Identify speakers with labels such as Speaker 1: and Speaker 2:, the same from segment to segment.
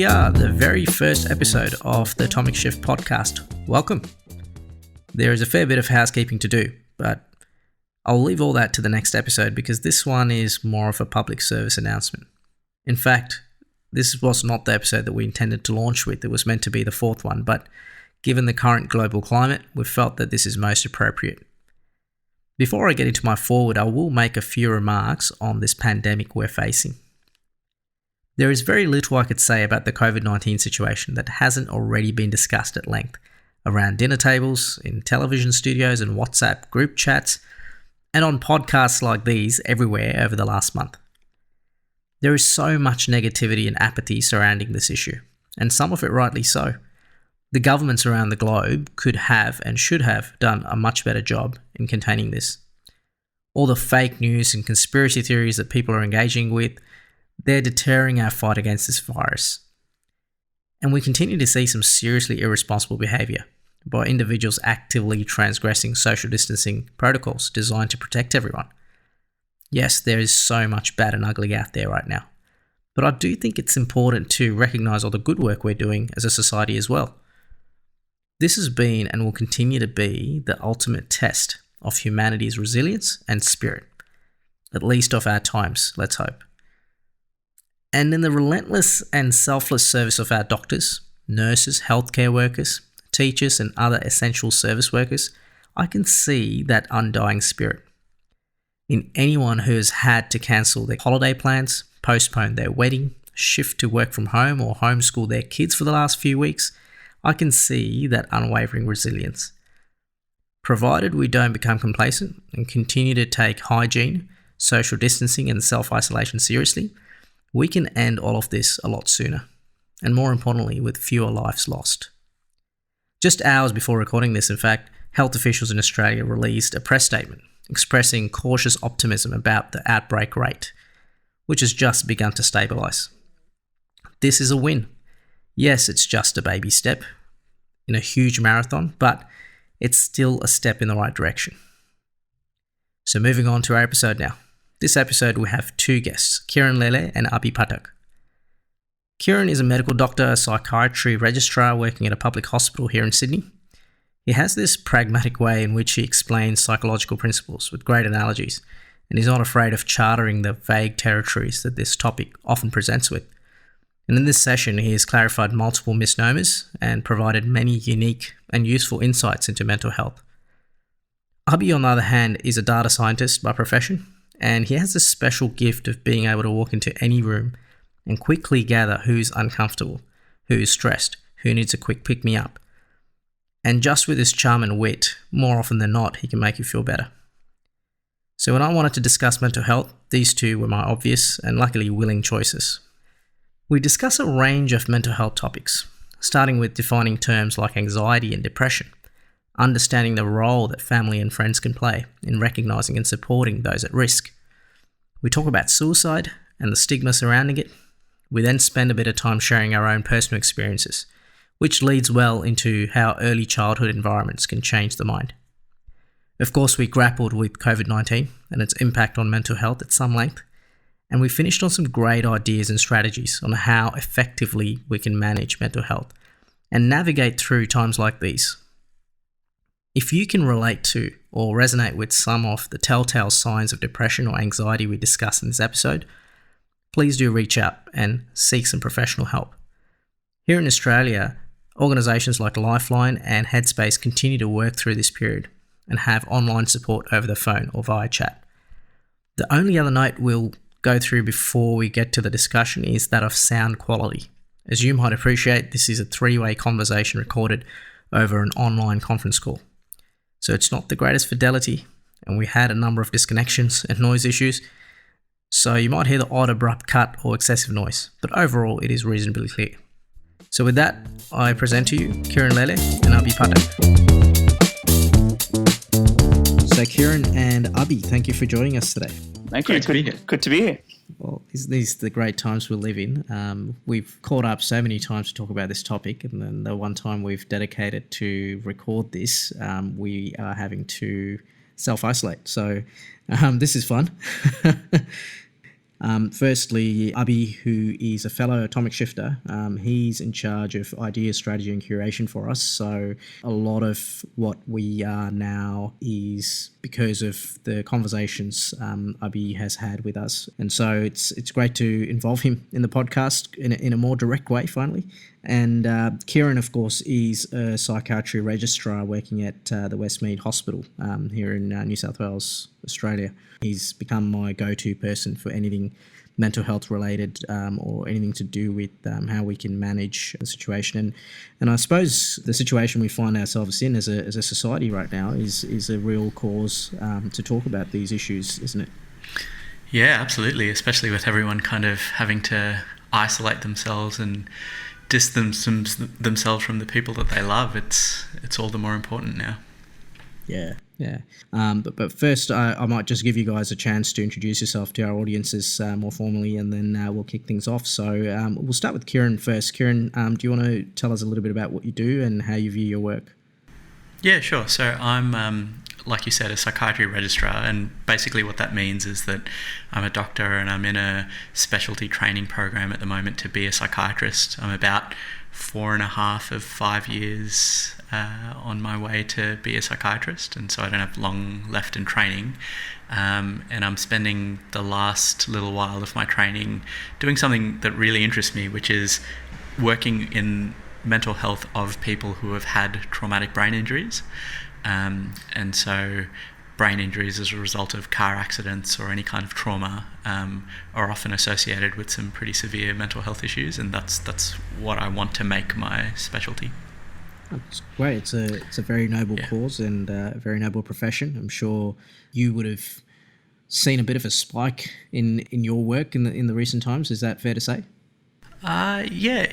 Speaker 1: are, the very first episode of the Atomic Shift podcast. Welcome. There is a fair bit of housekeeping to do, but I'll leave all that to the next episode because this one is more of a public service announcement. In fact, this was not the episode that we intended to launch with. It was meant to be the fourth one, but given the current global climate, we felt that this is most appropriate. Before I get into my forward, I will make a few remarks on this pandemic we're facing. There is very little I could say about the COVID-19 situation that hasn't already been discussed at length around dinner tables, in television studios and WhatsApp group chats, and on podcasts like these everywhere over the last month. There is so much negativity and apathy surrounding this issue, and some of it rightly so. The governments around the globe could have and should have done a much better job in containing this. All the fake news and conspiracy theories that people are engaging with, they're deterring our fight against this virus. And we continue to see some seriously irresponsible behaviour by individuals actively transgressing social distancing protocols designed to protect everyone. Yes, there is so much bad and ugly out there right now, but I do think it's important to recognise all the good work we're doing as a society as well. This has been and will continue to be the ultimate test of humanity's resilience and spirit, at least of our times, let's hope. And in the relentless and selfless service of our doctors, nurses, healthcare workers, teachers and other essential service workers, I can see that undying spirit. In anyone who has had to cancel their holiday plans, postpone their wedding, shift to work from home or homeschool their kids for the last few weeks, I can see that unwavering resilience. Provided we don't become complacent and continue to take hygiene, social distancing and self-isolation seriously, we can end all of this a lot sooner, and more importantly, with fewer lives lost. Just hours before recording this, in fact, health officials in Australia released a press statement expressing cautious optimism about the outbreak rate, which has just begun to stabilise. This is a win. Yes, it's just a baby step in a huge marathon, but it's still a step in the right direction. So moving on to our episode now. This episode we have two guests, Kiran Lele and Abhi Phatak. Kiran is a medical doctor, a psychiatry registrar working at a public hospital here in Sydney. He has this pragmatic way in which he explains psychological principles with great analogies, and he's not afraid of charting the vague territories that this topic often presents with. And in this session, he has clarified multiple misnomers and provided many unique and useful insights into mental health. Abhi, on the other hand, is a data scientist by profession, and he has this special gift of being able to walk into any room and quickly gather who's uncomfortable, who's stressed, who needs a quick pick-me-up. And just with his charm and wit, more often than not, he can make you feel better. So when I wanted to discuss mental health, these two were my obvious and luckily willing choices. We discuss a range of mental health topics, starting with defining terms like anxiety and depression, understanding the role that family and friends can play in recognising and supporting those at risk. We talk about suicide and the stigma surrounding it. We then spend a bit of time sharing our own personal experiences, which leads well into how early childhood environments can change the mind. Of course, we grappled with COVID-19 and its impact on mental health at some length, and we finished on some great ideas and strategies on how effectively we can manage mental health and navigate through times like these. If you can relate to or resonate with some of the telltale signs of depression or anxiety we discuss in this episode, please do reach out and seek some professional help. Here in Australia, organisations like Lifeline and Headspace continue to work through this period and have online support over the phone or via chat. The only other note we'll go through before we get to the discussion is that of sound quality. As you might appreciate, this is a three-way conversation recorded over an online conference call. So it's not the greatest fidelity, and we had a number of disconnections and noise issues, so you might hear the odd abrupt cut or excessive noise, but overall it is reasonably clear. So with that, I present to you Kiran Lele and Abhi Phatak. So Kiran and Abhi, thank you for joining us today.
Speaker 2: Thank you. Good to be here.
Speaker 1: Well, these are the great times we live in. We've caught up so many times to talk about this topic, and then the one time we've dedicated to record this, we are having to self-isolate. So this is fun. Firstly, Abhi, who is a fellow atomic shifter, he's in charge of idea, strategy and curation for us. So a lot of what we are now is because of the conversations Abhi has had with us. And so it's great to involve him in the podcast in a more direct way, finally. And Kiran, of course, is a psychiatry registrar working at the Westmead Hospital here in New South Wales, Australia. He's become my go-to person for anything mental health related or anything to do with how we can manage the situation. And I suppose the situation we find ourselves in as a society right now is a real cause to talk about these issues, isn't it?
Speaker 3: Yeah, absolutely, especially with everyone kind of having to isolate themselves and distance themselves from the people that they love. It's all the more important now.
Speaker 1: Yeah. But first, I might just give you guys a chance to introduce yourself to our audiences more formally, and then we'll kick things off. So we'll start with Kiran first. Kiran, do you want to tell us a little bit about what you do and how you view your work?
Speaker 3: Yeah, sure. So I'm, like you said, a psychiatry registrar, and basically what that means is that I'm a doctor and I'm in a specialty training program at the moment to be a psychiatrist. I'm about 4.5 of 5 years on my way to be a psychiatrist, and so I don't have long left in training, and I'm spending the last little while of my training doing something that really interests me, which is working in mental health of people who have had traumatic brain injuries, and so brain injuries as a result of car accidents or any kind of trauma are often associated with some pretty severe mental health issues, and that's what I want to make my specialty.
Speaker 1: That's great. It's a very noble cause and a very noble profession. I'm sure you would have seen a bit of a spike in your work in the recent times. Is that fair to say?
Speaker 3: Yeah,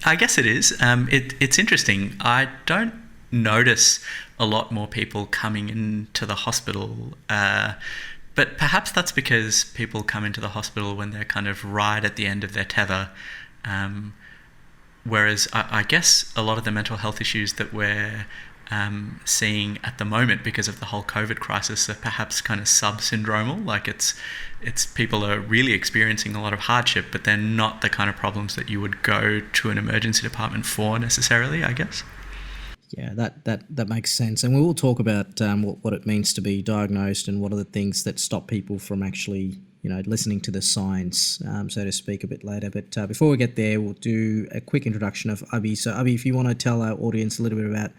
Speaker 3: I guess it is. It's interesting. I don't notice a lot more people coming into the hospital, but perhaps that's because people come into the hospital when they're kind of right at the end of their tether. Whereas I guess a lot of the mental health issues that we're seeing at the moment because of the whole COVID crisis are perhaps kind of sub-syndromal. Like it's people are really experiencing a lot of hardship, but they're not the kind of problems that you would go to an emergency department for necessarily, I guess.
Speaker 1: Yeah, that makes sense. And we will talk about what it means to be diagnosed and what are the things that stop people from actually, listening to the science, so to speak, a bit later. But before we get there, we'll do a quick introduction of Abhi. So Abhi, if you want to tell our audience a little bit about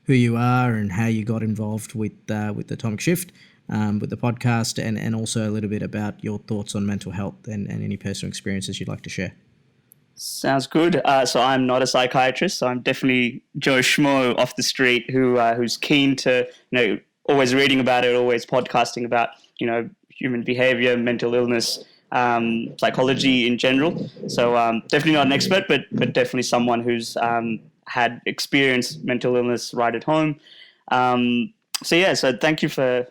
Speaker 1: who you are and how you got involved with Atomic Shift, with the podcast, and also a little bit about your thoughts on mental health and any personal experiences you'd like to share.
Speaker 2: Sounds good. So I'm not a psychiatrist. So I'm definitely Joe Schmo off the street who's keen to, always reading about it, always podcasting about, human behavior, mental illness, psychology in general. So definitely not an expert, but definitely someone who's had experienced mental illness right at home. So thank you for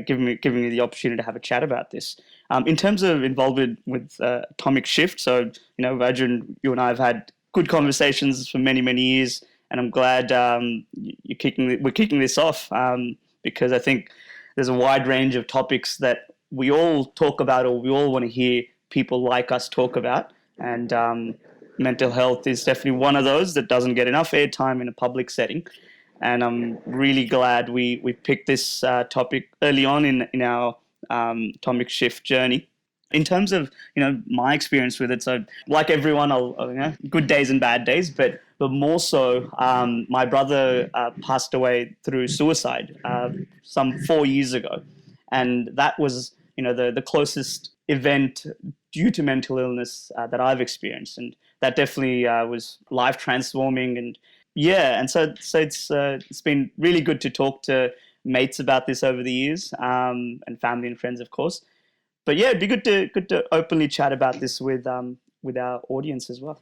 Speaker 2: giving me the opportunity to have a chat about this. In terms of involvement with Atomic Shift, so Arjun, you and I have had good conversations for many, many years, and I'm glad we're kicking this off because I think there's a wide range of topics that we all talk about or we all want to hear people like us talk about, and mental health is definitely one of those that doesn't get enough airtime in a public setting. And I'm really glad we picked this topic early on in our Atomic Shift journey. In terms of my experience with it, so like everyone, good days and bad days, but more so, my brother passed away through suicide some 4 years ago, and that was the closest event due to mental illness that I've experienced, and that definitely was life transforming. And yeah, and so it's been really good to talk to mates about this over the years, and family and friends, of course. But yeah, it'd be good to openly chat about this with our audience as well.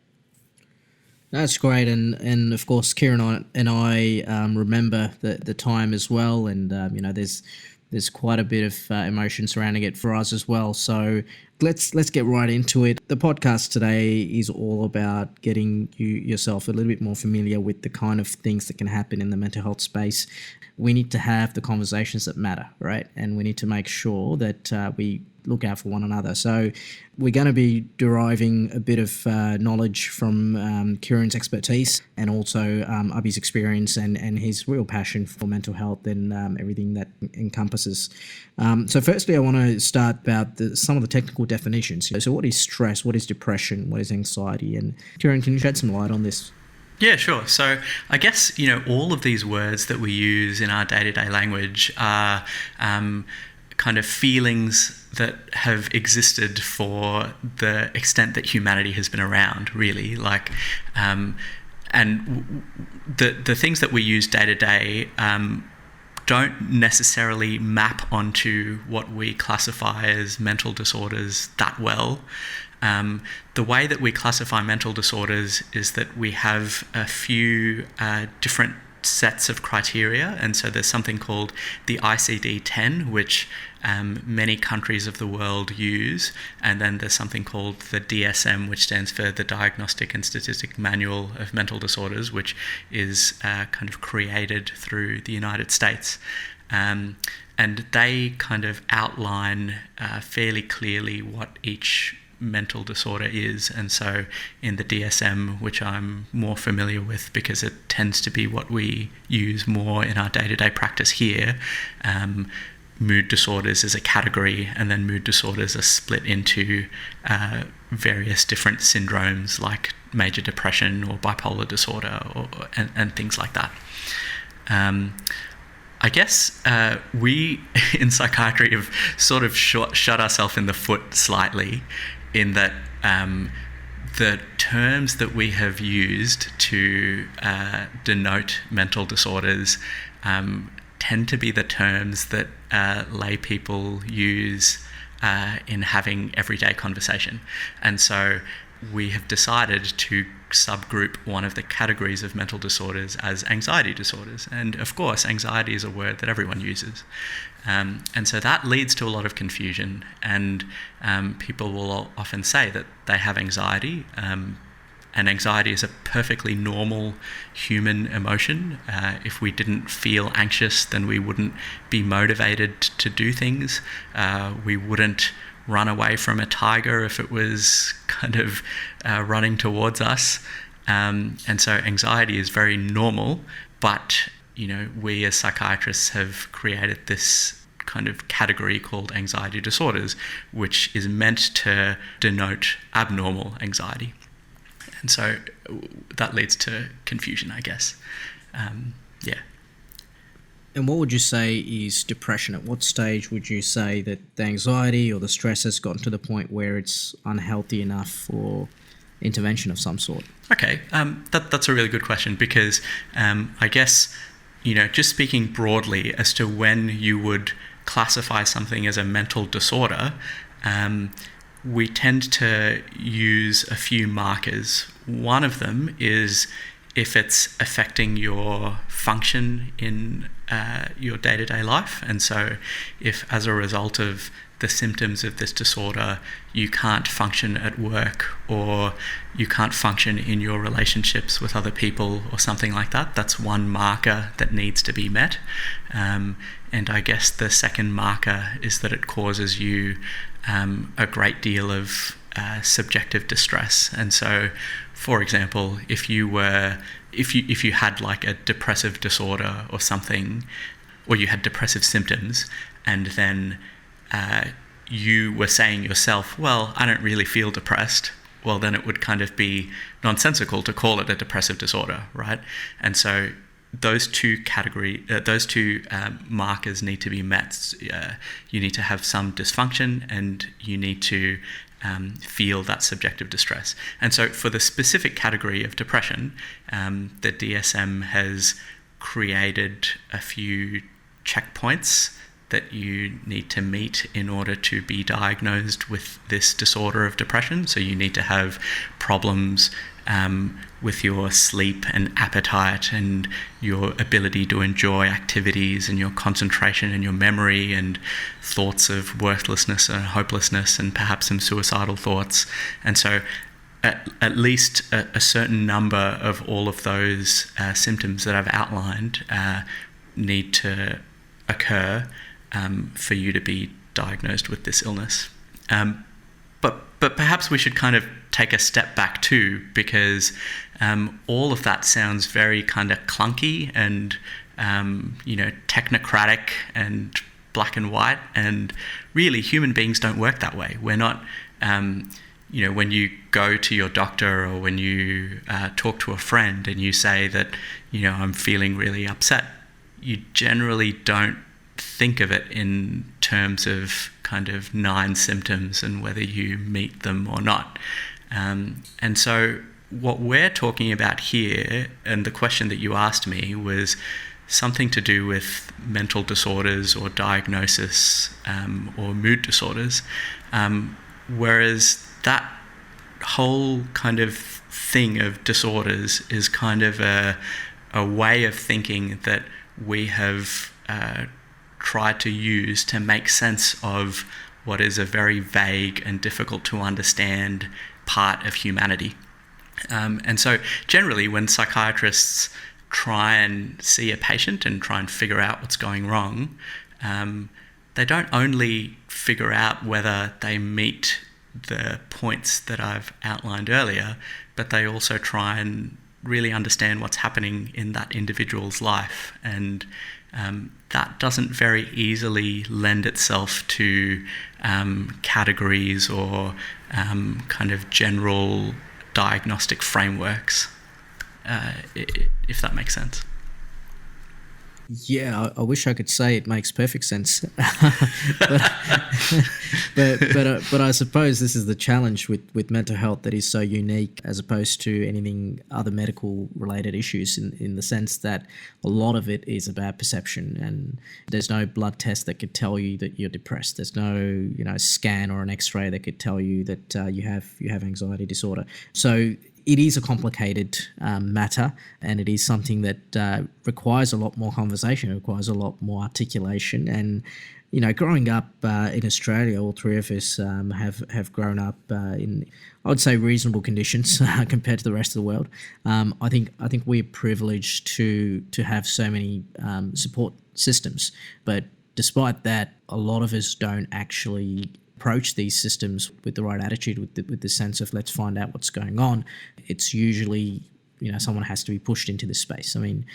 Speaker 1: That's great, and of course, Kiran and I remember the time as well, and there's quite a bit of emotion surrounding it for us as well. So let's get right into it. The podcast today is all about getting yourself a little bit more familiar with the kind of things that can happen in the mental health space. We need to have the conversations that matter, right? And we need to make sure that we look out for one another. So we're going to be deriving a bit of knowledge from Kiran's expertise and also Abhi's experience and his real passion for mental health and everything that encompasses. So firstly, I want to start about some of the technical definitions. So what is stress? What is depression? What is anxiety? And Kiran, can you shed some light on this?
Speaker 3: Yeah, sure. So I guess, all of these words that we use in our day-to-day language are kind of feelings that have existed for the extent that humanity has been around, really. And the things that we use day-to-day don't necessarily map onto what we classify as mental disorders that well. The way that we classify mental disorders is that we have a few different sets of criteria, and so there's something called the ICD-10, which many countries of the world use, and then there's something called the DSM, which stands for the Diagnostic and Statistic Manual of Mental Disorders, which is kind of created through the United States. And they kind of outline fairly clearly what each mental disorder is. And so in the DSM, which I'm more familiar with because it tends to be what we use more in our day-to-day practice here, mood disorders is a category, and then mood disorders are split into various different syndromes like major depression or bipolar disorder and things like that. I guess we in psychiatry have sort of shot ourselves in the foot slightly, in that the terms that we have used to denote mental disorders tend to be the terms that lay people use in having everyday conversation. And so we have decided to subgroup one of the categories of mental disorders as anxiety disorders. And of course, anxiety is a word that everyone uses. And so that leads to a lot of confusion, and people will often say that they have anxiety, and anxiety is a perfectly normal human emotion. If we didn't feel anxious, then we wouldn't be motivated to do things. We wouldn't run away from a tiger if it was kind of running towards us. And so anxiety is very normal, but we as psychiatrists have created this kind of category called anxiety disorders, which is meant to denote abnormal anxiety. And so that leads to confusion, I guess. Yeah.
Speaker 1: And what would you say is depression? At what stage would you say that the anxiety or the stress has gotten to the point where it's unhealthy enough for intervention of some sort?
Speaker 3: Okay, that's a really good question, because I guess, just speaking broadly as to when you would classify something as a mental disorder, we tend to use a few markers. One of them is if it's affecting your function in your day-to-day life. And so if as a result of the symptoms of this disorder, you can't function at work, or you can't function in your relationships with other people or something like that, that's one marker that needs to be met. And I guess the second marker is that it causes you a great deal of subjective distress. And so, for example, if you had like a depressive disorder or something, or you had depressive symptoms, and then you were saying yourself, well, I don't really feel depressed, well, then it would kind of be nonsensical to call it a depressive disorder, right? And so those two markers need to be met. You need to have some dysfunction, and you need to feel that subjective distress. And so for the specific category of depression, the DSM has created a few checkpoints that you need to meet in order to be diagnosed with this disorder of depression. So you need to have problems with your sleep and appetite and your ability to enjoy activities and your concentration and your memory and thoughts of worthlessness and hopelessness and perhaps some suicidal thoughts. And so at least a certain number of all of those symptoms that I've outlined need to occur for you to be diagnosed with this illness. But perhaps we should kind of take a step back too, because all of that sounds very kind of clunky and technocratic and black and white, and really human beings don't work that way. We're not, when you go to your doctor or when you talk to a friend and you say that, I'm feeling really upset, you generally don't think of it in terms of kind of 9 symptoms and whether you meet them or not. And so what we're talking about here, and the question that you asked me, was something to do with mental disorders or diagnosis or mood disorders, whereas that whole kind of thing of disorders is kind of a way of thinking that we have tried to use to make sense of what is a very vague and difficult to understand part of humanity. And so generally when psychiatrists try and see a patient and try and figure out what's going wrong, they don't only figure out whether they meet the points that I've outlined earlier, but they also try and really understand what's happening in that individual's life. And that doesn't very easily lend itself to categories or kind of general diagnostic frameworks, if that makes sense.
Speaker 1: Yeah, I wish I could say it makes perfect sense, but I suppose this is the challenge with mental health that is so unique as opposed to anything other medical related issues, in the sense that a lot of it is about perception, and there's no blood test that could tell you that you're depressed. There's no scan or an X-ray that could tell you that you have anxiety disorder. So it is a complicated matter, and it is something that requires a lot more conversation, it requires a lot more articulation. And, growing up in Australia, all three of us have grown up in, I would say, reasonable conditions compared to the rest of the world. I think we're privileged to have so many support systems, but despite that, a lot of us don't actually approach these systems with the right attitude, with the sense of let's find out what's going on. It's usually, someone has to be pushed into this space. I mean,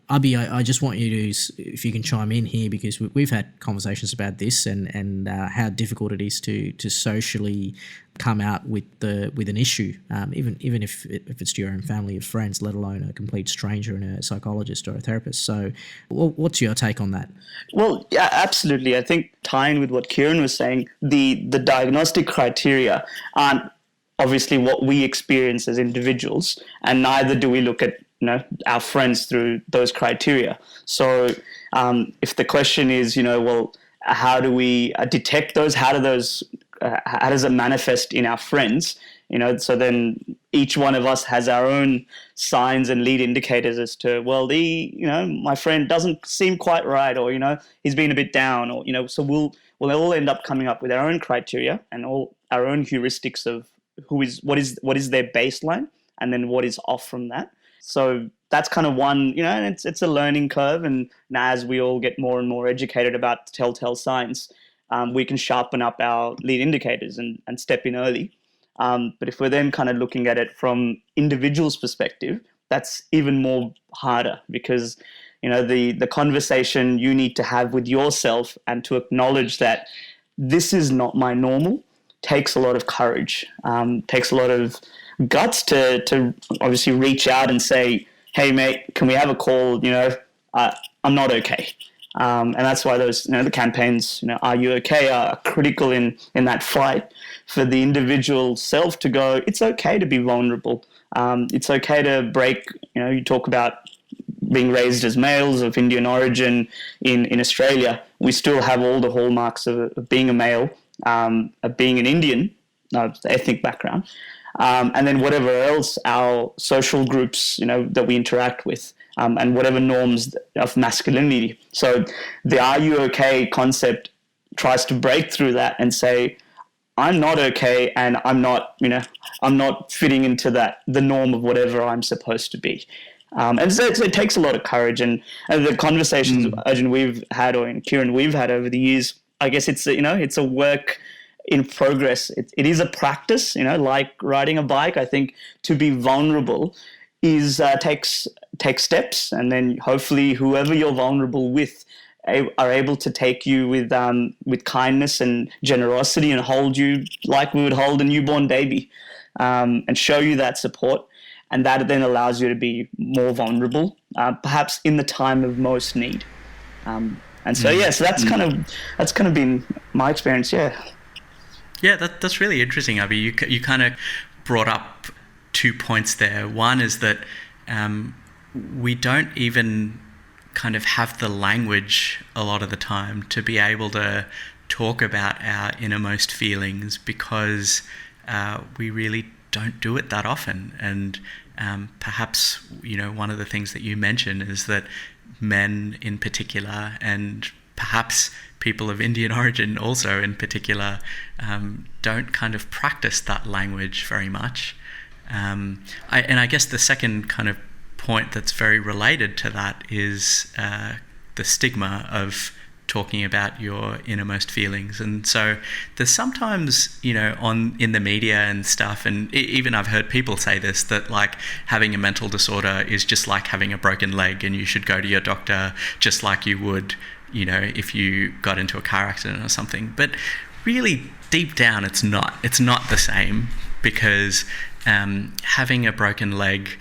Speaker 1: Abhi, I just want you to, if you can chime in here, because we've had conversations about this and how difficult it is to socially come out with an issue, even if it's to your own family or friends, let alone a complete stranger and a psychologist or a therapist. So what's your take on that?
Speaker 2: Well, yeah, absolutely. I think tying with what Kiran was saying, the diagnostic criteria aren't obviously what we experience as individuals, and neither do we look at our friends through those criteria. So if the question is, well, how do we detect those? How does it manifest in our friends? So then each one of us has our own signs and lead indicators as to, well, my friend doesn't seem quite right, or, he's been a bit down, or, so we'll all end up coming up with our own criteria and all our own heuristics of what is their baseline, and then what is off from that. So that's kind of one, and it's a learning curve. And now as we all get more and more educated about telltale signs, we can sharpen up our lead indicators and step in early. But if we're then kind of looking at it from individual's perspective, that's even more harder, because, the conversation you need to have with yourself and to acknowledge that this is not my normal takes a lot of courage, takes a lot of guts to obviously reach out and say, hey mate, can we have a call? I'm not okay. And that's why those, the campaigns, are you okay, are critical in that fight for the individual self to go, it's okay to be vulnerable. It's okay to break, you talk about being raised as males of Indian origin in Australia. We still have all the hallmarks of being a male, of being an Indian, ethnic background. And then whatever else our social groups, that we interact with, and whatever norms of masculinity. So the "Are you okay?" concept tries to break through that and say, I'm not okay, and I'm not fitting into the norm of whatever I'm supposed to be. And so it takes a lot of courage, and the conversations, Arjun, we've had, or Kiran, we've had over the years, I guess it's it's a work in progress. It is a practice, like riding a bike. I think to be vulnerable is takes steps, and then hopefully whoever you're vulnerable with are able to take you with kindness and generosity and hold you like we would hold a newborn baby, and show you that support. And that then allows you to be more vulnerable, perhaps in the time of most need. And so, so that's kind of been my experience. Yeah.
Speaker 3: Yeah, that's really interesting, Abhi. You kind of brought up 2 points there. One is that we don't even kind of have the language a lot of the time to be able to talk about our innermost feelings, because we really don't do it that often. And perhaps, one of the things that you mentioned is that men in particular, and perhaps people of Indian origin also in particular, don't kind of practice that language very much. I guess the second kind of point that's very related to that is the stigma of talking about your innermost feelings. And so there's sometimes, in the media and stuff, and even I've heard people say this, that like having a mental disorder is just like having a broken leg, and you should go to your doctor just like you would, if you got into a car accident or something. But really deep down, it's not the same, because having a broken leg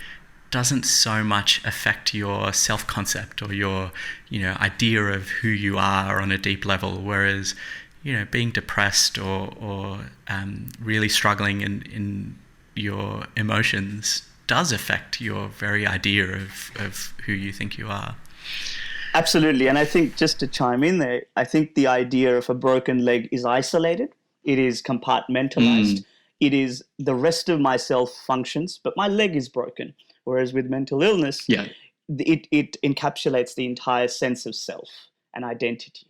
Speaker 3: doesn't so much affect your self-concept or your, idea of who you are on a deep level. Whereas, being depressed or really struggling in your emotions does affect your very idea of who you think you are.
Speaker 2: Absolutely. And I think, just to chime in there, I think the idea of a broken leg is isolated. It is compartmentalized. It is the rest of myself functions, but my leg is broken. Whereas with mental illness, it encapsulates the entire sense of self and identity.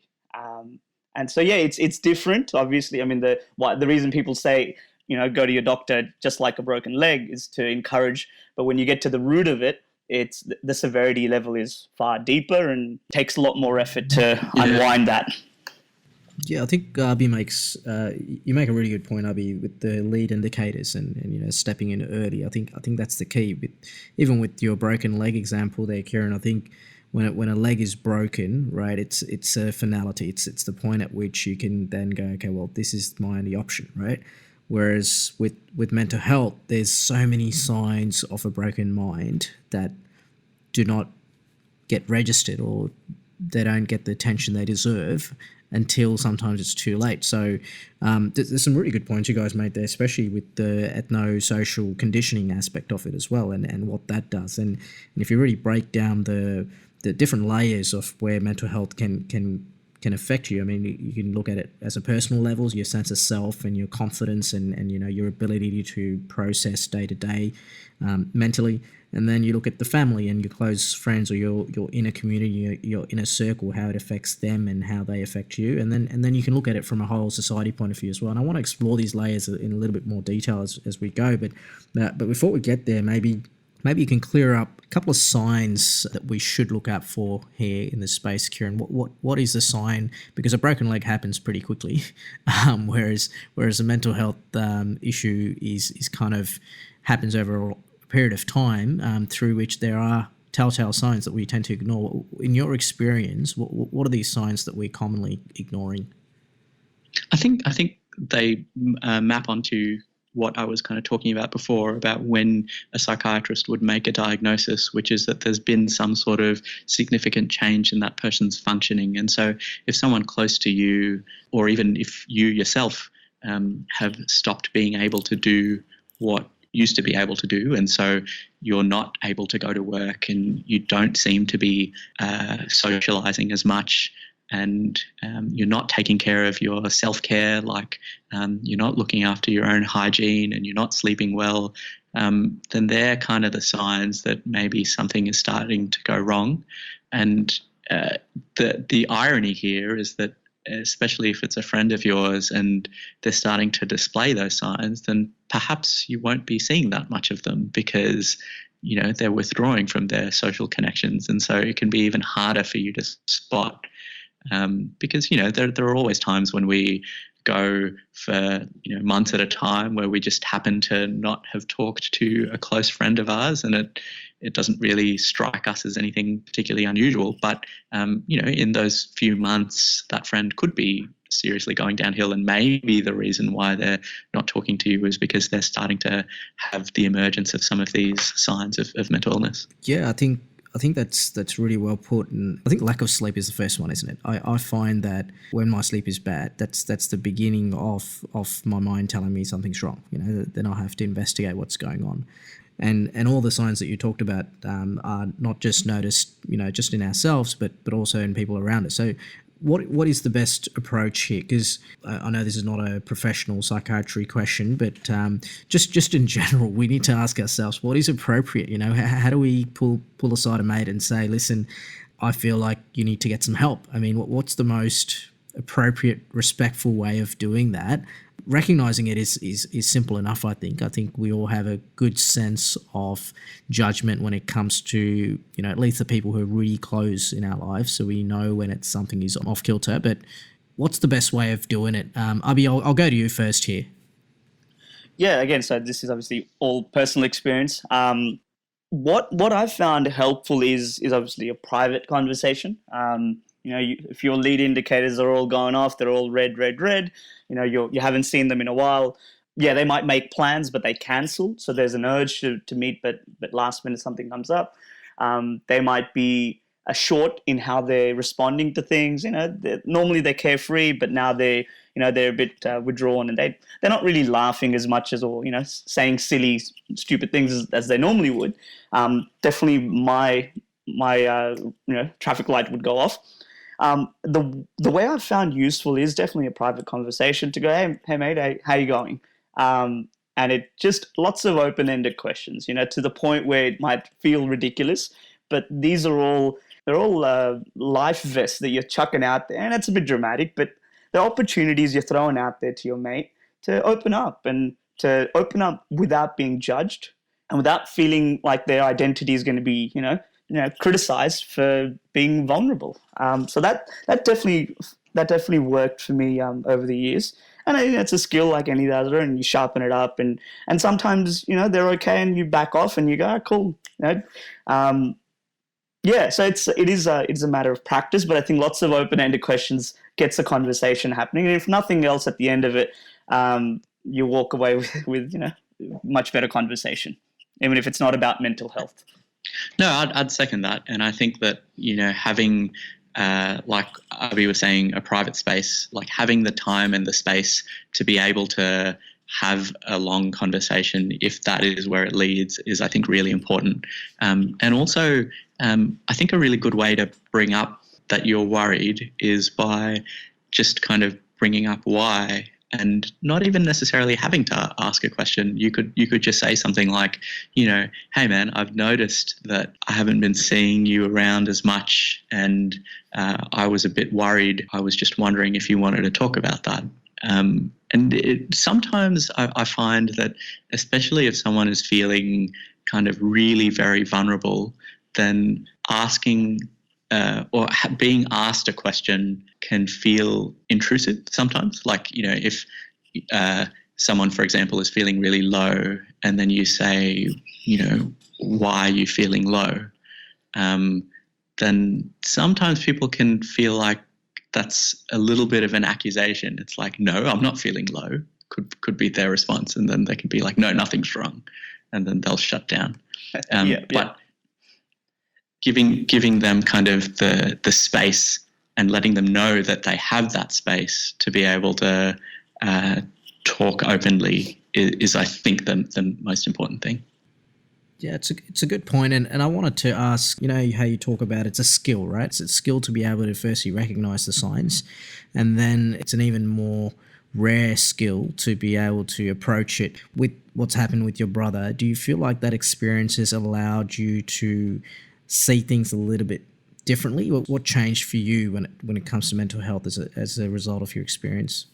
Speaker 2: And so, it's different. Obviously, I mean, the reason people say, go to your doctor just like a broken leg is to encourage. But when you get to the root of it, it's the severity level is far deeper and takes a lot more effort to unwind that.
Speaker 1: Yeah, I think Abhi you make a really good point, Abhi, with the lead indicators and stepping in early. I think that's the key. Even with your broken leg example there, Kiran, I think when a leg is broken, right, it's a finality. It's the point at which you can then go, okay, well, this is my only option, right? Whereas with mental health, there's so many signs of a broken mind that do not get registered, or they don't get the attention they deserve until sometimes it's too late. So there's some really good points you guys made there, especially with the ethno-social conditioning aspect of it as well, and what that does. And if you really break down the different layers of where mental health can affect you, I mean, you can look at it as a personal level, your sense of self and your confidence and your ability to process day to day mentally. And then you look at the family and your close friends, or your inner community, your inner circle, how it affects them and how they affect you. And then you can look at it from a whole society point of view as well. And I want to explore these layers in a little bit more detail as we go. But before we get there, maybe you can clear up a couple of signs that we should look out for here in this space, Kiran. What is the sign? Because a broken leg happens pretty quickly, whereas a mental health issue is kind of happens over a period of time, through which there are telltale signs that we tend to ignore. In your experience, what are these signs that we're commonly ignoring?
Speaker 4: I think they map onto what I was kind of talking about before, about when a psychiatrist would make a diagnosis, which is that there's been some sort of significant change in that person's functioning. And so if someone close to you, or even if you yourself have stopped being able to do what used to be able to do, and so you're not able to go to work, and you don't seem to be socializing as much, and you're not taking care of your self-care, like you're not looking after your own hygiene, and you're not sleeping well, then they're kind of the signs that maybe something is starting to go wrong. And the irony here is that, especially if it's a friend of yours and they're starting to display those signs, then perhaps you won't be seeing that much of them, because they're withdrawing from their social connections, and so it can be even harder for you to spot Because, there are always times when we go for, months at a time where we just happen to not have talked to a close friend of ours, and it doesn't really strike us as anything particularly unusual. But, in those few months, that friend could be seriously going downhill, and maybe the reason why they're not talking to you is because they're starting to have the emergence of some of these signs of mental illness.
Speaker 1: Yeah, I think that's really well put, and I think lack of sleep is the first one, isn't it? I find that when my sleep is bad, that's the beginning of my mind telling me something's wrong. Then I have to investigate what's going on, and all the signs that you talked about are not just noticed, just in ourselves, but also in people around us. So what is the best approach here? Because I know this is not a professional psychiatry question, but just in general, we need to ask ourselves, what is appropriate? How do we pull aside a mate and say, listen, I feel like you need to get some help? I mean, what's the most appropriate, respectful way of doing that? Recognizing it is simple enough, I think. I think we all have a good sense of judgment when it comes to, at least the people who are really close in our lives, so we know when it's something is off kilter. But what's the best way of doing it? Abhi, I'll go to you first here.
Speaker 2: Yeah, again, so this is obviously all personal experience. What I've found helpful is obviously a private conversation. If your lead indicators are all going off, they're all red, you haven't seen them in a while. Yeah, they might make plans, but they cancel. So there's an urge to meet, but last minute something comes up. They might be short in how they're responding to things. Normally they're carefree, but now they're a bit withdrawn, and they're not really laughing as much as, or saying silly, stupid things as they normally would. Definitely my traffic light would go off. The way I've found useful is definitely a private conversation to go, hey mate, how you going? And it just lots of open-ended questions, to the point where it might feel ridiculous, but they're all life vests that you're chucking out there, and it's a bit dramatic, but the opportunities you're throwing out there to your mate to open up, and to open up without being judged and without feeling like their identity is going to be, criticized for being vulnerable. So that definitely worked for me over the years. And I think it's a skill like any other, and you sharpen it up, and sometimes they're okay, and you back off, and you go, oh, cool. So it is a matter of practice, but I think lots of open-ended questions gets a conversation happening, and if nothing else, at the end of it, you walk away with much better conversation, even if it's not about mental health.
Speaker 4: No, I'd second that. And I think that, having, like Abhi was saying, a private space, like having the time and the space to be able to have a long conversation, if that is where it leads, is, I think, really important. And also, I think a really good way to bring up that you're worried is by just kind of bringing up why, and not even necessarily having to ask a question. You could just say something like, hey man, I've noticed that I haven't been seeing you around as much, and I was a bit worried. I was just wondering if you wanted to talk about that. And sometimes I find that, especially if someone is feeling kind of really very vulnerable, then asking or being asked a question can feel intrusive sometimes. Like, if someone, for example, is feeling really low, and then you say, why are you feeling low? Then sometimes people can feel like that's a little bit of an accusation. It's like, no, I'm not feeling low, could be their response. And then they can be like, no, nothing's wrong. And then they'll shut down. But giving them kind of the space and letting them know that they have that space to be able to talk openly is I think, the most important thing.
Speaker 1: Yeah, it's a good point, and I wanted to ask, how you talk about it's a skill, right? It's a skill to be able to firstly recognize the signs, and then it's an even more rare skill to be able to approach it. With what's happened with your brother, do you feel like that experience has allowed you to see things a little bit differently? What changed for you when it comes to mental health as a result of your experience?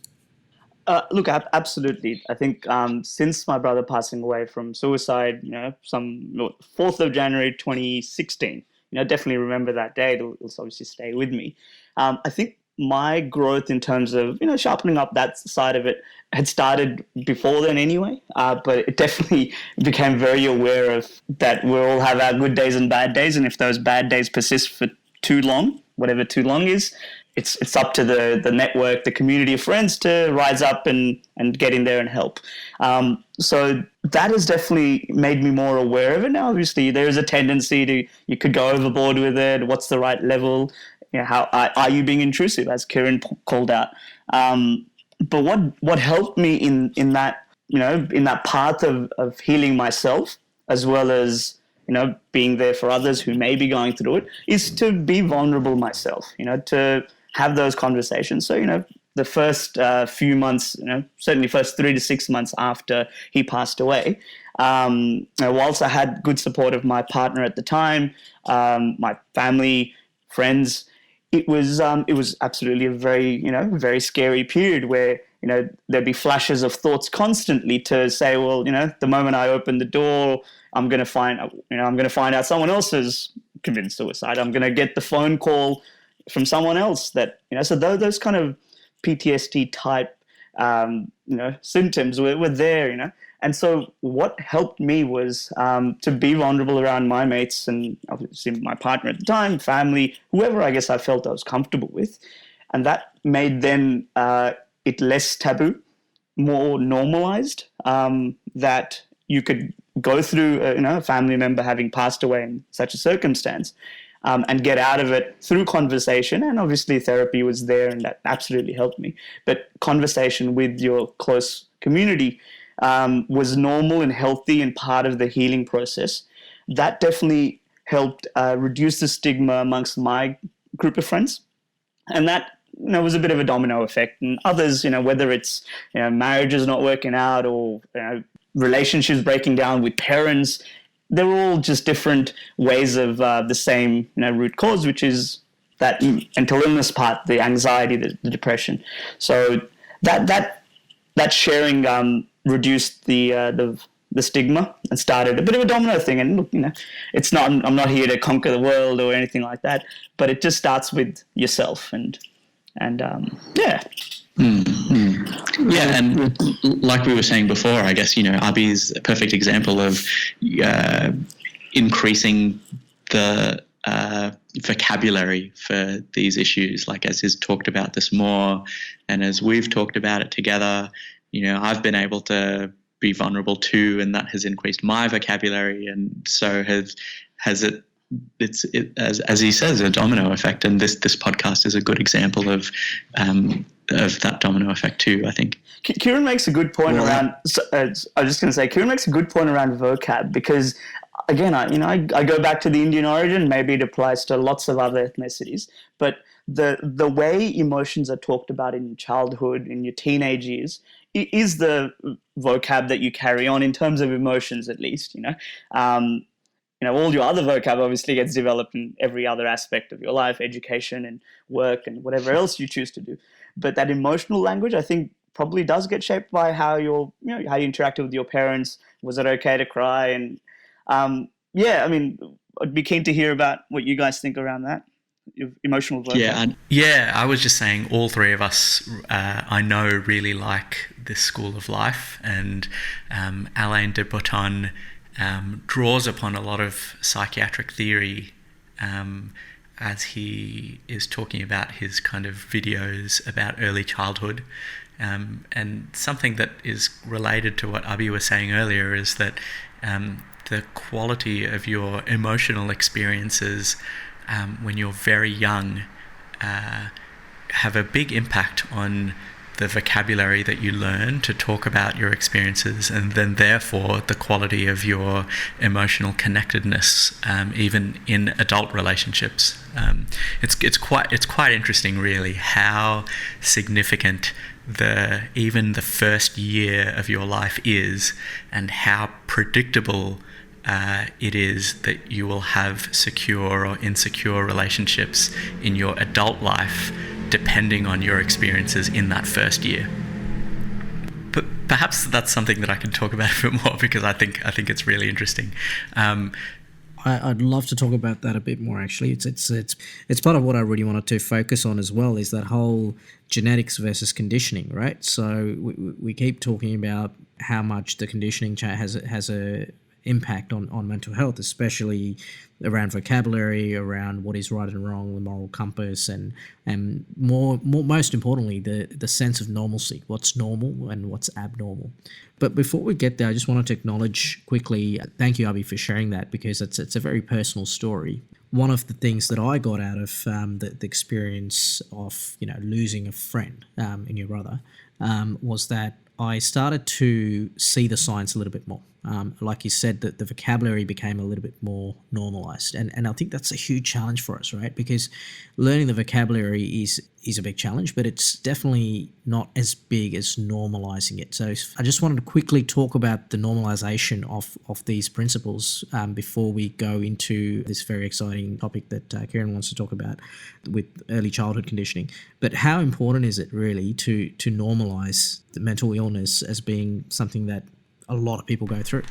Speaker 2: Look, absolutely. I think since my brother passing away from suicide, 4th of January 2016, definitely remember that day. It'll obviously stay with me. I think my growth in terms of, sharpening up that side of it had started before then anyway, but it definitely became very aware of that we all have our good days and bad days, and if those bad days persist for too long, whatever too long is, it's up to the network, the community of friends to rise up and get in there and help. So that has definitely made me more aware of it. Now, obviously, there is a tendency you could go overboard with it. What's the right level? How are you being intrusive, as Kiran called out? But what helped me in that, in that path of healing myself, as well as, being there for others who may be going through it, is to be vulnerable myself, to have those conversations. So, the first few months, certainly first 3 to 6 months after he passed away, whilst I had good support of my partner at the time, my family, friends, it was absolutely a very, very scary period where, there'd be flashes of thoughts constantly to say, well, the moment I open the door, I'm going to find out someone else has committed suicide. I'm going to get the phone call from someone else that, so those kind of PTSD type, symptoms were there, And so what helped me was to be vulnerable around my mates and obviously my partner at the time, family, whoever I guess I felt I was comfortable with. And that made then it less taboo, more normalized, that you could go through a family member having passed away in such a circumstance and get out of it through conversation. And obviously therapy was there and that absolutely helped me. But conversation with your close community was normal and healthy and part of the healing process. That definitely helped reduce the stigma amongst my group of friends. And that, was a bit of a domino effect. And others, whether it's, marriages not working out or relationships breaking down with parents, they're all just different ways of the same, root cause, which is that mental illness part, the anxiety, the depression. So that sharing reduced the stigma and started a bit of a domino thing. And look, it's not. I'm not here to conquer the world or anything like that. But it just starts with yourself and yeah.
Speaker 4: Mm-hmm. Yeah, and like we were saying before, I guess Abhi is a perfect example of increasing the vocabulary for these issues. Like as he's talked about this more, and as we've talked about it together. I've been able to be vulnerable too, and that has increased my vocabulary, and so has it. It's as he says, a domino effect, and this podcast is a good example of that domino effect too, I think.
Speaker 2: Kiran makes a good point around. I was just going to say, Kiran makes a good point around vocab because, again, I go back to the Indian origin. Maybe it applies to lots of other ethnicities, but the way emotions are talked about in childhood, in your teenage years, is the vocab that you carry on in terms of emotions, at least. All your other vocab obviously gets developed in every other aspect of your life, education and work and whatever else you choose to do. But that emotional language, I think, probably does get shaped by how how you interacted with your parents. Was it okay to cry? And I'd be keen to hear about what you guys think around that. Emotional vocab.
Speaker 3: Yeah, I was just saying all three of us, I know, really like this school of life, and Alain de Botton draws upon a lot of psychiatric theory as he is talking about his kind of videos about early childhood. And something that is related to what Abhi was saying earlier is that the quality of your emotional experiences when you're very young have a big impact on the vocabulary that you learn to talk about your experiences, and then therefore the quality of your emotional connectedness, even in adult relationships. It's quite interesting, really, how significant even the first year of your life is, and how predictable it is that you will have secure or insecure relationships in your adult life, depending on your experiences in that first year. But perhaps that's something that I can talk about a bit more, because I think it's really interesting.
Speaker 1: I'd love to talk about that a bit more. Actually, it's part of what I really wanted to focus on as well. Is that whole genetics versus conditioning, right? So we keep talking about how much the conditioning has a impact on mental health, especially around vocabulary, around what is right and wrong, the moral compass, and most importantly, the sense of normalcy, what's normal and what's abnormal. But before we get there, I just wanted to acknowledge quickly, thank you, Abhi, for sharing that, because it's a very personal story. One of the things that I got out of the experience of losing a friend in your brother was that I started to see the science a little bit more. Like you said, that the vocabulary became a little bit more normalized. And I think that's a huge challenge for us, right? Because learning the vocabulary is a big challenge, but it's definitely not as big as normalizing it. So I just wanted to quickly talk about the normalization of these principles before we go into this very exciting topic that Kiran wants to talk about with early childhood conditioning. But how important is it really to normalize the mental illness as being something that a lot of people go through?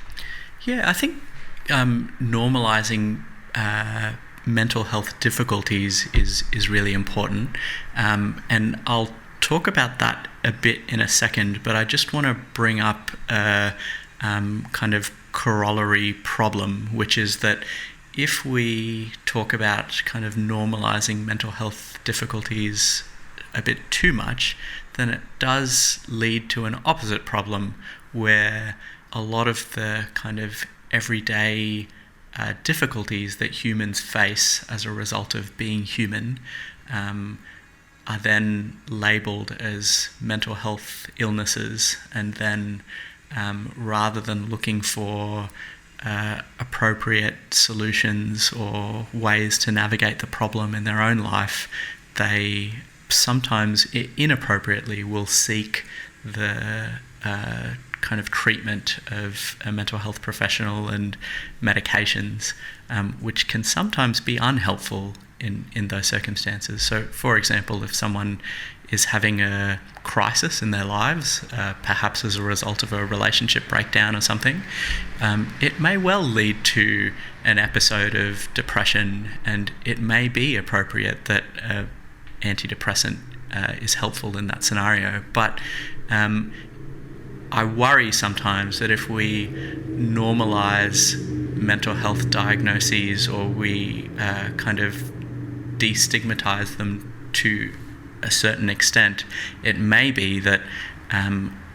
Speaker 3: Yeah, I think normalizing mental health difficulties is really important, and I'll talk about that a bit in a second, but I just want to bring up a kind of corollary problem, which is that if we talk about kind of normalizing mental health difficulties a bit too much, then it does lead to an opposite problem, where a lot of the kind of everyday difficulties that humans face as a result of being human are then labelled as mental health illnesses, and then rather than looking for appropriate solutions or ways to navigate the problem in their own life, they sometimes inappropriately will seek the kind of treatment of a mental health professional and medications, which can sometimes be unhelpful in those circumstances. So, for example, if someone is having a crisis in their lives, perhaps as a result of a relationship breakdown or something, it may well lead to an episode of depression, and it may be appropriate that antidepressant is helpful in that scenario. But I worry sometimes that if we normalize mental health diagnoses, or we kind of destigmatize them to a certain extent, it may be that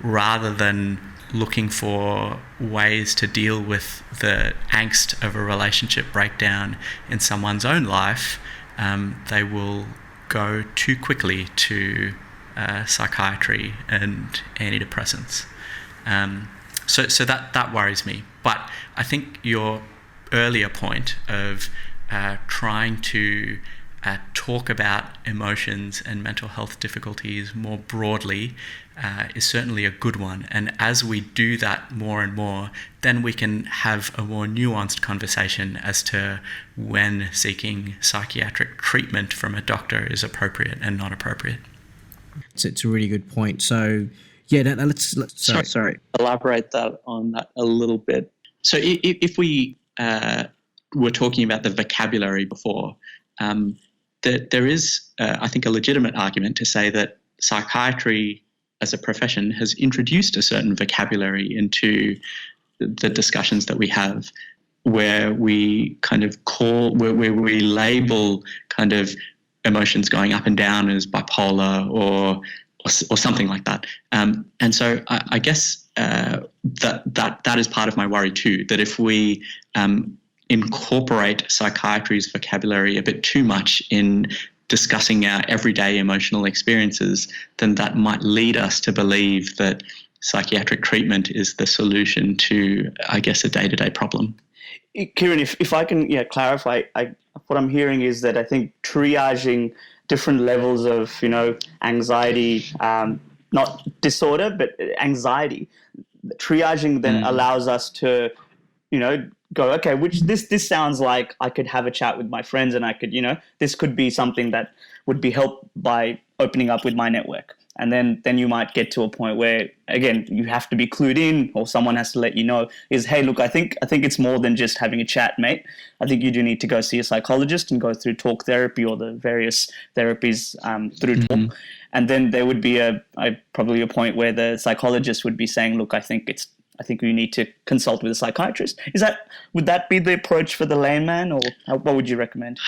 Speaker 3: rather than looking for ways to deal with the angst of a relationship breakdown in someone's own life, they will go too quickly to psychiatry and antidepressants. So that worries me. But I think your earlier point of trying to talk about emotions and mental health difficulties more broadly is certainly a good one. And as we do that more and more, then we can have a more nuanced conversation as to when seeking psychiatric treatment from a doctor is appropriate and not appropriate.
Speaker 1: It's a really good point. So, yeah, let's sorry.
Speaker 4: Elaborate on that a little bit. So if we were talking about the vocabulary before, there is, I think, a legitimate argument to say that psychiatry as a profession has introduced a certain vocabulary into the discussions that we have, where we kind of where we label kind of emotions going up and down as bipolar or something like that. And so I guess that is part of my worry too, that if we incorporate psychiatry's vocabulary a bit too much in discussing our everyday emotional experiences, then that might lead us to believe that psychiatric treatment is the solution to, I guess, a day-to-day problem.
Speaker 2: Kiran, if I can clarify, what I'm hearing is that I think triaging different levels of, anxiety, not disorder, but anxiety, triaging then allows us to, go, okay, this sounds like I could have a chat with my friends, and I could, this could be something that would be helped by opening up with my network. And then you might get to a point where, again, you have to be clued in, or someone has to let you know, is, hey, look, I think it's more than just having a chat, mate. I think you do need to go see a psychologist and go through talk therapy or the various therapies through talk. And then there would be probably a point where the psychologist would be saying, look, I think we need to consult with a psychiatrist. Would that be the approach for the layman, or what would you recommend?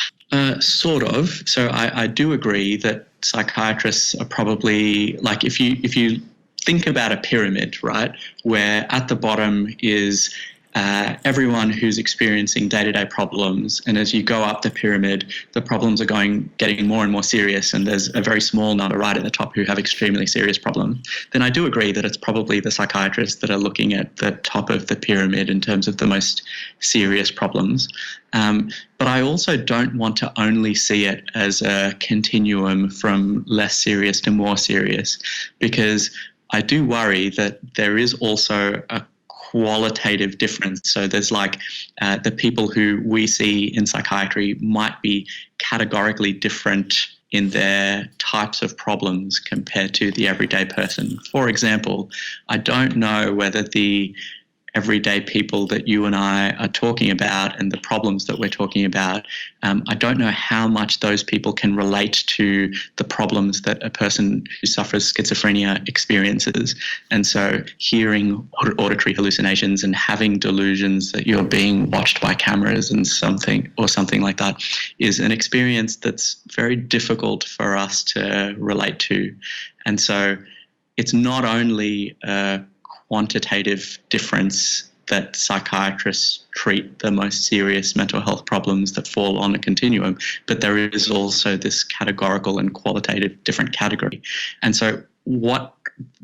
Speaker 4: Sort of. So I do agree that psychiatrists are probably, like, if you think about a pyramid, right, where at the bottom is everyone who's experiencing day-to-day problems, and as you go up the pyramid, the problems are getting more and more serious, and there's a very small number right at the top who have extremely serious problems, then I do agree that it's probably the psychiatrists that are looking at the top of the pyramid in terms of the most serious problems. But I also don't want to only see it as a continuum from less serious to more serious, because I do worry that there is also a qualitative difference. So there's the people who we see in psychiatry might be categorically different in their types of problems compared to the everyday person. For example, I don't know whether the everyday people that you and I are talking about and the problems that we're talking about, I don't know how much those people can relate to the problems that a person who suffers schizophrenia experiences. And so hearing auditory hallucinations and having delusions that you're being watched by cameras and something like that is an experience that's very difficult for us to relate to. And so it's not only a quantitative difference that psychiatrists treat the most serious mental health problems that fall on a continuum, but there is also this categorical and qualitative different category. And so what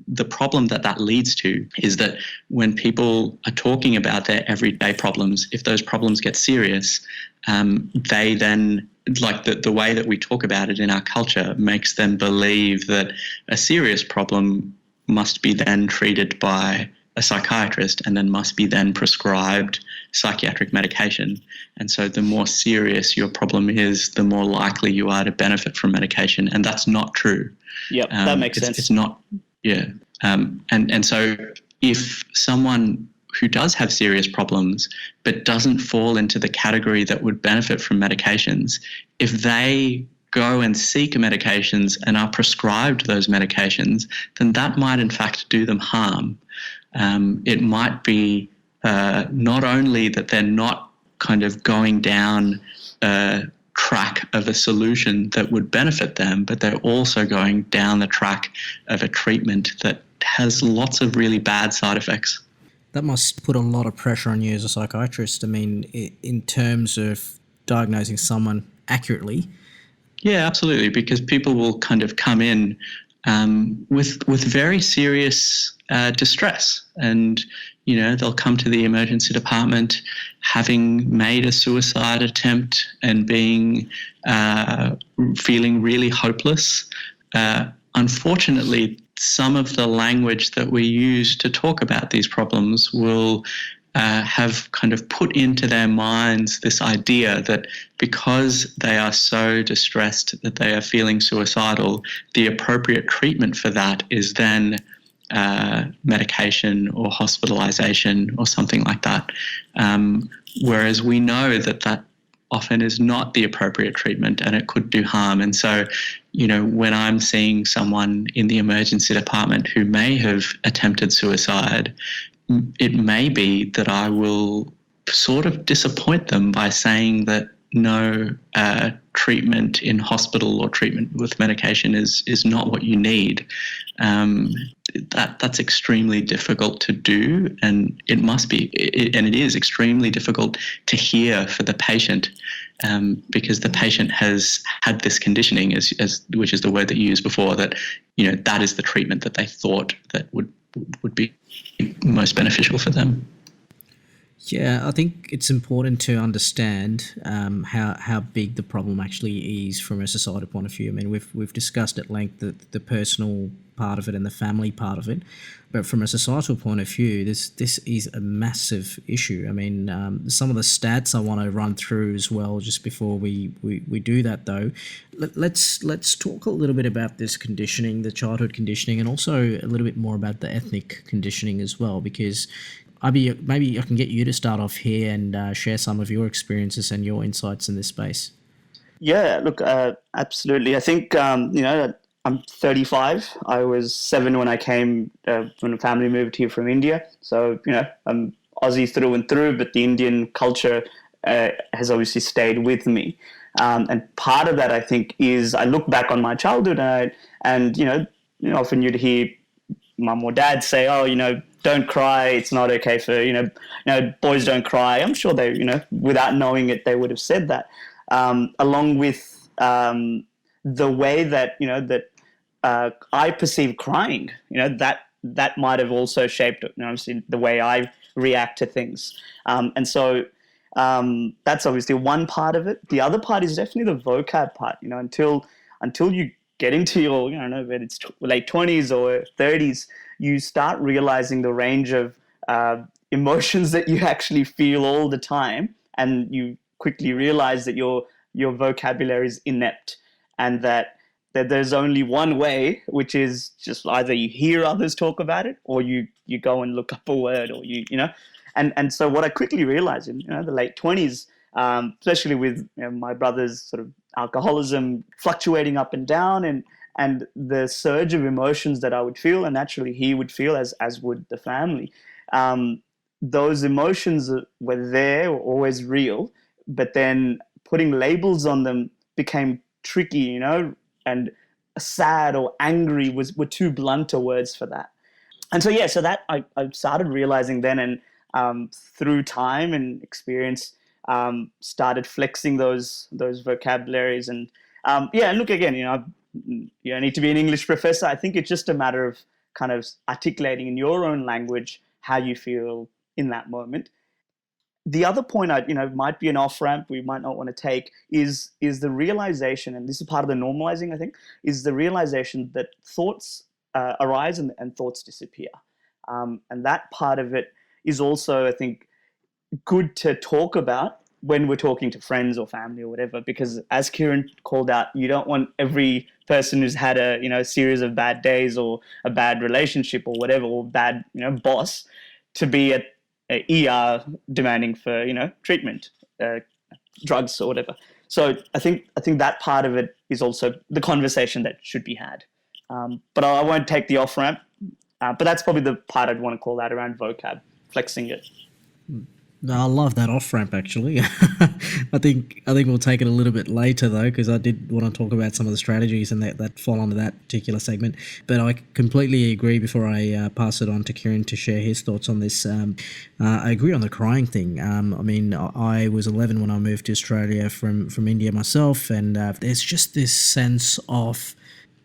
Speaker 4: the problem that leads to is that when people are talking about their everyday problems, if those problems get serious, they then, like the way that we talk about it in our culture, makes them believe that a serious problem must be then treated by a psychiatrist and then must be then prescribed psychiatric medication. And so the more serious your problem is, the more likely you are to benefit from medication. And that's not true.
Speaker 2: Yep, that makes sense.
Speaker 4: It's not, yeah. And so if someone who does have serious problems but doesn't fall into the category that would benefit from medications, if they go and seek medications and are prescribed those medications, then that might in fact do them harm. It might be not only that they're not kind of going down a track of a solution that would benefit them, but they're also going down the track of a treatment that has lots of really bad side effects.
Speaker 1: That must put a lot of pressure on you as a psychiatrist. I mean, in terms of diagnosing someone accurately.
Speaker 4: Yeah, absolutely, because people will kind of come in with very serious distress, and they'll come to the emergency department having made a suicide attempt and feeling really hopeless. Unfortunately, some of the language that we use to talk about these problems will have kind of put into their minds this idea that because they are so distressed that they are feeling suicidal, the appropriate treatment for that is then medication or hospitalization or something like that. Whereas we know that often is not the appropriate treatment and it could do harm. And so, when I'm seeing someone in the emergency department who may have attempted suicide, it may be that I will sort of disappoint them by saying that no, treatment in hospital or treatment with medication is not what you need. That's extremely difficult to do, and it must be, and it is extremely difficult to hear for the patient, because the patient has had this conditioning, which is the word that you used before, that that is the treatment that they thought that would be most beneficial for them.
Speaker 1: Yeah, I think it's important to understand how big the problem actually is from a societal point of view. I mean, we've discussed at length the personal part of it and the family part of it, but from a societal point of view, this is a massive issue. I mean, some of the stats I want to run through as well, just before we do that though. Let's talk a little bit about this conditioning, the childhood conditioning, and also a little bit more about the ethnic conditioning as well, because Abhi, maybe I can get you to start off here and share some of your experiences and your insights in this space.
Speaker 2: Yeah, look, absolutely. I think, I'm 35. I was 7 when I came, when the family moved here from India. So, I'm Aussie through and through, but the Indian culture has obviously stayed with me. And part of that, I think, is I look back on my childhood and often you'd hear mum or dad say, oh, don't cry. It's not okay for, boys don't cry. I'm sure they, without knowing it, they would have said that. Along with the way that, I perceive crying, that might have also shaped, obviously the way I react to things. And so that's obviously one part of it. The other part is definitely the vocab part, until you get into your, whether it's late 20s or 30s, you start realizing the range of emotions that you actually feel all the time, and you quickly realize that your vocabulary is inept, and that there's only one way, which is just either you hear others talk about it, or you go and look up a word, or and so what I quickly realized in the late 20s, especially with my brother's sort of alcoholism fluctuating up and down, and the surge of emotions that I would feel, and naturally he would feel, as would the family. Those emotions were there, were always real, but then putting labels on them became tricky, and sad or angry were too blunter words for that. And so, so that I started realizing then, and through time and experience, started flexing those vocabularies. And and look, again, you don't need to be an English professor. I think it's just a matter of kind of articulating in your own language how you feel in that moment. The other point might be an off ramp we might not want to take is the realization, and this is part of the normalizing, I think, is the realization that thoughts arise and thoughts disappear. And that part of it is also, I think, good to talk about when we're talking to friends or family or whatever, because as Kiran called out, you don't want every person who's had a series of bad days or a bad relationship or whatever, or bad boss, to be at ER demanding for treatment, drugs or whatever. So I think that part of it is also the conversation that should be had. But I won't take the off ramp. But that's probably the part I'd want to call out around vocab, flexing it.
Speaker 1: No, I love that off ramp actually. I think we'll take it a little bit later though, because I did want to talk about some of the strategies and that fall under that particular segment. But I completely agree. Before I pass it on to Kiran to share his thoughts on this, I agree on the crying thing. I mean, I was 11 when I moved to Australia from India myself, and there's just this sense of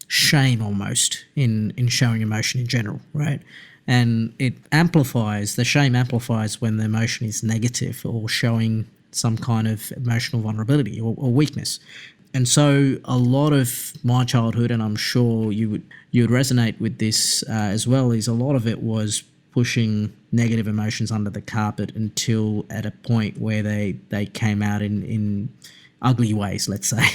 Speaker 1: shame almost in showing emotion in general, right? And the shame amplifies when the emotion is negative or showing some kind of emotional vulnerability or weakness. And so a lot of my childhood, and I'm sure you would resonate with this as well, is a lot of it was pushing negative emotions under the carpet until at a point where they came out in ugly ways, let's say.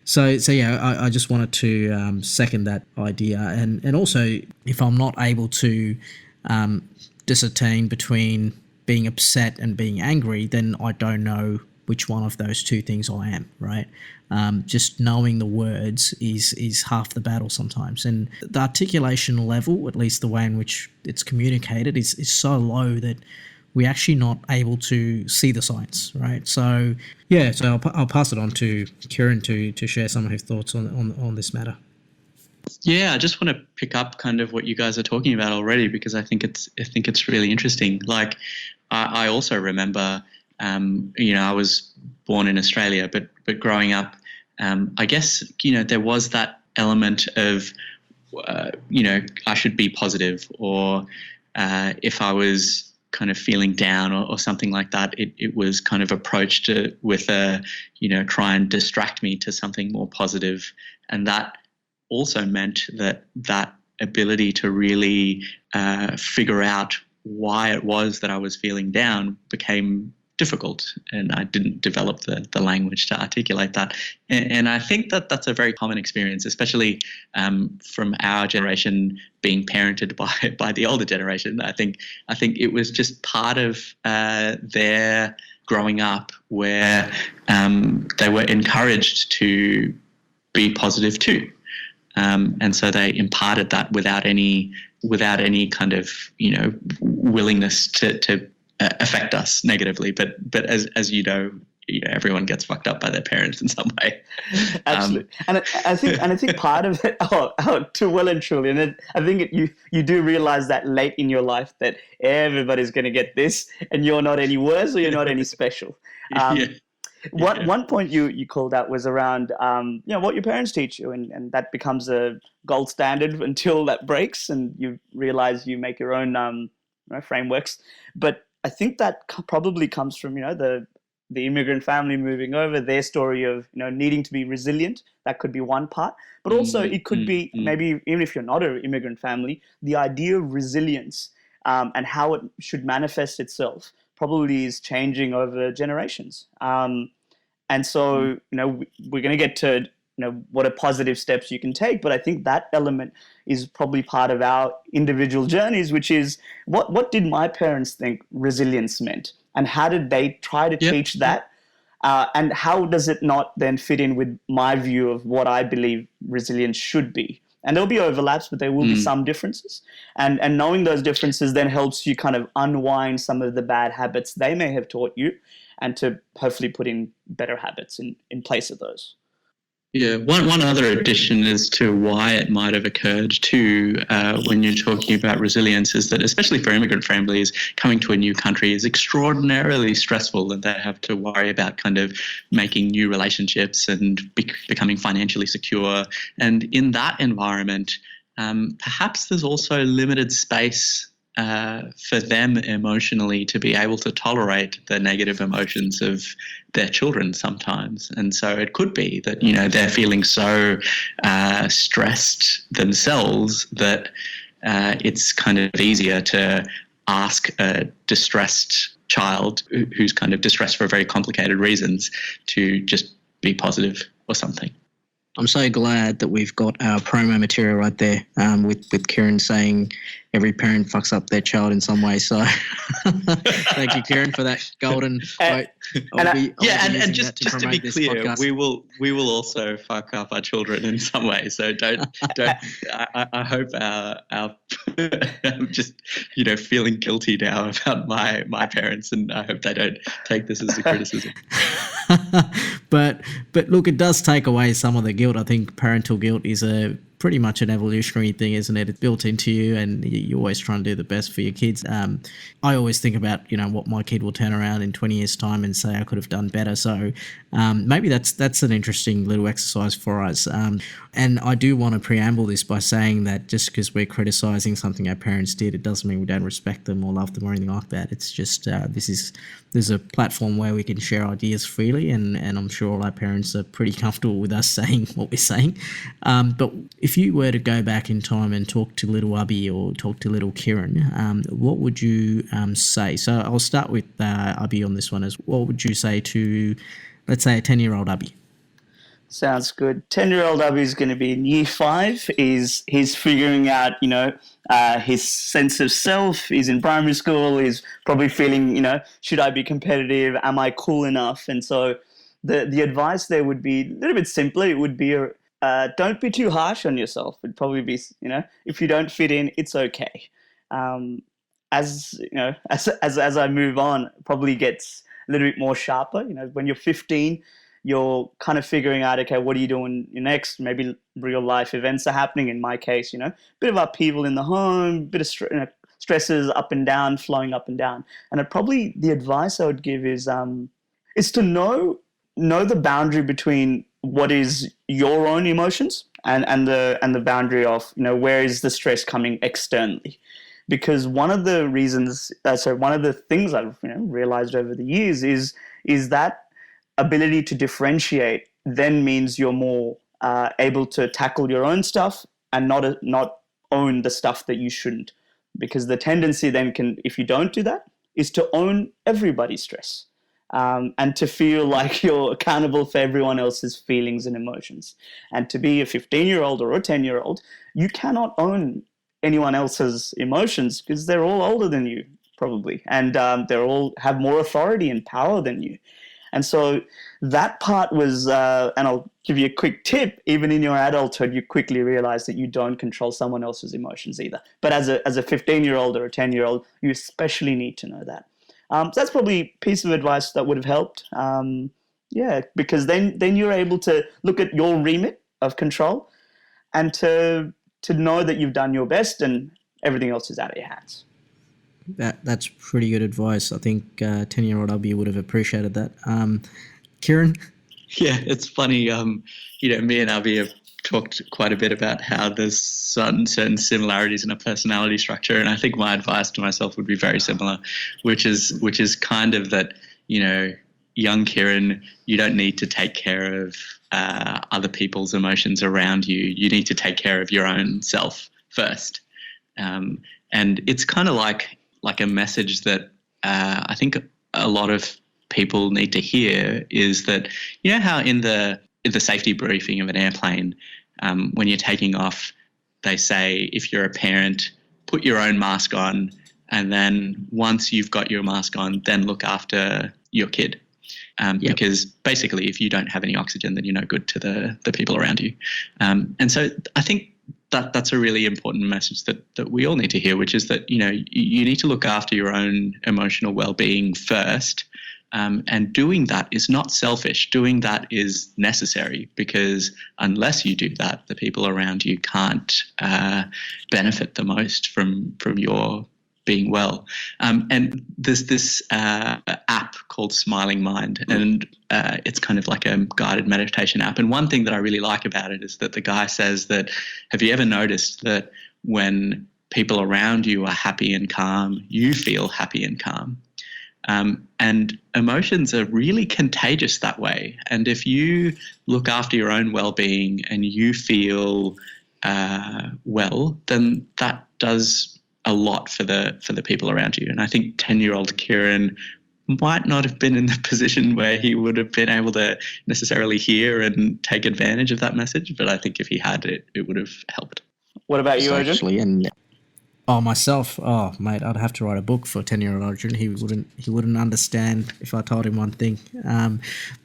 Speaker 1: So yeah, I just wanted to second that idea, and also if I'm not able to discern between being upset and being angry, then I don't know which one of those two things I am, right? Just knowing the words is half the battle sometimes, and the articulation level, at least the way in which it's communicated, is so low that we're actually not able to see the signs, right? So yeah, so I'll pass it on to Kiran to share some of his thoughts on this matter.
Speaker 4: Yeah, I just want to pick up kind of what you guys are talking about already, because I think it's really interesting. Like, I also remember, I was born in Australia, but growing up, I guess there was that element of, I should be positive, or if I was kind of feeling down or something like that, it was kind of approached with a, try and distract me to something more positive. And that also meant that ability to really figure out why it was that I was feeling down became difficult, and I didn't develop the language to articulate that. And I think that's a very common experience, especially from our generation being parented by the older generation. I think it was just part of their growing up where they were encouraged to be positive too. And so they imparted that without any kind of, willingness to affect us negatively. But as you know, everyone gets fucked up by their parents in some way.
Speaker 2: Absolutely. And I think part of it, too well and truly, and I think you do realize that late in your life that everybody's going to get this, and you're not any worse or you're not any special. One point you called out was around what your parents teach you, and that becomes a gold standard until that breaks and you realize you make your own frameworks. But I think that probably comes from the immigrant family moving over, their story of needing to be resilient. That could be one part, but also it could be maybe even if you're not an immigrant family, the idea of resilience and how it should manifest itself probably is changing over generations. And so, we're going to get to, what are positive steps you can take. But I think that element is probably part of our individual journeys, which is what did my parents think resilience meant? And how did they try to teach that? And how does it not then fit in with my view of what I believe resilience should be? And there'll be overlaps, but there will be some differences. And knowing those differences then helps you kind of unwind some of the bad habits they may have taught you and to hopefully put in better habits in place of those.
Speaker 4: Yeah, one other addition as to why it might have occurred too when you're talking about resilience is that especially for immigrant families, coming to a new country is extraordinarily stressful, and they have to worry about kind of making new relationships and becoming financially secure. And in that environment, perhaps there's also limited space for them emotionally to be able to tolerate the negative emotions of their children sometimes. And so it could be that, they're feeling so stressed themselves that it's kind of easier to ask a distressed child who's kind of distressed for very complicated reasons to just be positive or something.
Speaker 1: I'm so glad that we've got our promo material right there with Kiran saying every parent fucks up their child in some way. So thank you, Kiran, for that golden quote.
Speaker 4: And just to be clear, podcast. we will also fuck up our children in some way. So don't. I hope our I'm just feeling guilty now about my parents, and I hope they don't take this as a criticism.
Speaker 1: But look, it does take away some of the guilt. I think parental guilt is pretty much an evolutionary thing, isn't it? It's built into you, and you're always trying to do the best for your kids. I always think about what my kid will turn around in 20 years' time and say I could have done better. So maybe that's an interesting little exercise for us. And I do want to preamble this by saying that just because we're criticizing something our parents did, it doesn't mean we don't respect them or love them or anything like that. It's just there's a platform where we can share ideas freely, and I'm sure all our parents are pretty comfortable with us saying what we're saying. But if you were to go back in time and talk to little Abhi or talk to little Kiran, what would you say? So I'll start with Abhi on this one. What would you say to, let's say, a 10-year-old Abhi?
Speaker 2: Sounds good. 10-year-old Abhi is going to be in year 5. He's figuring out, his sense of self. He's in primary school. He's probably feeling, should I be competitive? Am I cool enough? And so the advice there would be a little bit simpler. It would be don't be too harsh on yourself. It'd probably be, if you don't fit in, it's okay. As I move on, it probably gets a little bit more sharper. When you're 15, you're kind of figuring out, okay, what are you doing next? Maybe real life events are happening. In my case, bit of upheaval in the home, bit of stresses up and down, flowing up and down. And the advice I would give is to know the boundary between what is your own emotions and the boundary of, where is the stress coming externally. because one of the things I've realized over the years is that ability to differentiate then means you're more able to tackle your own stuff and not own the stuff that you shouldn't. Because the tendency then if you don't do that, is to own everybody's stress and to feel like you're accountable for everyone else's feelings and emotions. And to be a 15-year-old or a 10-year-old, you cannot own anyone else's emotions because they're all older than you, probably, and they all have more authority and power than you. And so that part was, and I'll give you a quick tip, even in your adulthood, you quickly realize that you don't control someone else's emotions either. But as a 15-year-old or a 10-year-old, you especially need to know that. So that's probably a piece of advice that would have helped. Because then you're able to look at your remit of control and to know that you've done your best and everything else is out of your hands.
Speaker 1: That's pretty good advice. I think 10-year-old Abhi would have appreciated that. Kiran?
Speaker 4: Yeah, it's funny. Me and Abhi have talked quite a bit about how there's certain similarities in a personality structure, and I think my advice to myself would be very similar, which is kind of that, young Kiran, you don't need to take care of other people's emotions around you. You need to take care of your own self first. And it's kind of like a message that I think a lot of people need to hear is that, how in the safety briefing of an airplane, when you're taking off, they say, if you're a parent, put your own mask on, and then once you've got your mask on, then look after your kid. Because basically if you don't have any oxygen, then you're no good to the people around you. And so I think that's a really important message that we all need to hear, which is that, you need to look after your own emotional well-being first. And doing that is not selfish. Doing that is necessary, because unless you do that, the people around you can't benefit the most from your being well. And there's this app called Smiling Mind, and it's kind of like a guided meditation app. And one thing that I really like about it is that the guy says that, have you ever noticed that when people around you are happy and calm, you feel happy and calm? And emotions are really contagious that way. And if you look after your own well-being and you feel well, then that does a lot for the people around you. And I think 10-year-old Kiran might not have been in the position where he would have been able to necessarily hear and take advantage of that message, but I think if he had it, it would have helped.
Speaker 2: What about you, Arjun?
Speaker 1: Actually, myself, mate, I'd have to write a book for 10-year-old Arjun. He wouldn't understand if I told him one thing.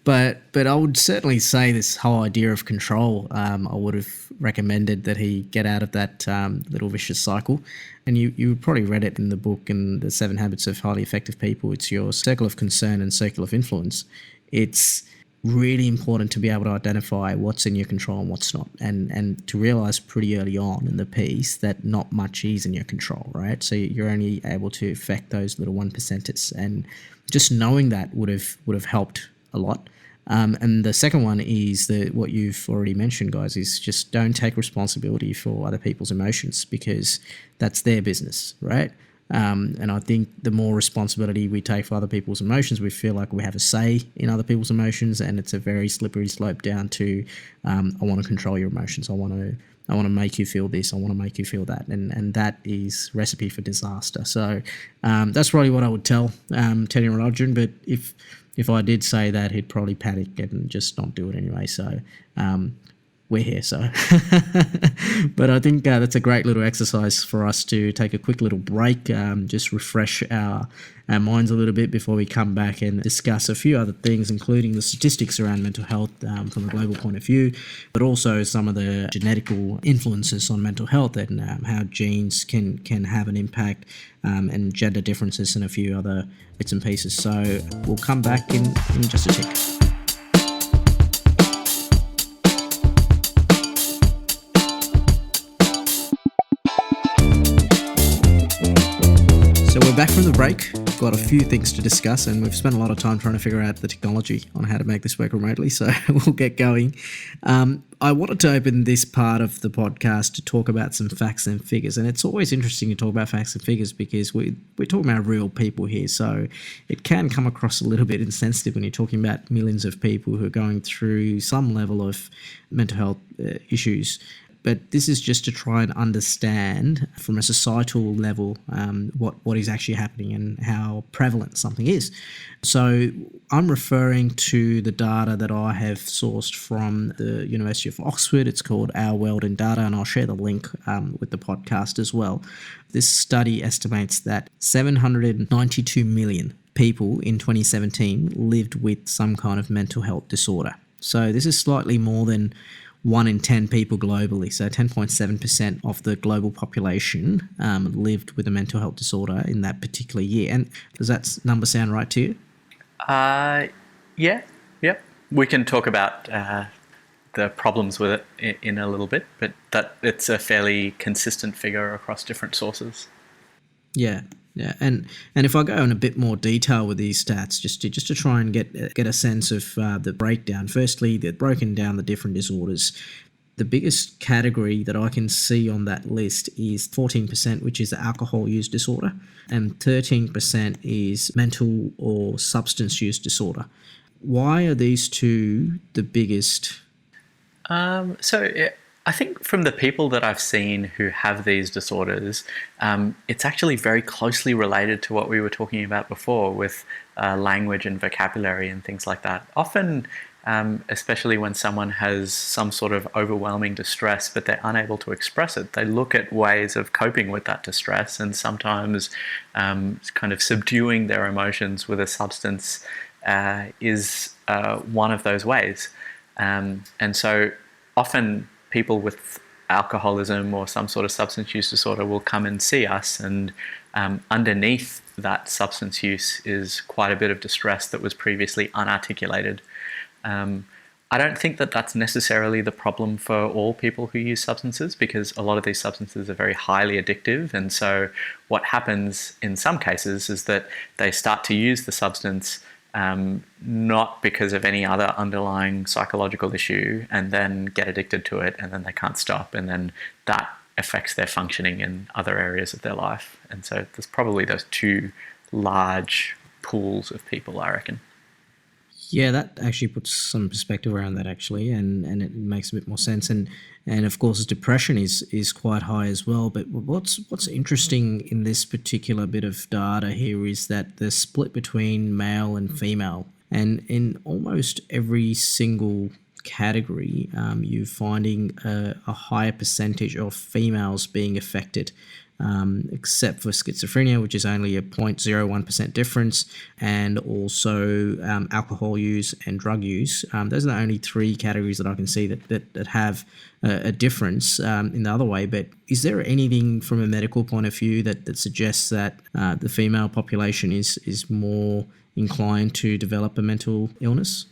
Speaker 1: But I would certainly say this whole idea of control, I would have recommended that he get out of that little vicious cycle. And you probably read it in the book, in the 7 Habits of Highly Effective People. It's your circle of concern and circle of influence. It's really important to be able to identify what's in your control and what's not, and to realize pretty early on in the piece that not much is in your control, right? So you're only able to affect those little 1%ers, and just knowing that would have helped a lot. And the second one is what you've already mentioned, guys, is just don't take responsibility for other people's emotions, because that's their business, right? And I think the more responsibility we take for other people's emotions, we feel like we have a say in other people's emotions, and it's a very slippery slope down to I want to control your emotions. I want to make you feel this. I want to make you feel that, and that is recipe for disaster. So that's probably what I would tell 10-year-old Arjun. But if I did say that, he'd probably panic and just not do it anyway. So we're here, so. But I think that's a great little exercise for us to take a quick little break, just refresh our minds a little bit before we come back and discuss a few other things, including the statistics around mental health from a global point of view, but also some of the genetical influences on mental health and how genes can have an impact, and gender differences and a few other bits and pieces. So we'll come back in just a tick. So we're back from the break. got a few things to discuss, and we've spent a lot of time trying to figure out the technology on how to make this work remotely, so we'll get going. I wanted to open this part of the podcast to talk about some facts and figures, and it's always interesting to talk about facts and figures because we're talking about real people here, so it can come across a little bit insensitive when you're talking about millions of people who are going through some level of mental health issues. But this is just to try and understand from a societal level what is actually happening and how prevalent something is. So I'm referring to the data that I have sourced from the University of Oxford. It's called Our World in Data, and I'll share the link with the podcast as well. This study estimates that 792 million people in 2017 lived with some kind of mental health disorder. So this is slightly more than 1 in 10 people globally, so 10.7% of the global population lived with a mental health disorder in that particular year. And does that number sound right to you?
Speaker 3: Yeah. We can talk about the problems with it in a little bit, but that it's a fairly consistent figure across different sources.
Speaker 1: Yeah. And if I go in a bit more detail with these stats, just to try and get a sense of the breakdown. Firstly, they've broken down the different disorders. The biggest category that I can see on that list is 14%, which is alcohol use disorder, and 13% is mental or substance use disorder. Why are these two the biggest?
Speaker 3: I think from the people that I've seen who have these disorders, it's actually very closely related to what we were talking about before with language and vocabulary and things like that. Often, especially when someone has some sort of overwhelming distress, but they're unable to express it, they look at ways of coping with that distress, and sometimes kind of subduing their emotions with a substance is one of those ways. And so often people with alcoholism or some sort of substance use disorder will come and see us, and underneath that substance use is quite a bit of distress that was previously unarticulated. I don't think that that's necessarily the problem for all people who use substances, because a lot of these substances are very highly addictive, and so what happens in some cases is that they start to use the substance not because of any other underlying psychological issue, and then get addicted to it, and then they can't stop, and then that affects their functioning in other areas of their life. And so there's probably those two large pools of people, I reckon.
Speaker 1: Yeah, that actually puts some perspective around that actually, and it makes a bit more sense. And of course, depression is quite high as well. But what's interesting in this particular bit of data here is that the split between male and female, and in almost every single category, you're finding a higher percentage of females being affected. Except for schizophrenia, which is only a 0.01% difference, and also alcohol use and drug use. Those are the only three categories that I can see that have a difference in the other way. But is there anything from a medical point of view that suggests that the female population is more inclined to develop a mental illness?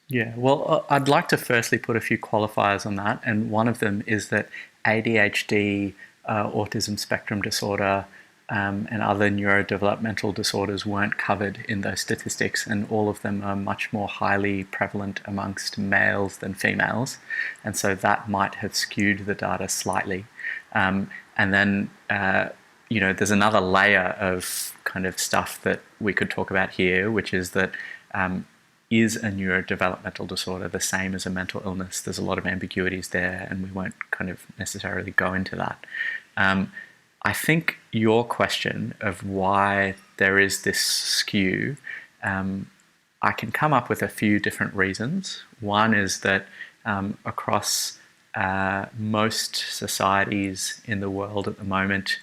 Speaker 3: Yeah, well, I'd like to firstly put a few qualifiers on that, and one of them is that ADHD, autism spectrum disorder, and other neurodevelopmental disorders weren't covered in those statistics, and all of them are much more highly prevalent amongst males than females, and so that might have skewed the data slightly. And then, there's another layer of kind of stuff that we could talk about here, which is that is a neurodevelopmental disorder the same as a mental illness? There's a lot of ambiguities there, and we won't kind of necessarily go into that. I think your question of why there is this skew, I can come up with a few different reasons. One is that across most societies in the world at the moment,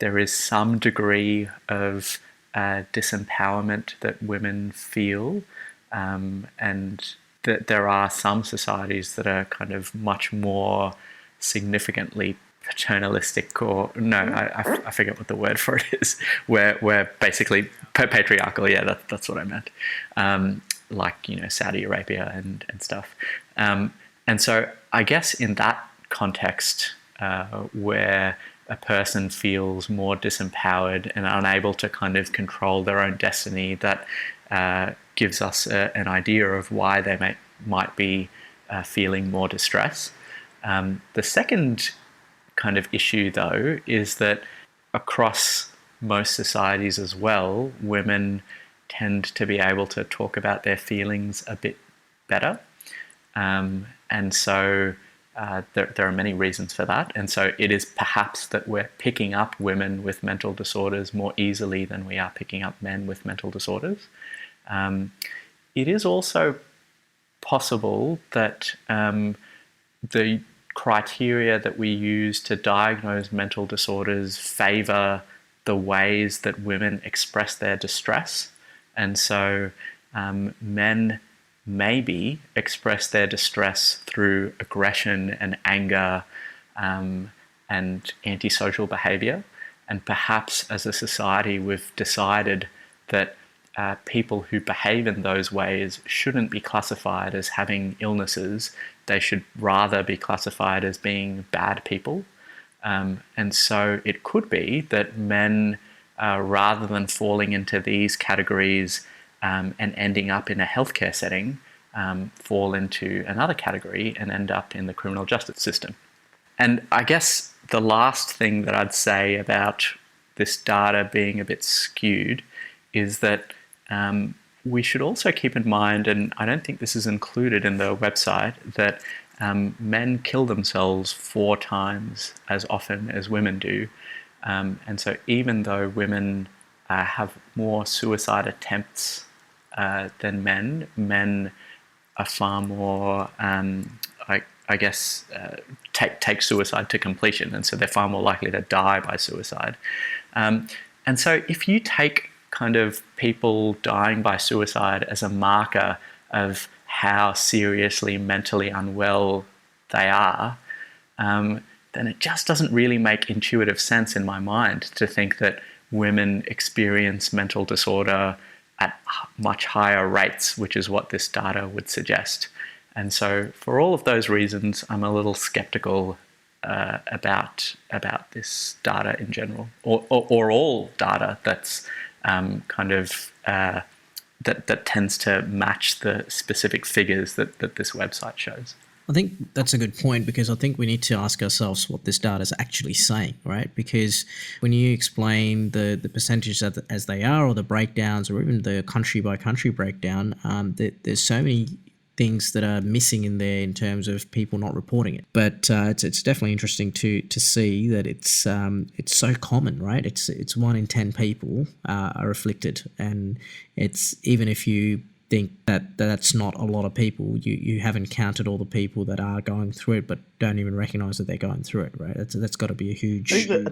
Speaker 3: there is some degree of disempowerment that women feel, and that there are some societies that are kind of much more significantly paternalistic, or I forget what the word for it is, where basically patriarchal. Yeah, that's what I meant. Like Saudi Arabia and stuff. And so I guess in that context, where a person feels more disempowered and unable to kind of control their own destiny, that gives us an idea of why they might be feeling more distress. The second kind of issue, though, is that across most societies as well, women tend to be able to talk about their feelings a bit better. And so there are many reasons for that. And so it is perhaps that we're picking up women with mental disorders more easily than we are picking up men with mental disorders. It is also possible that the criteria that we use to diagnose mental disorders favour the ways that women express their distress. And so men maybe express their distress through aggression and anger and antisocial behaviour. And perhaps as a society we've decided that people who behave in those ways shouldn't be classified as having illnesses. They should rather be classified as being bad people. And so it could be that men, rather than falling into these categories and ending up in a healthcare setting, fall into another category and end up in the criminal justice system. And I guess the last thing that I'd say about this data being a bit skewed is that we should also keep in mind, and I don't think this is included in the website, that men kill themselves 4 times as often as women do. And so even though women have more suicide attempts than men are far more, I guess, take suicide to completion. And so they're far more likely to die by suicide. And so if you take kind of people dying by suicide as a marker of how seriously mentally unwell they are, then it just doesn't really make intuitive sense in my mind to think that women experience mental disorder at much higher rates, which is what this data would suggest. And so for all of those reasons, I'm a little skeptical about this data in general, or all data that's kind of that tends to match the specific figures that this website shows.
Speaker 1: I think that's a good point, because I think we need to ask ourselves what this data is actually saying, right? Because when you explain the percentages as they are, or the breakdowns, or even the country by country breakdown, there's so many things that are missing in there in terms of people not reporting it. But it's definitely interesting to see that it's so common, right? It's 1 in 10 people are afflicted, and it's, even if you think that's not a lot of people, you haven't counted all the people that are going through it but don't even recognize that they're going through it, right? That's got to be a huge number.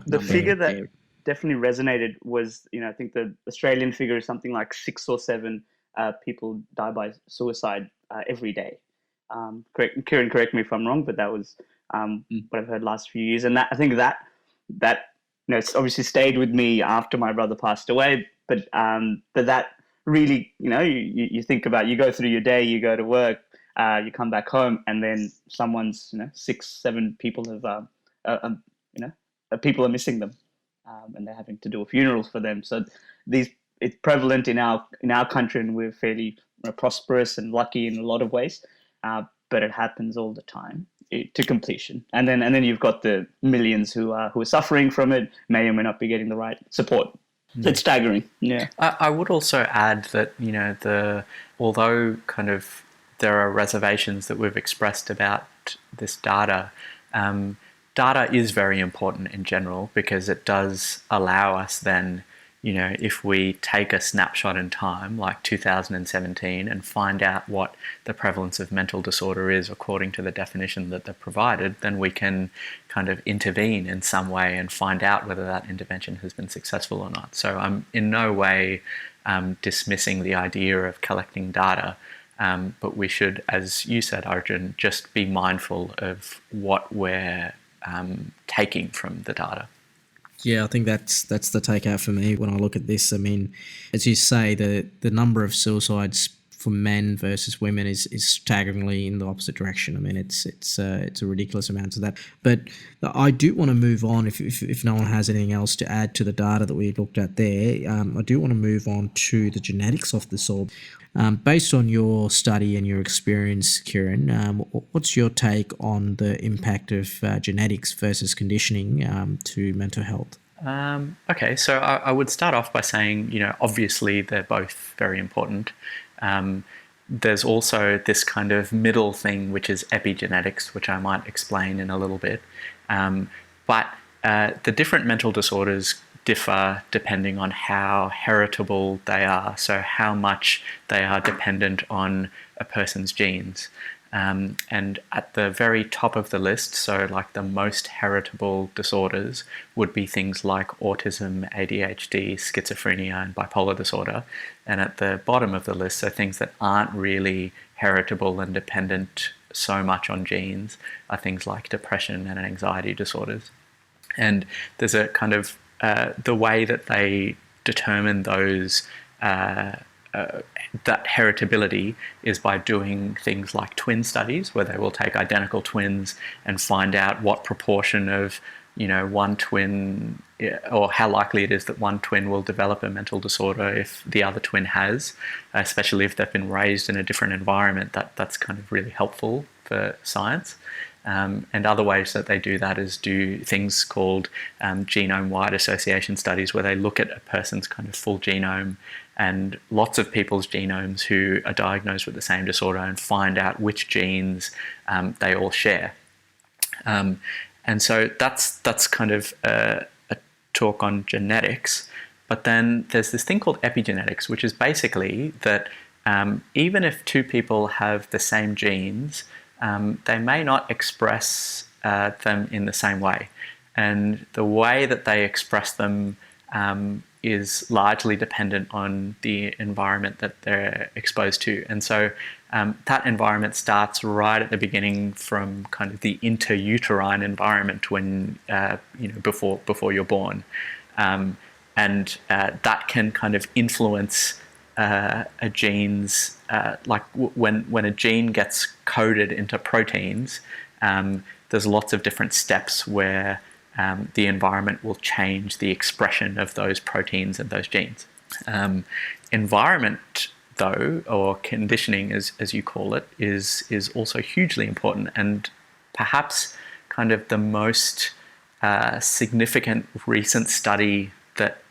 Speaker 2: The figure that definitely resonated was, I think the Australian figure is something like 6 or 7 people die by suicide every day. Kiran, correct me if I'm wrong, but that was what I've heard last few years, and I think that it's obviously stayed with me after my brother passed away. But that really, you think about, you go through your day, you go to work, you come back home, and then someone's 6, 7 people have people are missing them, and they're having to do a funeral for them. So it's prevalent in our country, and we're fairly prosperous and lucky in a lot of ways, but it happens all the time to completion. And then you've got the millions who are suffering from it, may or may not be getting the right support. So it's staggering. Yeah.
Speaker 3: I would also add that although kind of there are reservations that we've expressed about this data, data is very important in general, because it does allow us then, if we take a snapshot in time, like 2017, and find out what the prevalence of mental disorder is according to the definition that they're provided, then we can kind of intervene in some way and find out whether that intervention has been successful or not. So I'm in no way dismissing the idea of collecting data, but we should, as you said, Arjun, just be mindful of what we're taking from the data.
Speaker 1: Yeah, I think that's the takeout for me when I look at this. I mean, as you say, the number of suicides for men versus women is staggeringly in the opposite direction. I mean, it's a ridiculous amount of that. But I do want to move on. If no one has anything else to add to the data that we looked at there, I do want to move on to the genetics of this all. Based on your study and your experience, Kiran, what's your take on the impact of genetics versus conditioning to mental health?
Speaker 3: Okay, so I would start off by saying, obviously they're both very important. There's also this kind of middle thing, which is epigenetics, which I might explain in a little bit. But the different mental disorders differ depending on how heritable they are, so how much they are dependent on a person's genes. And at the very top of the list, so like the most heritable disorders would be things like autism, ADHD, schizophrenia, and bipolar disorder. And at the bottom of the list, so things that aren't really heritable and dependent so much on genes, are things like depression and anxiety disorders. And there's a kind of the way that they determine those that heritability is by doing things like twin studies, where they will take identical twins and find out what proportion of one twin, or how likely it is that one twin will develop a mental disorder if the other twin has, especially if they've been raised in a different environment. That's kind of really helpful for science. And other ways that they do that is do things called genome-wide association studies, where they look at a person's kind of full genome and lots of people's genomes who are diagnosed with the same disorder and find out which genes they all share. And so that's kind of a talk on genetics. But then there's this thing called epigenetics, which is basically that even if two people have the same genes, they may not express them in the same way. And the way that they express them is largely dependent on the environment that they're exposed to. And so that environment starts right at the beginning from kind of the interuterine environment when, before you're born. And that can kind of influence a gene's, when a gene gets coded into proteins, there's lots of different steps where the environment will change the expression of those proteins and those genes. Environment, though, or conditioning, as you call it, is also hugely important, and perhaps kind of the most significant recent study that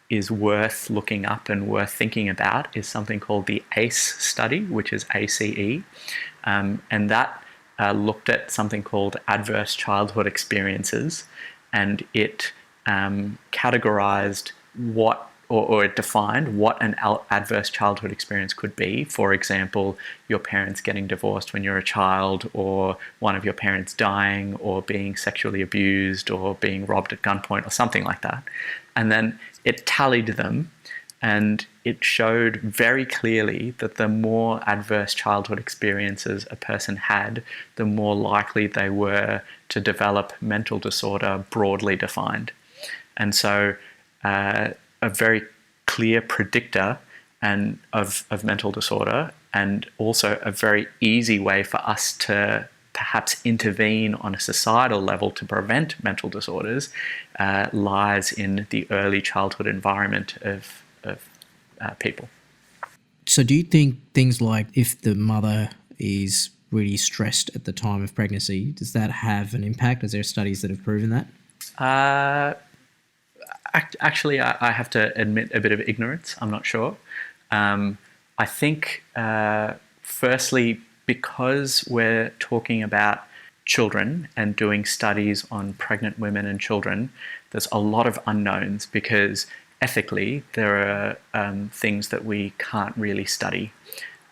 Speaker 3: is worth looking up and worth thinking about is something called the ACE study, which is ACE, and that looked at something called adverse childhood experiences, and it categorized what, or it defined what an adverse childhood experience could be. For example, your parents getting divorced when you're a child, or one of your parents dying, or being sexually abused, or being robbed at gunpoint, or something like that. And then it tallied them, and it showed very clearly that the more adverse childhood experiences a person had, the more likely they were to develop mental disorder broadly defined. And so a very clear predictor of mental disorder, and also a very easy way for us to perhaps intervene on a societal level to prevent mental disorders, lies in the early childhood environment of people.
Speaker 1: So do you think things like if the mother is really stressed at the time of pregnancy, does that have an impact? Is there studies that have proven that?
Speaker 3: Actually, I have to admit a bit of ignorance. I'm not sure. I think, firstly, because we're talking about children and doing studies on pregnant women and children, there's a lot of unknowns, because ethically there are things that we can't really study.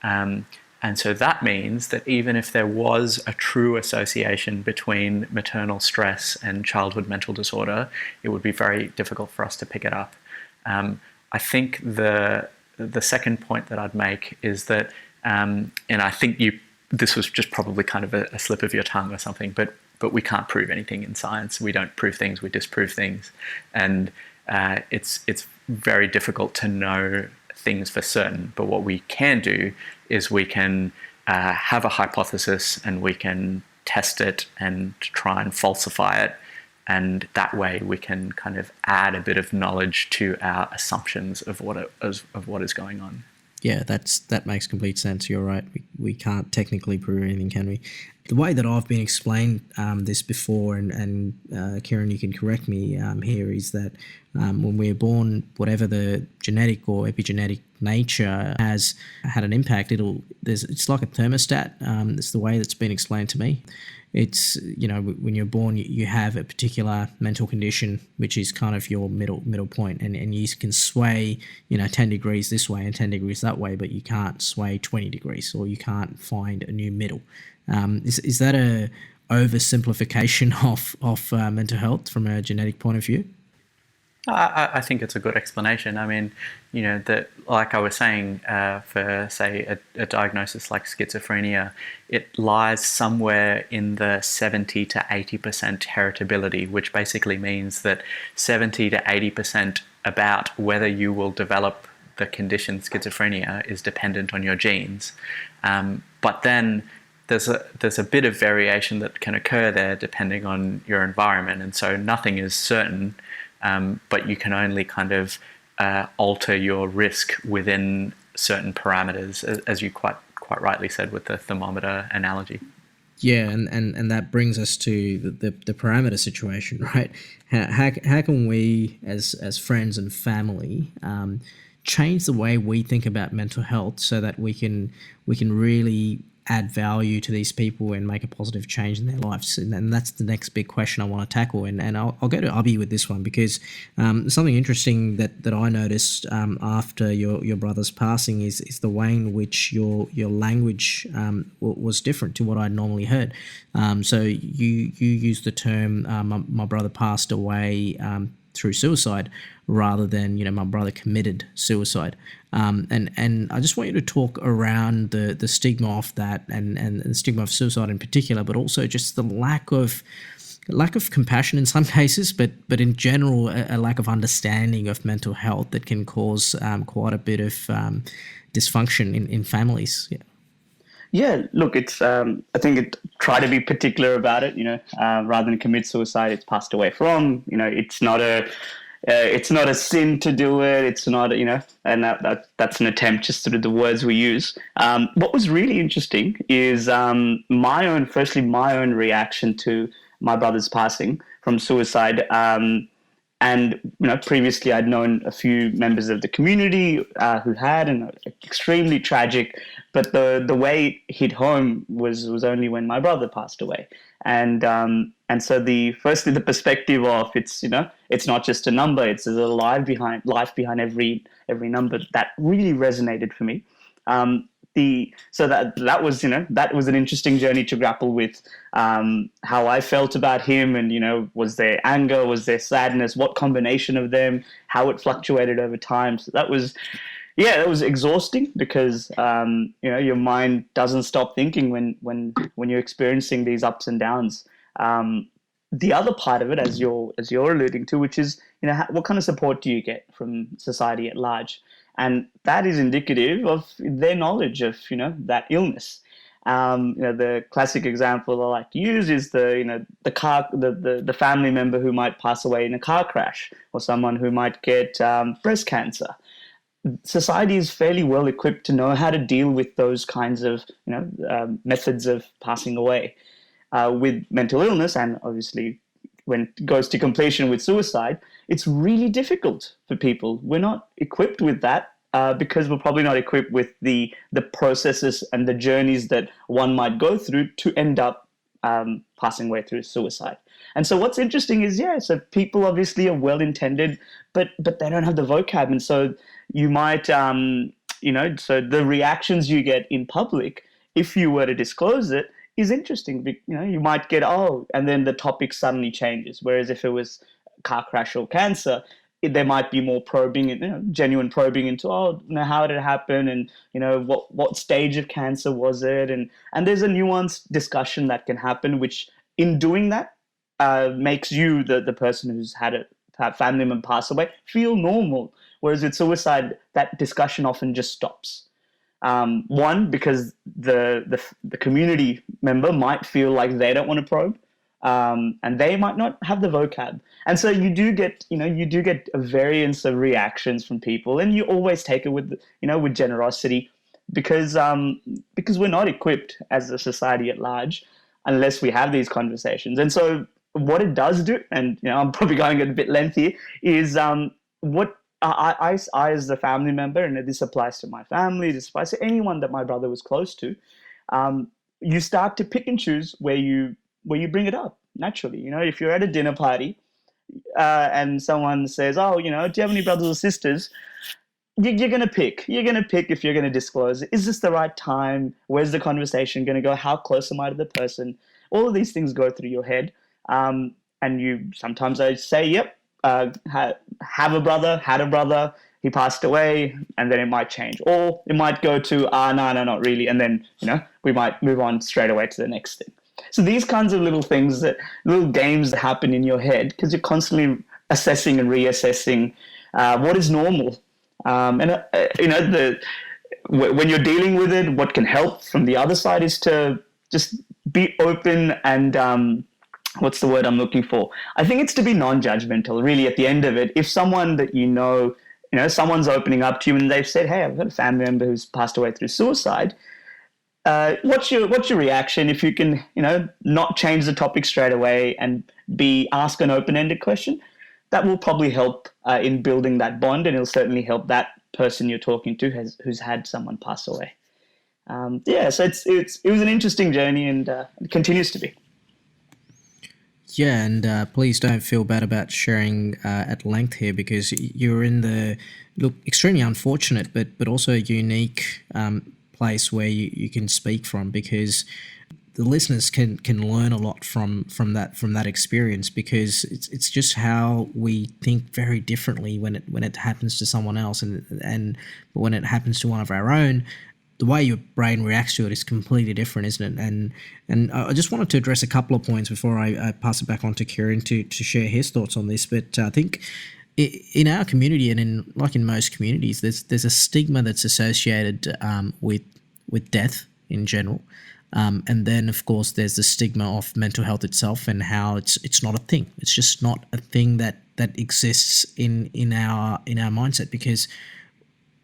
Speaker 3: And so that means that even if there was a true association between maternal stress and childhood mental disorder, it would be very difficult for us to pick it up. I think the second point that I'd make is that, and I think this was just probably kind of a slip of your tongue or something, but we can't prove anything in science. We don't prove things, we disprove things. And it's very difficult to know things for certain. But what we can do is we can have a hypothesis and we can test it and try and falsify it. And that way we can kind of add a bit of knowledge to our assumptions of what is going on.
Speaker 1: Yeah, that makes complete sense. You're right. We can't technically prove anything, can we? The way that I've been explained this before, and Kiran, you can correct me here, is that when we're born, whatever the genetic or epigenetic nature has had an impact, it's like a thermostat. It's the way that's been explained to me. It's, when you're born, you have a particular mental condition, which is kind of your middle point, and you can sway, 10 degrees this way and 10 degrees that way, but you can't sway 20 degrees, or you can't find a new middle. Is that a oversimplification of mental health from a genetic point of view?
Speaker 3: I think it's a good explanation. I mean, that, like I was saying, for say a diagnosis like schizophrenia, it lies somewhere in the 70 to 80% heritability, which basically means that 70 to 80% about whether you will develop the condition schizophrenia is dependent on your genes. But then there's a bit of variation that can occur there depending on your environment, and so nothing is certain. But you can only kind of alter your risk within certain parameters, as you quite rightly said with the thermometer analogy.
Speaker 1: Yeah, and that brings us to the parameter situation, right? How can we, as friends and family, change the way we think about mental health so that we can really add value to these people and make a positive change in their lives? And that's the next big question I want to tackle. And I'll go to Abhi with this one, because something interesting that I noticed after your brother's passing is the way in which your language was different to what I'd normally heard. So you used the term my brother passed away through suicide, rather than my brother committed suicide. And I just want you to talk around the stigma of that, and the stigma of suicide in particular, but also just the lack of compassion in some cases, but in general a lack of understanding of mental health that can cause quite a bit of dysfunction in families.
Speaker 2: Yeah, look, it's I think try to be particular about it. Rather than commit suicide, it's passed away from. It's not a sin to do it. It's not, and that's an attempt just through the words we use. What was really interesting is my own reaction to my brother's passing from suicide. And previously I'd known a few members of the community who had, and extremely tragic. But the way it hit home was only when my brother passed away. And so firstly the perspective of it's not just a number, there's a life behind every number, that really resonated for me. So that was an interesting journey to grapple with, how I felt about him, and was there anger, was there sadness, what combination of them, how it fluctuated over time. So that was exhausting, because your mind doesn't stop thinking when you're experiencing these ups and downs. The other part of it, as you're alluding to, which is what kind of support do you get from society at large, and that is indicative of their knowledge of that illness. The classic example I like to use is the family member who might pass away in a car crash, or someone who might get breast cancer. Society is fairly well equipped to know how to deal with those kinds of methods of passing away. With mental illness, and obviously when it goes to completion with suicide, it's really difficult for people. We're not equipped with that because we're probably not equipped with the processes and the journeys that one might go through to end up passing away through suicide. And so what's interesting is, so people obviously are well-intended, but they don't have the vocab. And so you might, so the reactions you get in public, if you were to disclose it, is interesting. You might get, and then the topic suddenly changes. Whereas if it was car crash or cancer, there might be more probing, genuine probing into, how did it happen? And, what stage of cancer was it? And there's a nuanced discussion that can happen, which in doing that makes you the person who's had it have family member pass away feel normal. Whereas with suicide, that discussion often just stops. One, because the community member might feel like they don't want to probe, and they might not have the vocab. And so you do get a variance of reactions from people, and you always take it with generosity, because we're not equipped as a society at large unless we have these conversations. And so what it does do, and I'm probably going a bit lengthy, is what I as a family member, and this applies to my family, this applies to anyone that my brother was close to, you start to pick and choose where you bring it up naturally. If you're at a dinner party and someone says, "Oh, do you have any brothers or sisters?" You're going to pick. You're going to pick if you're going to disclose. Is this the right time? Where's the conversation going to go? How close am I to the person? All of these things go through your head. And sometimes I say, yep, have a brother, had a brother, he passed away, and then it might change. Or it might go to, no, not really. And then, we might move on straight away to the next thing. So these kinds of little things, little games that happen in your head, because you're constantly assessing and reassessing what is normal. When you're dealing with it, what can help from the other side is to just be open and what's the word I'm looking for? I think it's to be non-judgmental, really, at the end of it. If someone that someone's opening up to you and they've said, "Hey, I've got a family member who's passed away through suicide," what's your reaction? If you can, not change the topic straight away and ask an open-ended question, that will probably help in building that bond, and it'll certainly help that person you're talking to who's had someone pass away. So it was an interesting journey, and it continues to be.
Speaker 1: Yeah, and please don't feel bad about sharing at length here, because you're in the extremely unfortunate but also unique place where you can speak from, because the listeners can learn a lot from that experience, because it's just how we think very differently when it happens to someone else, and when it happens to one of our own, the way your brain reacts to it is completely different, isn't it? And I just wanted to address a couple of points before I pass it back on to Kiran to share his thoughts on this. But I think in our community, and in most communities, there's a stigma that's associated with death in general. And then, of course, there's the stigma of mental health itself, and how it's not a thing. It's just not a thing that exists in our mindset. Because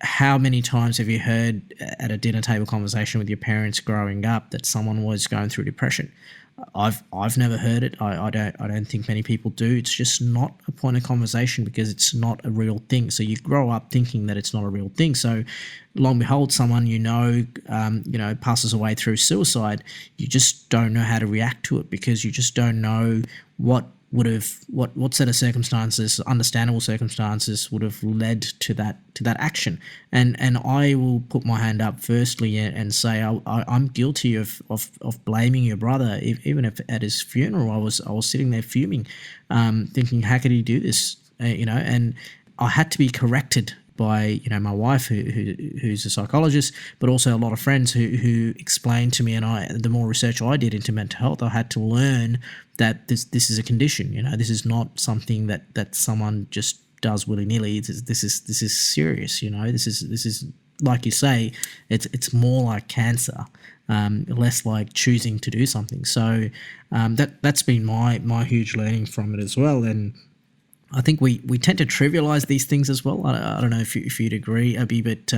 Speaker 1: how many times have you heard at a dinner table conversation with your parents growing up that someone was going through depression? I've never heard it. I don't think many people do. It's just not a point of conversation, because it's not a real thing. So you grow up thinking that it's not a real thing. So long and behold, someone passes away through suicide. You just don't know how to react to it, because you just don't know what set of circumstances, understandable circumstances, would have led to that action. And I will put my hand up firstly and say I'm guilty of blaming your brother. Even if at his funeral I was sitting there fuming, thinking, how could he do this? And I had to be corrected by my wife, who's a psychologist, but also a lot of friends who explained to me, and the more research I did into mental health, I had to learn that this is a condition. This is not something that someone just does willy-nilly. This is serious. This is like you say, it's more like cancer, less like choosing to do something. So that's been my huge learning from it as well. And I think we tend to trivialize these things as well. I don't know if you'd agree, Abhi, but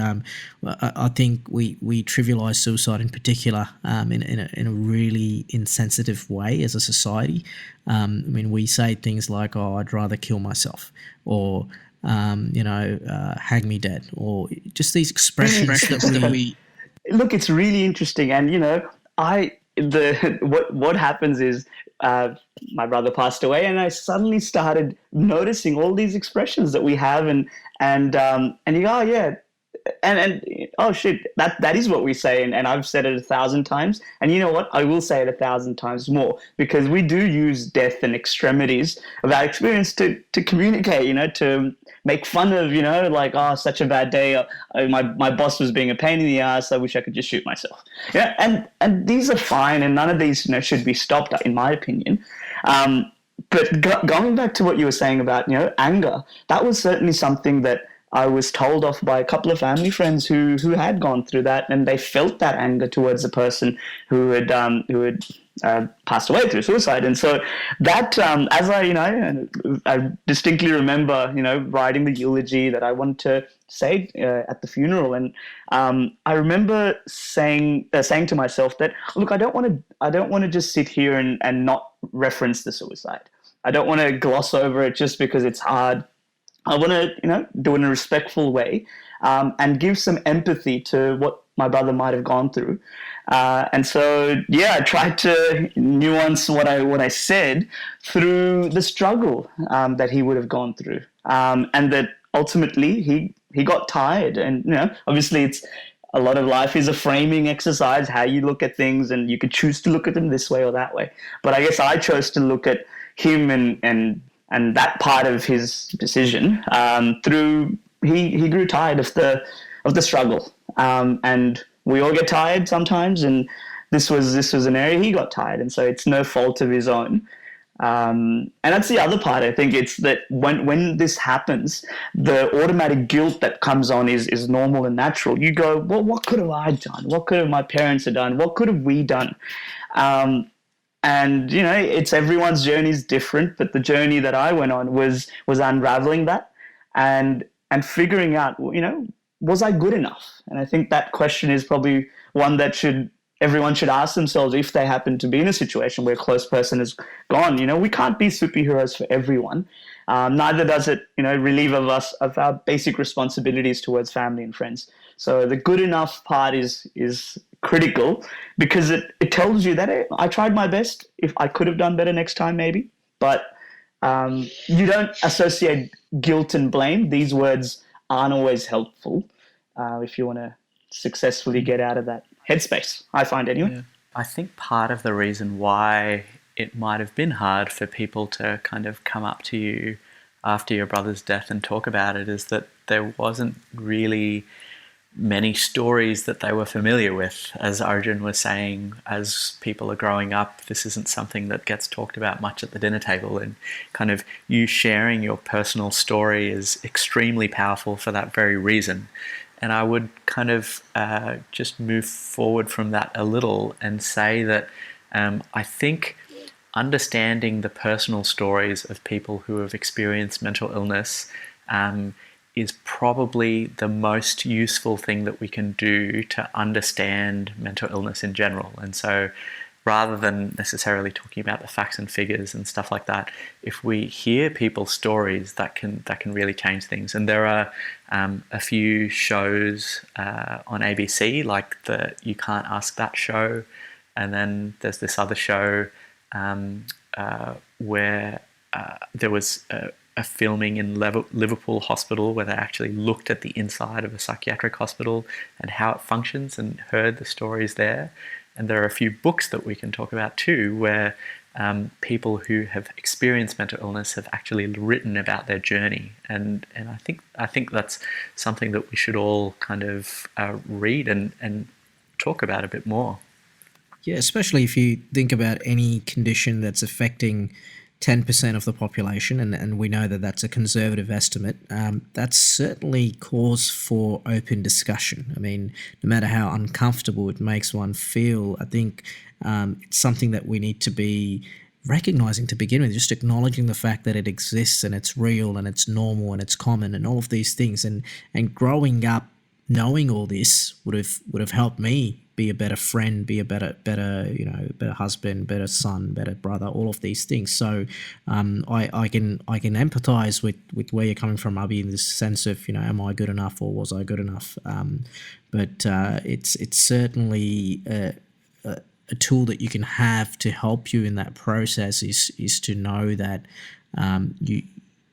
Speaker 1: I think we trivialize suicide in particular in a really insensitive way as a society. We say things like, "Oh, I'd rather kill myself," or "hang me dead," or just these expressions that we
Speaker 2: look. It's really interesting, and what happens is my brother passed away, and I suddenly started noticing all these expressions that we have, and you go, "Oh yeah," and oh shit, that is what we say, and I've said it 1,000 times, and you know what? I will say it 1,000 times more, because we do use death and extremities of our experience to communicate, to make fun of, like, "Oh, such a bad day. My boss was being a pain in the ass. I wish I could just shoot myself." And these are fine, and none of these, should be stopped, in my opinion. but going back to what you were saying about, anger, that was certainly something that I was told off by a couple of family friends who had gone through that, and they felt that anger towards the person who had passed away through suicide. And so that, as I distinctly remember, writing the eulogy that I wanted to say at the funeral, and I remember saying to myself that, look, I don't want to just sit here and not reference the suicide. I don't want to gloss over it just because it's hard. I want to, do it in a respectful way, and give some empathy to what my brother might have gone through. And so, I tried to nuance what I said through the struggle that he would have gone through, and that ultimately he got tired. And obviously, it's a lot of life is a framing exercise, how you look at things, and you could choose to look at them this way or that way. But I guess I chose to look at him and that part of his decision through he grew tired of the struggle, and we all get tired sometimes, and this was an area he got tired, and so it's no fault of his own. And that's the other part. I think it's that when this happens, the automatic guilt that comes on is normal and natural. You go, well, what could have I done? What could have my parents have done? What could have we done? And it's everyone's journey is different, but the journey that I went on was unraveling that and figuring out, was I good enough? And I think that question is probably one that everyone should ask themselves if they happen to be in a situation where a close person is gone. We can't be superheroes for everyone. Neither does it, relieve of us of our basic responsibilities towards family and friends. So the good enough part is critical, because it tells you that, hey, I tried my best. If I could have done better next time, maybe. But you don't associate guilt and blame. These words aren't always helpful if you want to successfully get out of that headspace, I find anyway.
Speaker 4: Yeah. I think part of the reason why it might have been hard for people to kind of come up to you after your brother's death and talk about it is that there wasn't really many stories that they were familiar with. As Arjun was saying, as people are growing up, this isn't something that gets talked about much at the dinner table, and kind of you sharing your personal story is extremely powerful for that very reason. And I would kind of just move forward from that a little and say that I think understanding the personal stories of people who have experienced mental illness is probably the most useful thing that we can do to understand mental illness in general. And so rather than necessarily talking about the facts and figures and stuff like that, if we hear people's stories, that can really change things. And there are a few shows on ABC, like the You Can't Ask That show, and then there's this other show where there was a filming in Liverpool Hospital where they actually looked at the inside of a psychiatric hospital and how it functions and heard the stories there. And there are a few books that we can talk about too, where people who have experienced mental illness have actually written about their journey. And I think that's something that we should all kind of read and talk about a bit more.
Speaker 1: Yeah, especially if you think about any condition that's affecting 10% of the population, and we know that that's a conservative estimate, that's certainly cause for open discussion. I mean, no matter how uncomfortable it makes one feel, I think it's something that we need to be recognizing to begin with, just acknowledging the fact that it exists and it's real and it's normal and it's common and all of these things. And growing up knowing all this would have helped me be a better friend, be a better husband, better son, better brother, all of these things. So I can empathize with where you're coming from, Abhi, in this sense of, am I good enough or was I good enough? But it's certainly a tool that you can have to help you in that process is to know that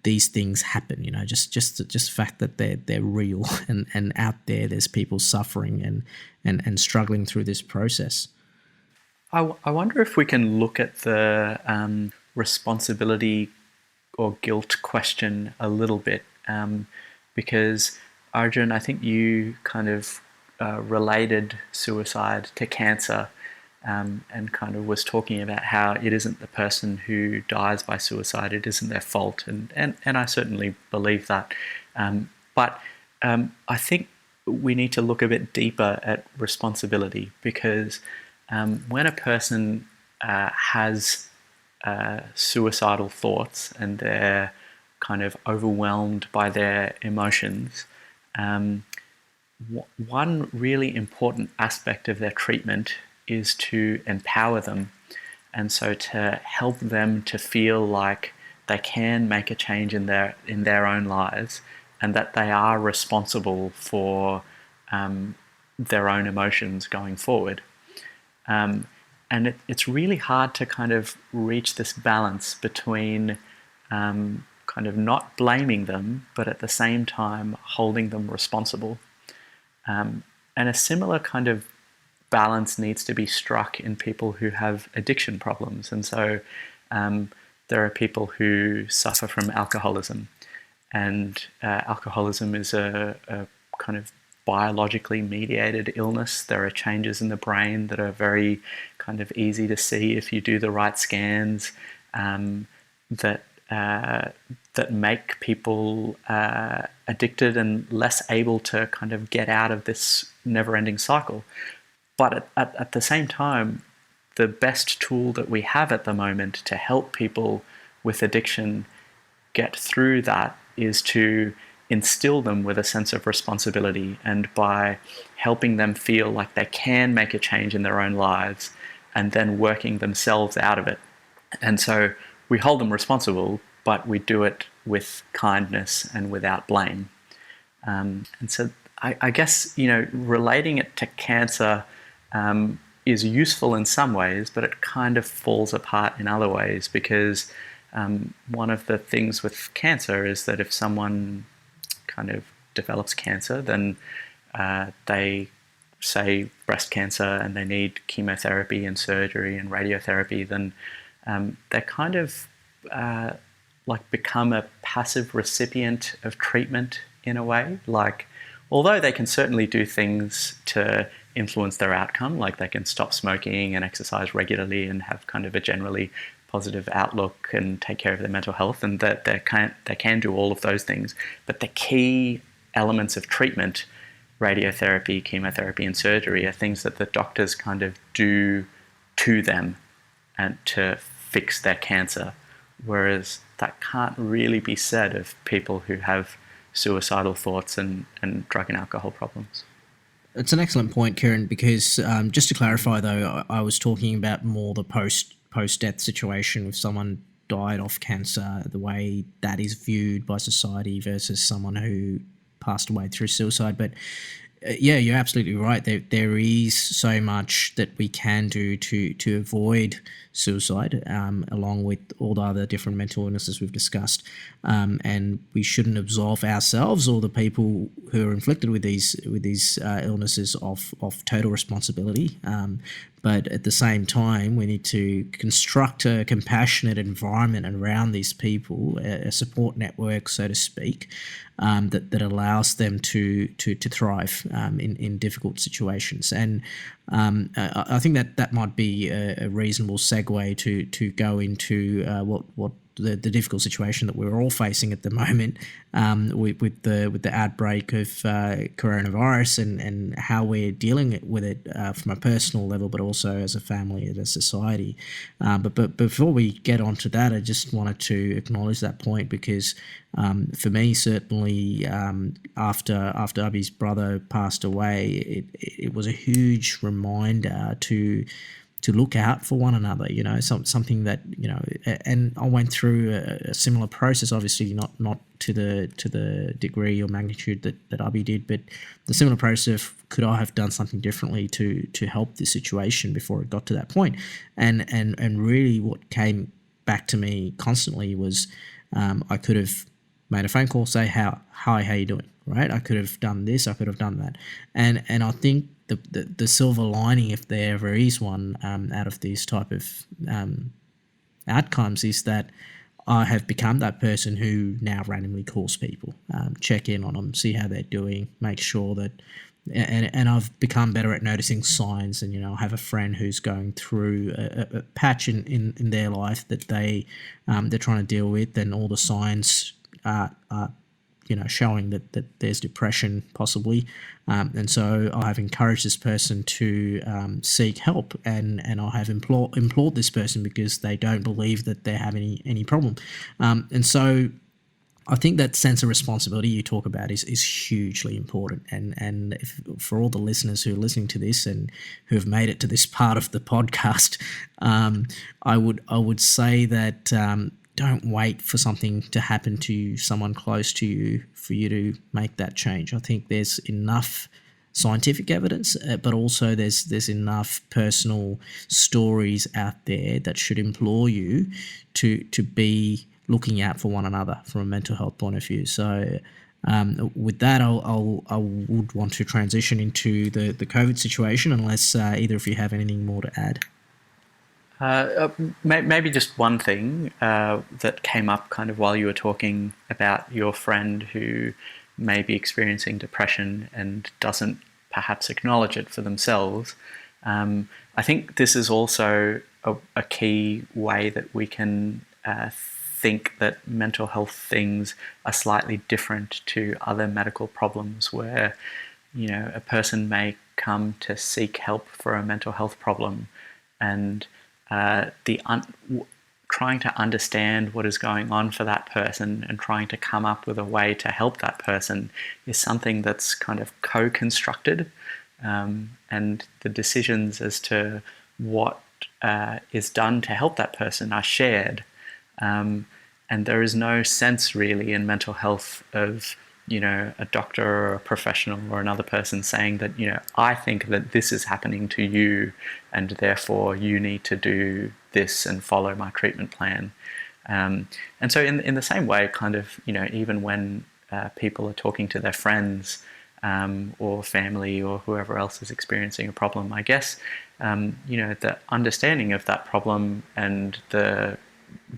Speaker 1: these things happen, just the fact that they're real and out there's people suffering and struggling through this process.
Speaker 4: I wonder if we can look at the responsibility or guilt question a little bit, because Arjun, I think you kind of related suicide to cancer,
Speaker 3: and kind of was talking about how it isn't the person who dies by suicide, it isn't their fault, and I certainly believe that. But I think we need to look a bit deeper at responsibility, because when a person has suicidal thoughts and they're kind of overwhelmed by their emotions, one really important aspect of their treatment is to empower them, and so to help them to feel like they can make a change in their own lives, and that they are responsible for their own emotions going forward. And it's really hard to kind of reach this balance between kind of not blaming them, but at the same time holding them responsible. And a similar kind of balance needs to be struck in people who have addiction problems. And so there are people who suffer from alcoholism, and alcoholism is a kind of biologically mediated illness. There are changes in the brain that are very kind of easy to see if you do the right scans, that make people addicted and less able to kind of get out of this never-ending cycle. But at the same time, the best tool that we have at the moment to help people with addiction get through that is to instill them with a sense of responsibility, and by helping them feel like they can make a change in their own lives and then working themselves out of it. And so we hold them responsible, but we do it with kindness and without blame. And so I guess, relating it to cancer is useful in some ways, but it kind of falls apart in other ways, because one of the things with cancer is that if someone kind of develops cancer, then they say breast cancer and they need chemotherapy and surgery and radiotherapy, then they kind of become a passive recipient of treatment in a way. Like, although they can certainly do things to influence their outcome, like they can stop smoking and exercise regularly and have kind of a generally positive outlook and take care of their mental health, and that they can do all of those things. But the key elements of treatment, radiotherapy, chemotherapy, and surgery, are things that the doctors kind of do to them and to fix their cancer, whereas that can't really be said of people who have suicidal thoughts and drug and alcohol problems.
Speaker 1: It's an excellent point, Kiran, because just to clarify, though, I was talking about more the post-death situation. If someone died of cancer, the way that is viewed by society versus someone who passed away through suicide. But yeah, you're absolutely right. There is so much that we can do to avoid suicide, along with all the other different mental illnesses we've discussed. And we shouldn't absolve ourselves or the people who are inflicted with these illnesses of total responsibility. But at the same time, we need to construct a compassionate environment around these people, a support network, so to speak, that allows them to thrive in difficult situations. And I think that might be a reasonable segue to go into what the difficult situation that we're all facing at the moment with the outbreak of coronavirus and how we're dealing with it from a personal level, but also as a family and a society. But before we get onto that, I just wanted to acknowledge that point, because for me, certainly after Abhi's brother passed away, it was a huge reminder to look out for one another, something that, and I went through a similar process, obviously not to the degree or magnitude that Abhi did, but the similar process of, could I have done something differently to help this situation before it got to that point? And really what came back to me constantly was I could have made a phone call, say, hi, how you doing, right? I could have done this, I could have done that. And I think the silver lining, if there ever is one, out of these type of outcomes, is that I have become that person who now randomly calls people, check in on them, see how they're doing, make sure that and I've become better at noticing signs. And I have a friend who's going through a patch in their life that they're trying to deal with, and all the signs are showing that there's depression possibly, and so I have encouraged this person to seek help, and I have implored this person because they don't believe that they have any problem, and so I think that sense of responsibility you talk about is hugely important, and for all the listeners who are listening to this and who have made it to this part of the podcast, I would say that don't wait for something to happen to someone close to you for you to make that change. I think there's enough scientific evidence, but also there's enough personal stories out there that should implore you to be looking out for one another from a mental health point of view. So with that, I would want to transition into the COVID situation, unless either of you have anything more to add.
Speaker 3: Maybe just one thing that came up kind of while you were talking about your friend who may be experiencing depression and doesn't perhaps acknowledge it for themselves. I think this is also a key way that we can think that mental health things are slightly different to other medical problems, where a person may come to seek help for a mental health problem, and trying to understand what is going on for that person and trying to come up with a way to help that person is something that's kind of co-constructed, and the decisions as to what is done to help that person are shared, and there is no sense really in mental health of a doctor or a professional or another person saying that, I think that this is happening to you and therefore you need to do this and follow my treatment plan. And so in the same way, kind of, even when people are talking to their friends or family or whoever else is experiencing a problem, I guess, the understanding of that problem and the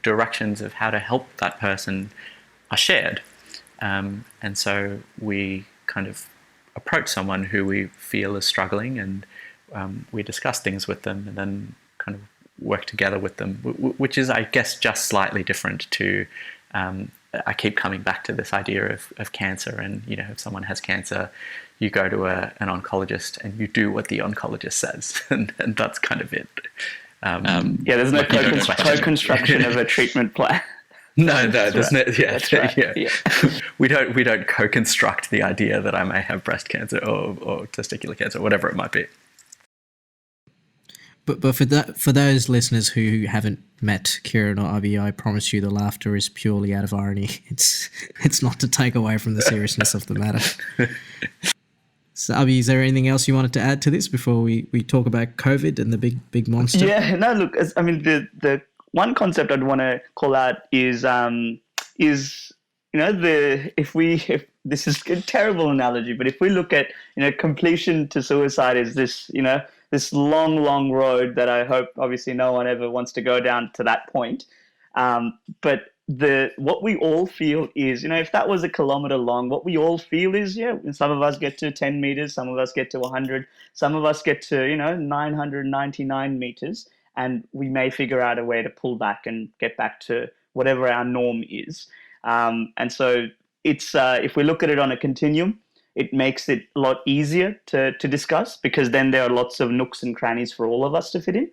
Speaker 3: directions of how to help that person are shared. And so we kind of approach someone who we feel is struggling, and we discuss things with them and then kind of work together with them, which is, I guess, just slightly different to, I keep coming back to this idea of cancer, and, if someone has cancer, you go to an oncologist and you do what the oncologist says, and that's kind of it.
Speaker 2: There's no co-construction of a treatment plan.
Speaker 3: No, there's
Speaker 2: right.
Speaker 3: no. Yeah,
Speaker 2: Right.
Speaker 3: yeah. We don't co-construct the idea that I may have breast cancer or testicular cancer, or whatever it might be.
Speaker 1: But for those listeners who haven't met Kiran or Abhi, I promise you the laughter is purely out of irony. It's not to take away from the seriousness of the matter. So, Abhi, is there anything else you wanted to add to this before we talk about COVID and the big monster?
Speaker 2: Yeah, no, look, the one concept I'd want to call out is if this is a terrible analogy, but if we look at, completion to suicide is this, this long road that I hope obviously no one ever wants to go down to that point. But what we all feel is, if that was a kilometer long, what we all feel is, some of us get to 10 meters, some of us get to 100, some of us get to, 999 meters. And we may figure out a way to pull back and get back to whatever our norm is. And so it's if we look at it on a continuum, it makes it a lot easier to discuss, because then there are lots of nooks and crannies for all of us to fit in.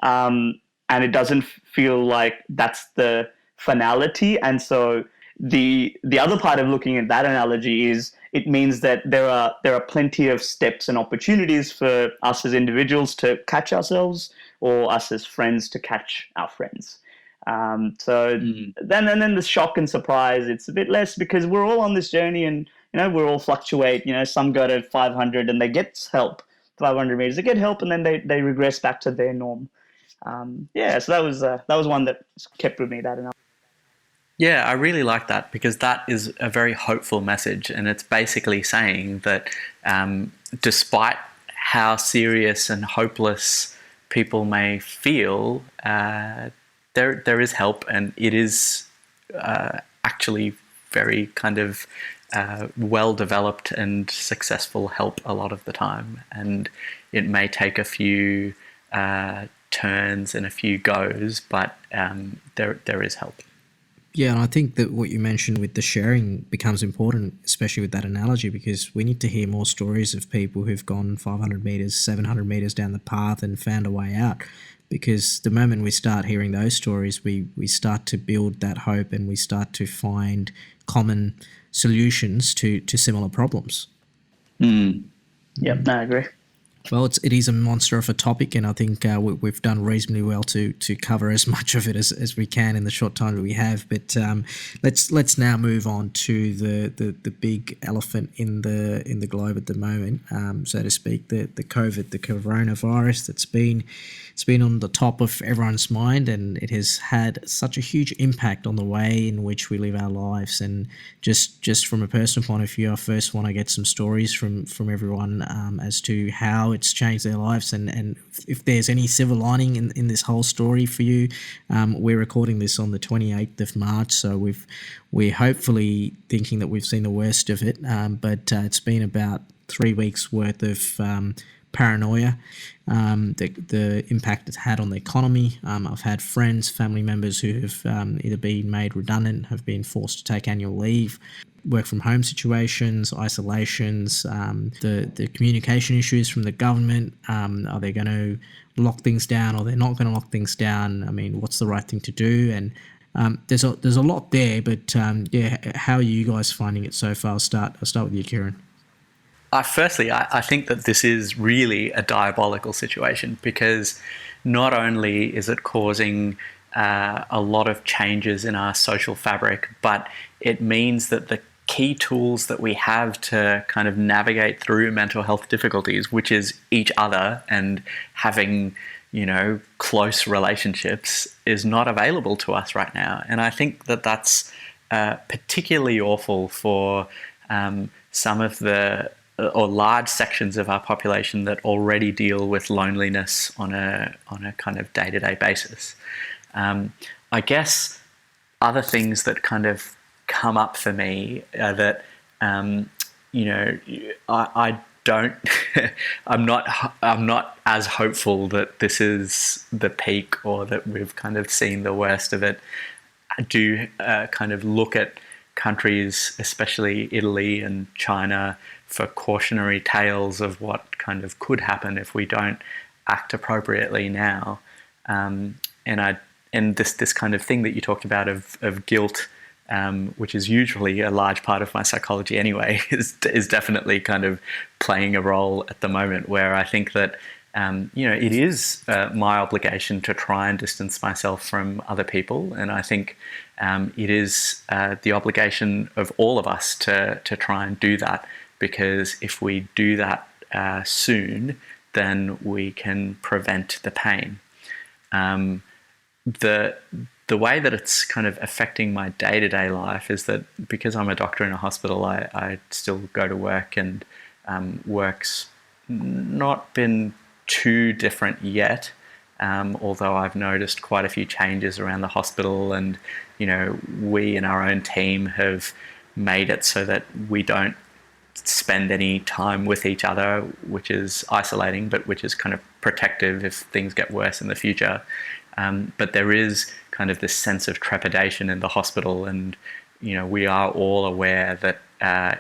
Speaker 2: And it doesn't feel like that's the finality. And so the other part of looking at that analogy is it means that there are plenty of steps and opportunities for us as individuals to catch ourselves, or us as friends to catch our friends. Then the shock and surprise, it's a bit less, because we're all on this journey, and we're all fluctuate. Some go to 500 and they get help, 500 meters, they get help, and then they regress back to their norm. So that was one that kept with me, that analogy.
Speaker 3: Yeah, I really like that, because that is a very hopeful message, and it's basically saying that despite how serious and hopeless people may feel, there is help, and it is actually very kind of well-developed and successful help a lot of the time, and it may take a few turns and a few goes, but there is help.
Speaker 1: Yeah, and I think that what you mentioned with the sharing becomes important, especially with that analogy, because we need to hear more stories of people who've gone 500 meters, 700 meters down the path and found a way out. Because the moment we start hearing those stories, we start to build that hope and we start to find common solutions to similar problems.
Speaker 2: Yep, I agree.
Speaker 1: Well, it is a monster of a topic, and I think we've done reasonably well to cover as much of it as we can in the short time that we have. But let's now move on to the big elephant in the globe at the moment, so to speak, the coronavirus that's been on the top of everyone's mind, and it has had such a huge impact on the way in which we live our lives. And just from a personal point of view, I first want to get some stories from everyone as to how it's changed their lives, and if there's any silver lining in this whole story for you. We're recording this on the 28th of March, so we're hopefully thinking that we've seen the worst of it, but it's been about 3 weeks worth of paranoia, the impact it's had on the economy. I've had friends, family members who have either been made redundant, have been forced to take annual leave, work from home situations, isolations, the communication issues from the government. Are they going to lock things down, or they're not going to lock things down? I mean, what's the right thing to do? And there's a lot there, but how are you guys finding it so far? I'll start with you, Kiran.
Speaker 3: Firstly, I think that this is really a diabolical situation, because not only is it causing a lot of changes in our social fabric, but it means that the key tools that we have to kind of navigate through mental health difficulties, which is each other and having, close relationships, is not available to us right now. And I think that that's particularly awful for some of the or large sections of our population that already deal with loneliness on a kind of day-to-day basis. I guess other things that kind of come up for me are that I don't I'm not as hopeful that this is the peak, or that we've kind of seen the worst of it. I do kind of look at countries, especially Italy and China, for cautionary tales of what kind of could happen if we don't act appropriately now. And this kind of thing that you talked about of guilt, which is usually a large part of my psychology anyway, is definitely kind of playing a role at the moment, where I think that it is my obligation to try and distance myself from other people, and I think it is the obligation of all of us to try and do that, because if we do that soon, then we can prevent the pain. The way that it's kind of affecting my day-to-day life is that because I'm a doctor in a hospital, I still go to work, and work's not been too different yet, although I've noticed quite a few changes around the hospital, and we in our own team have made it so that we don't spend any time with each other, which is isolating, but which is kind of protective if things get worse in the future. But there is kind of this sense of trepidation in the hospital, and we are all aware that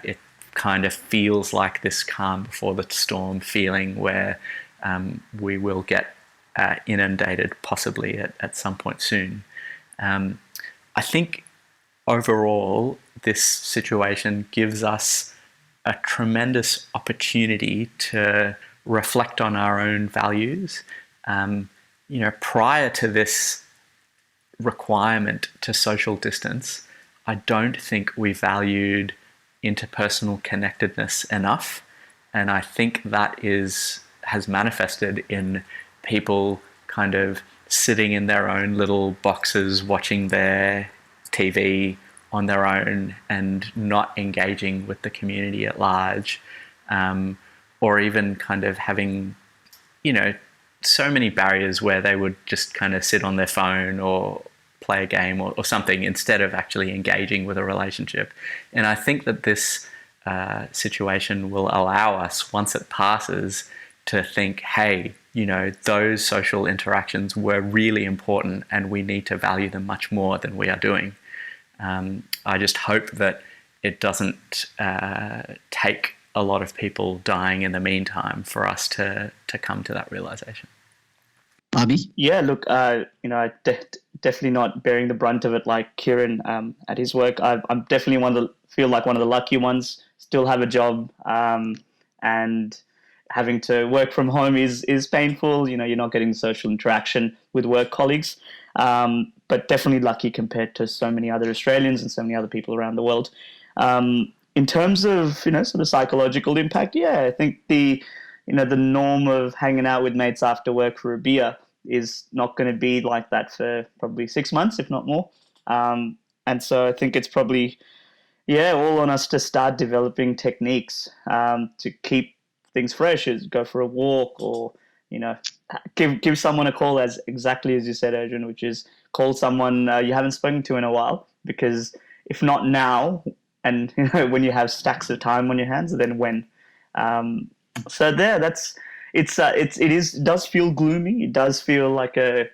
Speaker 3: it kind of feels like this calm before the storm feeling, where we will get inundated possibly at some point soon. I think overall this situation gives us a tremendous opportunity to reflect on our own values. Prior to this requirement to social distance, I don't think we valued interpersonal connectedness enough. And I think that has manifested in people kind of sitting in their own little boxes, watching their TV on their own and not engaging with the community at large, or even kind of having, so many barriers where they would just kind of sit on their phone or play a game or something instead of actually engaging with a relationship. And I think that this situation will allow us, once it passes, to think, hey, those social interactions were really important and we need to value them much more than we are doing. I just hope that it doesn't take a lot of people dying in the meantime for us to come to that realization.
Speaker 4: Abhi?
Speaker 2: Yeah, look, definitely not bearing the brunt of it like Kiran at his work. I'm definitely feel like one of the lucky ones, still have a job, and having to work from home is painful. You're not getting social interaction with work colleagues, but definitely lucky compared to so many other Australians and so many other people around the world. In terms of, sort of psychological impact, yeah, I think the norm of hanging out with mates after work for a beer is not going to be like that for probably 6 months, if not more. And so I think it's probably, all on us to start developing techniques to keep things fresh, as go for a walk, or, give someone a call, as exactly as you said, Arjun, which is call someone you haven't spoken to in a while, because if not now, and when you have stacks of time on your hands, then when? So there, it does feel gloomy. It does feel like an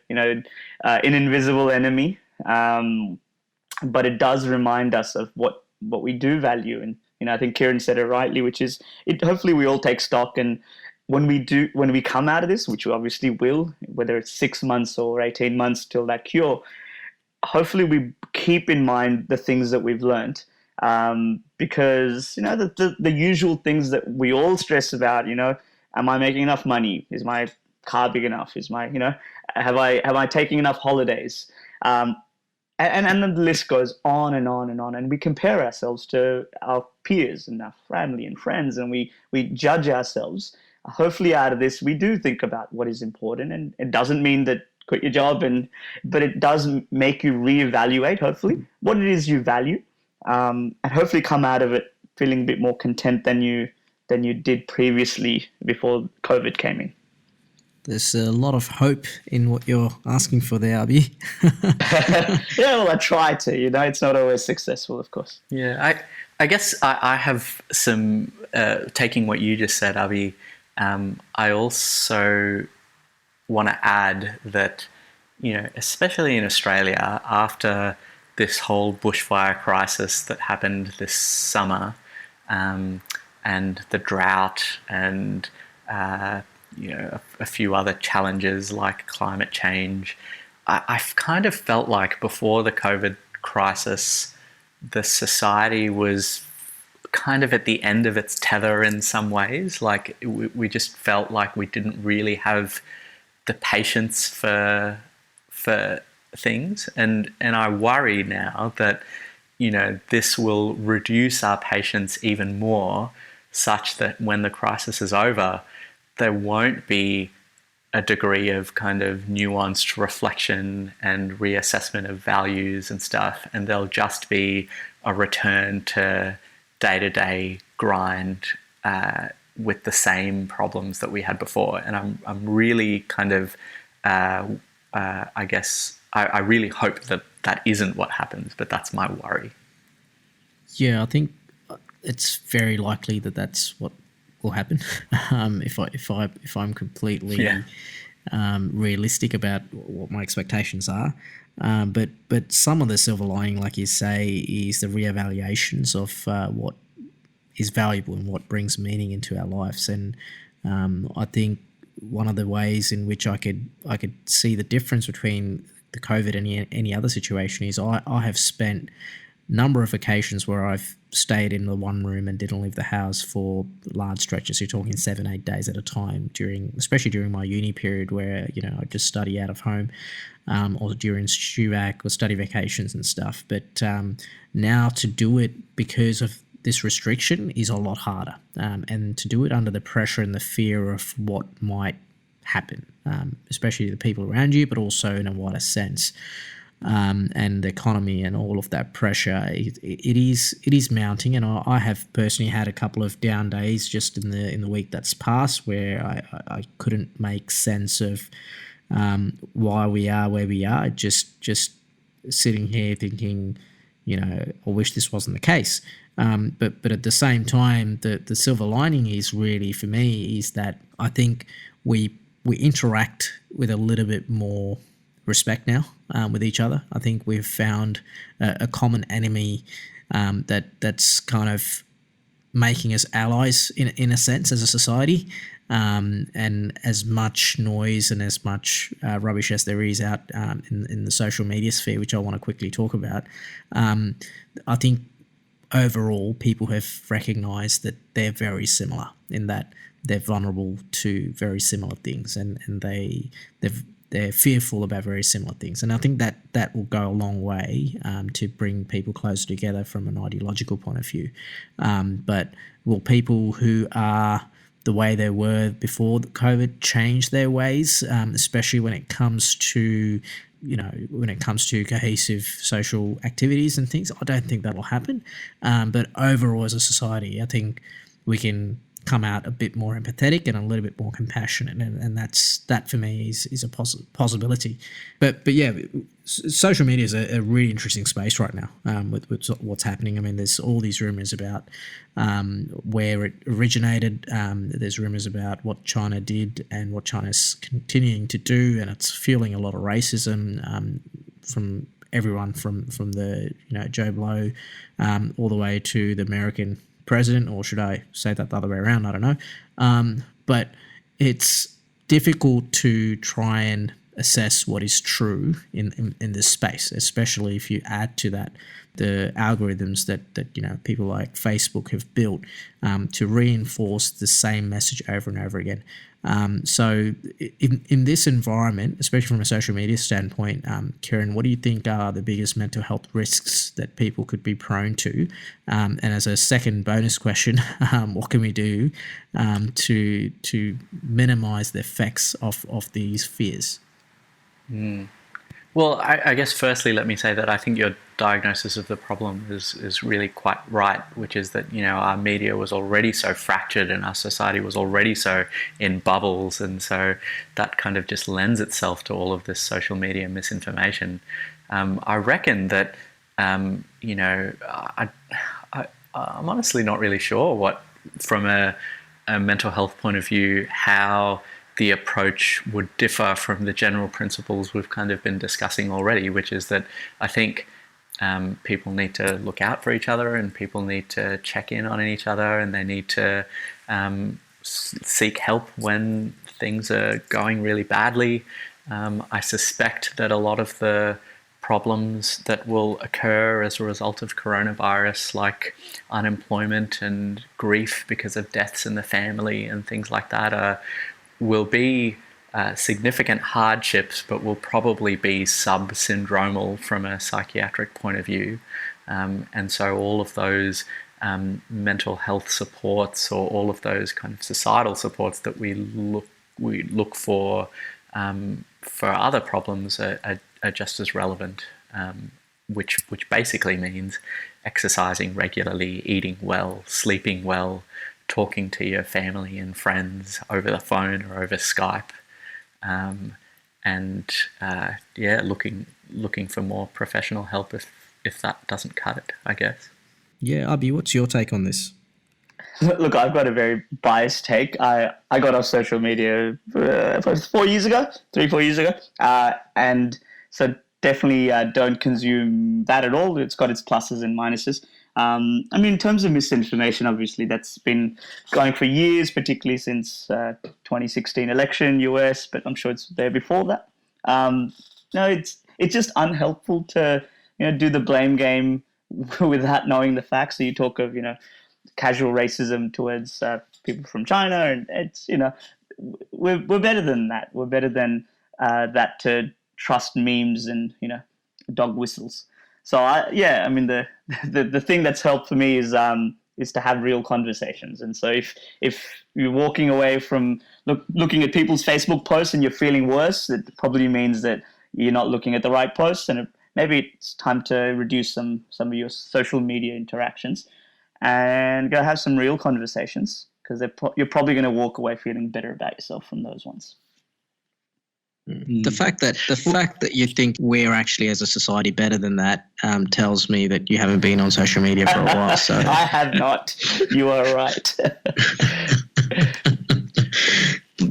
Speaker 2: invisible enemy, but it does remind us of what we do value. And I think Kiran said it rightly, which is hopefully we all take stock, and when we come out of this, which we obviously will, whether it's 6 months or 18 months till that cure, hopefully we keep in mind the things that we've learned. Because the usual things that we all stress about, am I making enough money? Is my car big enough? Is my have I taken enough holidays? And then the list goes on and on and on, and we compare ourselves to our peers and our family and friends, and we judge ourselves. Hopefully out of this we do think about what is important, and it doesn't mean that quit your job, but it does make you reevaluate, hopefully, what it is you value. And hopefully come out of it feeling a bit more content than you did previously before COVID came in.
Speaker 1: There's a lot of hope in what you're asking for there, Abhi.
Speaker 2: Yeah, well, I try to. It's not always successful, of course.
Speaker 3: Yeah, I guess I have some, taking what you just said, Abhi, I also want to add that, especially in Australia, after this whole bushfire crisis that happened this summer, and the drought, and a few other challenges like climate change, I've kind of felt like before the COVID crisis, the society was kind of at the end of its tether in some ways. Like we just felt like we didn't really have the patience for things, and I worry now that this will reduce our patience even more, such that when the crisis is over, there won't be a degree of kind of nuanced reflection and reassessment of values and stuff, and there'll just be a return to day-to-day grind with the same problems that we had before. And I'm really kind of I guess I really hope that isn't what happens, but that's my worry.
Speaker 1: Yeah, I think it's very likely that that's what will happen. If I'm completely realistic about what my expectations are, but some of the silver lining, like you say, is the reevaluations of what is valuable and what brings meaning into our lives. And I think one of the ways in which I could see the difference between the COVID and any other situation is I have spent a number of occasions where I've stayed in the one room and didn't leave the house for large stretches. You're talking 7-8 days at a time, especially during my uni period, where I just study out of home, or during STUVAC or study vacations and stuff. But now to do it because of this restriction is a lot harder, and to do it under the pressure and the fear of what might happen, especially the people around you, but also in a wider sense, and the economy and all of that pressure. It is mounting, and I have personally had a couple of down days just in the week that's passed where I couldn't make sense of why we are where we are. Just sitting here thinking, I wish this wasn't the case. But at the same time, the silver lining is really, for me, is that I think we interact with a little bit more respect now with each other. I think we've found a common enemy that's kind of making us allies in a sense as a society. And as much noise and as much rubbish as there is out in the social media sphere, which I want to quickly talk about, I think overall people have recognised that they're very similar in that they're vulnerable to very similar things, and they're fearful about very similar things. And I think that will go a long way to bring people closer together from an ideological point of view. But will people who are the way they were before COVID change their ways, especially when it comes to cohesive social activities and things? I don't think that'll happen. But overall, as a society, I think we can come out a bit more empathetic and a little bit more compassionate, and that for me is a possibility. But yeah, social media is a really interesting space right now with what's happening. I mean, there's all these rumors about where it originated. There's rumors about what China did and what China's continuing to do, and it's fueling a lot of racism from everyone from the Joe Blow all the way to the American president, or should I say that the other way around? I don't know. But it's difficult to try and assess what is true in this space, especially if you add to that the algorithms that people like Facebook have built to reinforce the same message over and over again. So in this environment, especially from a social media standpoint, Kiran, what do you think are the biggest mental health risks that people could be prone to? And as a second bonus question, what can we do to minimize the effects of these fears?
Speaker 3: Well, I guess firstly, let me say that I think your diagnosis of the problem is really quite right, which is that, our media was already so fractured and our society was already so in bubbles. And so that kind of just lends itself to all of this social media misinformation. I reckon that, I'm honestly not really sure what, from a mental health point of view, how the approach would differ from the general principles we've kind of been discussing already, which is that I think people need to look out for each other, and people need to check in on each other, and they need to seek help when things are going really badly. I suspect that a lot of the problems that will occur as a result of coronavirus, like unemployment and grief because of deaths in the family and things like that, will be significant hardships, but will probably be sub-syndromal from a psychiatric point of view. And so all of those mental health supports, or all of those kind of societal supports that we look for other problems are just as relevant, which basically means exercising regularly, eating well, sleeping well, talking to your family and friends over the phone or over Skype, and looking for more professional help if that doesn't cut it, I guess.
Speaker 1: Yeah, Abhi, what's your take on this?
Speaker 2: Look, I've got a very biased take. I got off social media 4 years ago, 3-4 years ago, and so definitely don't consume that at all. It's got its pluses and minuses. In terms of misinformation, obviously that's been going for years, particularly since 2016 election US, but I'm sure it's there before that. It's just unhelpful to do the blame game without knowing the facts. So you talk of casual racism towards people from China, and it's we're better than that. We're better than that to trust memes and dog whistles. So the thing that's helped for me is to have real conversations. And so if you're walking away from looking at people's Facebook posts and you're feeling worse, it probably means that you're not looking at the right posts, and maybe it's time to reduce some of your social media interactions and go have some real conversations, because you're probably going to walk away feeling better about yourself from those ones.
Speaker 1: The fact that you think we're actually as a society better than that tells me that you haven't been on social media for a while. So
Speaker 2: I have not. You are right.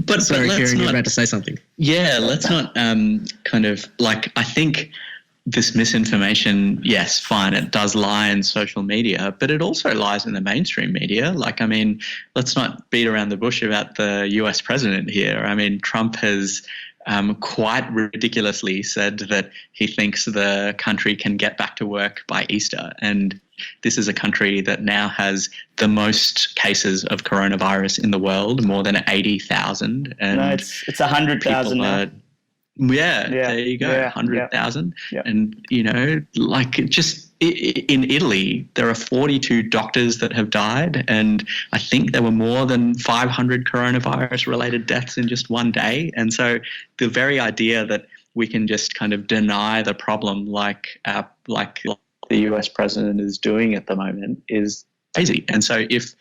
Speaker 4: But
Speaker 1: sorry,
Speaker 4: let's
Speaker 1: Kieran,
Speaker 4: not,
Speaker 1: you're about to say something.
Speaker 4: Yeah, let's not I think this misinformation, yes, fine, it does lie in social media, but it also lies in the mainstream media. Let's not beat around the bush about the US president here. Trump has quite ridiculously said that he thinks the country can get back to work by Easter. And this is a country that now has the most cases of coronavirus in the world, more than 80,000.
Speaker 2: No, it's 100,000 now.
Speaker 4: There you go, 100,000.
Speaker 2: Yeah.
Speaker 4: And, just in Italy, there are 42 doctors that have died. And I think there were more than 500 coronavirus-related deaths in just one day. And so the very idea that we can just kind of deny the problem like the US president is doing at the moment is crazy. And so if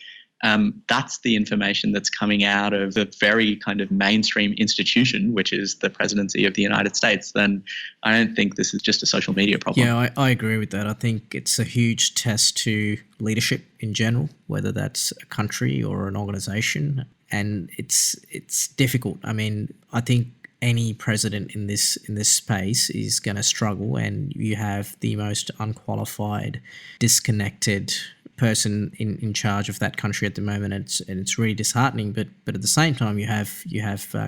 Speaker 4: that's the information that's coming out of the very kind of mainstream institution, which is the presidency of the United States, then I don't think this is just a social media problem.
Speaker 1: Yeah, I agree with that. I think it's a huge test to leadership in general, whether that's a country or an organization, and it's difficult. I think any president in this space is going to struggle, and you have the most unqualified, disconnected person in charge of that country at the moment, and it's really disheartening. But at the same time, you have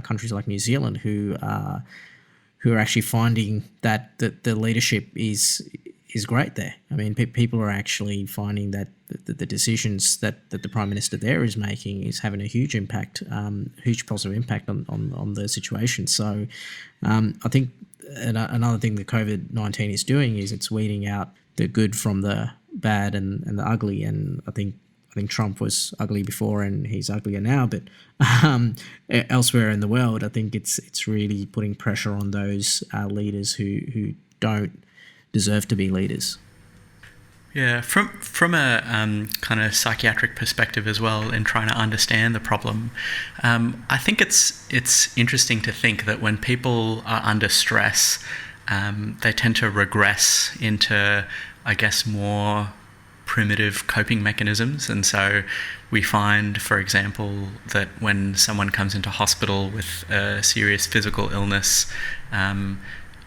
Speaker 1: countries like New Zealand who are actually finding that the leadership is great there. People are actually finding that the decisions that the Prime Minister there is making is having a huge impact, huge positive impact on the situation. So I think another thing that COVID-19 is doing is it's weeding out the good from the bad and the ugly. And I think Trump was ugly before and he's uglier now, but elsewhere in the world, I think it's really putting pressure on those leaders who don't deserve to be leaders.
Speaker 3: Yeah, from a kind of psychiatric perspective as well, in trying to understand the problem, I think it's interesting to think that when people are under stress, they tend to regress into, I guess, more primitive coping mechanisms. And so we find, for example, that when someone comes into hospital with a serious physical illness,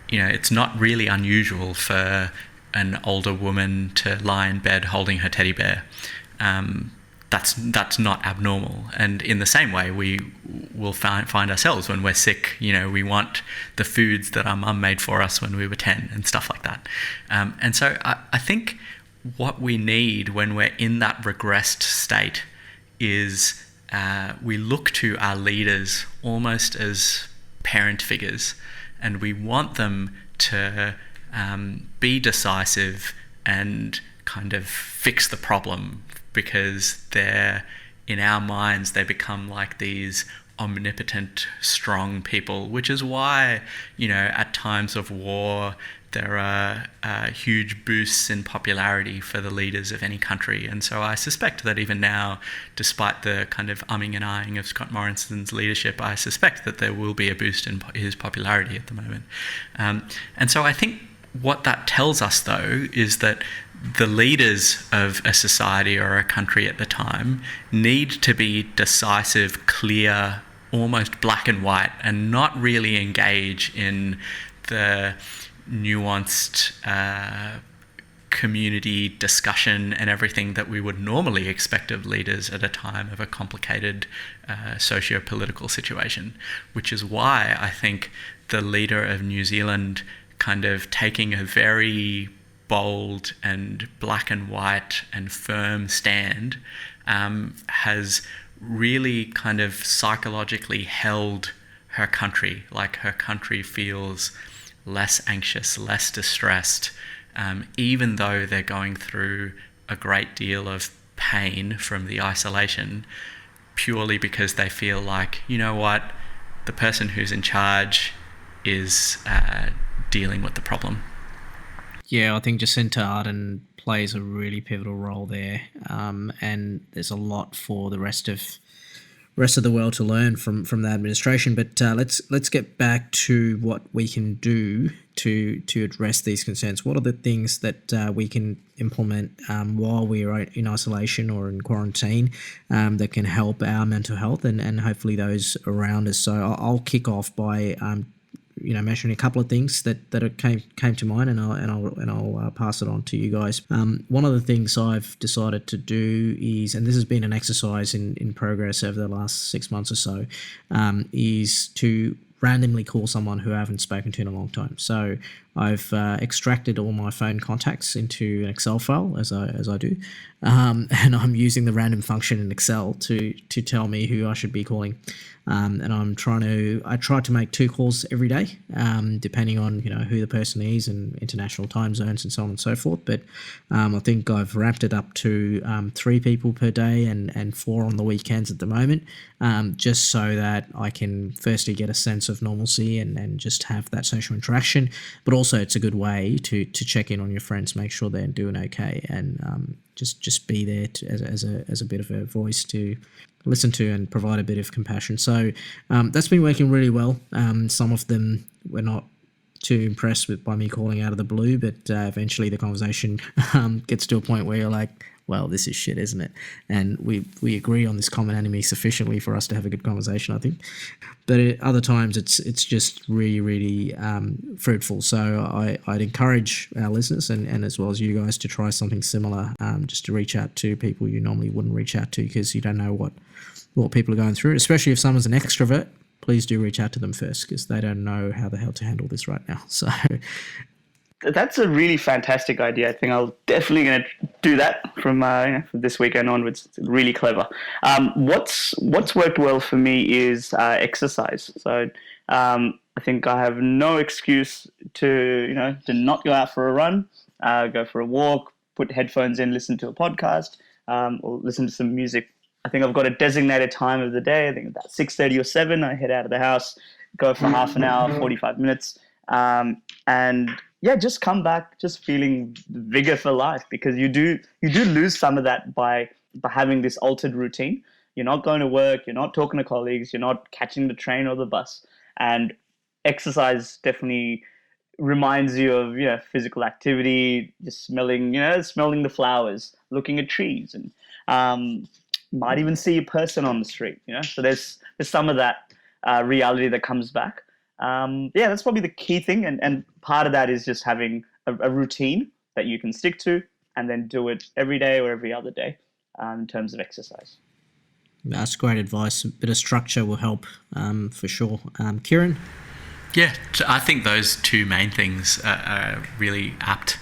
Speaker 3: it's not really unusual for an older woman to lie in bed holding her teddy bear. That's not abnormal. And in the same way, we will find ourselves when we're sick. We want the foods that our mum made for us when we were 10 and stuff like that. And so I think what we need when we're in that regressed state is we look to our leaders almost as parent figures, and we want them to be decisive and kind of fix the problem, because in our minds they become like these omnipotent, strong people, which is why, at times of war, there are huge boosts in popularity for the leaders of any country. And so I suspect that even now, despite the kind of umming and ahhing of Scott Morrison's leadership, I suspect that there will be a boost in his popularity at the moment. And so I think what that tells us, though, is that the leaders of a society or a country at the time need to be decisive, clear, almost black and white, and not really engage in the nuanced community discussion and everything that we would normally expect of leaders at a time of a complicated socio-political situation, which is why I think the leader of New Zealand kind of taking a very bold and black and white and firm stand has really kind of psychologically held her country. Like, her country feels less anxious, less distressed, even though they're going through a great deal of pain from the isolation, purely because they feel like, you know what, the person who's in charge is dealing with the problem.
Speaker 1: Yeah, I think Jacinta Ardern plays a really pivotal role there, and there's a lot for the rest of rest of the world to learn from the administration. But let's get back to what we can do to address these concerns. What are the things that we can implement while we are in isolation or in quarantine that can help our mental health and hopefully those around us? So I'll kick off by mentioning a couple of things that came to mind, and I'll pass it on to you guys. One of the things I've decided to do is, and this has been an exercise in progress over the last 6 months or so, is to randomly call someone who I haven't spoken to in a long time. So I've extracted all my phone contacts into an Excel file, as I do, and I'm using the random function in Excel to tell me who I should be calling. And I try to make 2 calls every day, depending on who the person is and international time zones and so on and so forth. But I think I've ramped it up to 3 people per day and 4 on the weekends at the moment, just so that I can firstly get a sense of normalcy and just have that social interaction. But also it's a good way to check in on your friends, make sure they're doing okay, and just be there as a bit of a voice to listen to and provide a bit of compassion. So that's been working really well. Some of them were not too impressed by me calling out of the blue, but eventually the conversation gets to a point where you're like, well, this is shit, isn't it? And we agree on this common enemy sufficiently for us to have a good conversation, I think. But at other times, it's just really, really fruitful. So I'd encourage our listeners and as well as you guys to try something similar, just to reach out to people you normally wouldn't reach out to, because you don't know what people are going through, especially if someone's an extrovert. Please do reach out to them first, because they don't know how the hell to handle this right now. So
Speaker 2: that's a really fantastic idea. I think I'll definitely going to do that from this weekend onwards. It's really clever. What's worked well for me is exercise. So I think I have no excuse to not go out for a run, go for a walk, put headphones in, listen to a podcast, or listen to some music. I think I've got a designated time of the day. I think about 6:30 or 7, I head out of the house, go for half an hour, 45 minutes, and just come back just feeling vigor for life, because you do lose some of that by having this altered routine. You're not going to work, you're not talking to colleagues, you're not catching the train or the bus, and exercise definitely reminds you of physical activity, just smelling the flowers, looking at trees, and might even see a person on the street. So there's some of that reality that comes back. That's probably the key thing, and part of that is just having a routine that you can stick to, and then do it every day or every other day in terms of exercise.
Speaker 1: That's great advice. A bit of structure will help for sure. Kiran?
Speaker 3: Yeah, I think those 2 main things are really apt.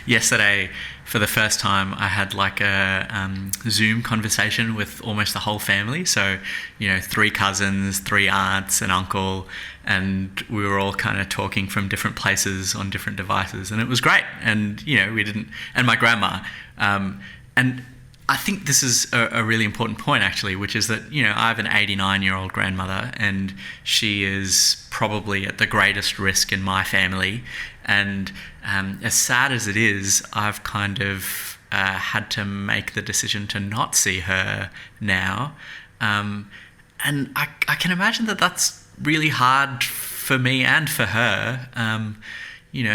Speaker 3: Yesterday, for the first time, I had like a Zoom conversation with almost the whole family. So, 3 cousins, 3 aunts, an uncle, and we were all kind of talking from different places on different devices, and it was great. And and my grandma, and I think this is a really important point, actually, which is that, I have an 89-year-old grandmother, and she is probably at the greatest risk in my family. And as sad as it is, I've kind of had to make the decision to not see her now. And I can imagine that that's really hard for me and for her.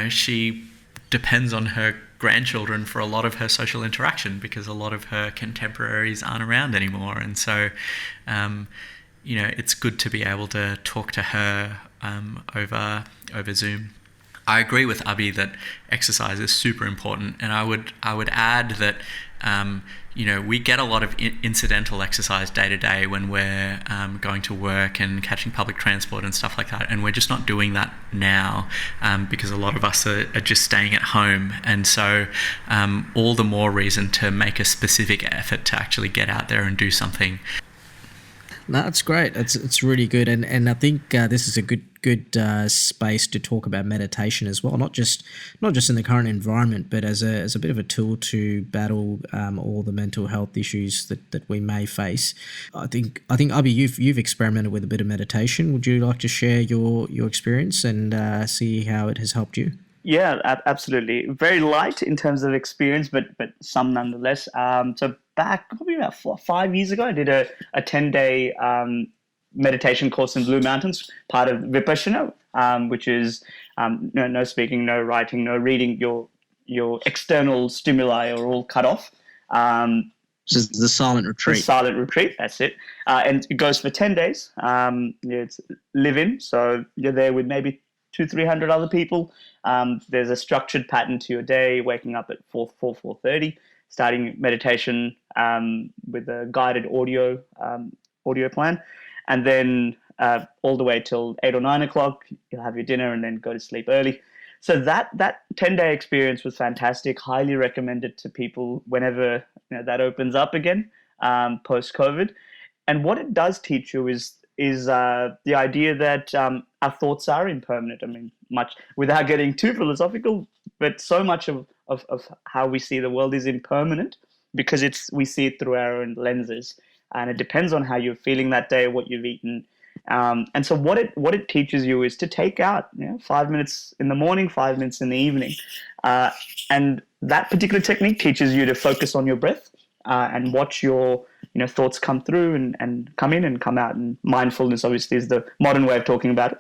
Speaker 3: She depends on her grandchildren for a lot of her social interaction, because a lot of her contemporaries aren't around anymore. And so, it's good to be able to talk to her over Zoom. I agree with Abhi that exercise is super important, and I would add that we get a lot of incidental exercise day to day when we're going to work and catching public transport and stuff like that, and we're just not doing that now because a lot of us are just staying at home. And so all the more reason to make a specific effort to actually get out there and do something.
Speaker 1: No, that's great. It's really good, and I think this is a good space to talk about meditation as well. Not just in the current environment, but as a bit of a tool to battle all the mental health issues that we may face. I think Abhi, you've experimented with a bit of meditation. Would you like to share your experience and see how it has helped you?
Speaker 2: Yeah, absolutely. Very light in terms of experience, but some nonetheless. So back probably about 5 years ago. I did a 10-day meditation course in Blue Mountains, part of Vipassana, which is no speaking, no writing, no reading. Your external stimuli are all cut off.
Speaker 1: This is the silent retreat.
Speaker 2: The silent retreat, that's it. And it goes for 10 days. It's live-in, so you're there with maybe 200-300 other people. There's a structured pattern to your day, waking up at 4:30, starting meditation with a guided audio plan, and then all the way till 8 or 9 o'clock, you'll have your dinner and then go to sleep early. So that 10-day experience was fantastic. Highly recommend it to people whenever that opens up again post COVID. And what it does teach you is the idea that our thoughts are impermanent. I mean, much without getting too philosophical, but so much of how we see the world is impermanent because we see it through our own lenses, and it depends on how you're feeling that day, what you've eaten. And so what it teaches you is to take out 5 minutes in the morning, 5 minutes in the evening, and that particular technique teaches you to focus on your breath and watch your thoughts come through and come in and come out. And mindfulness obviously is the modern way of talking about it.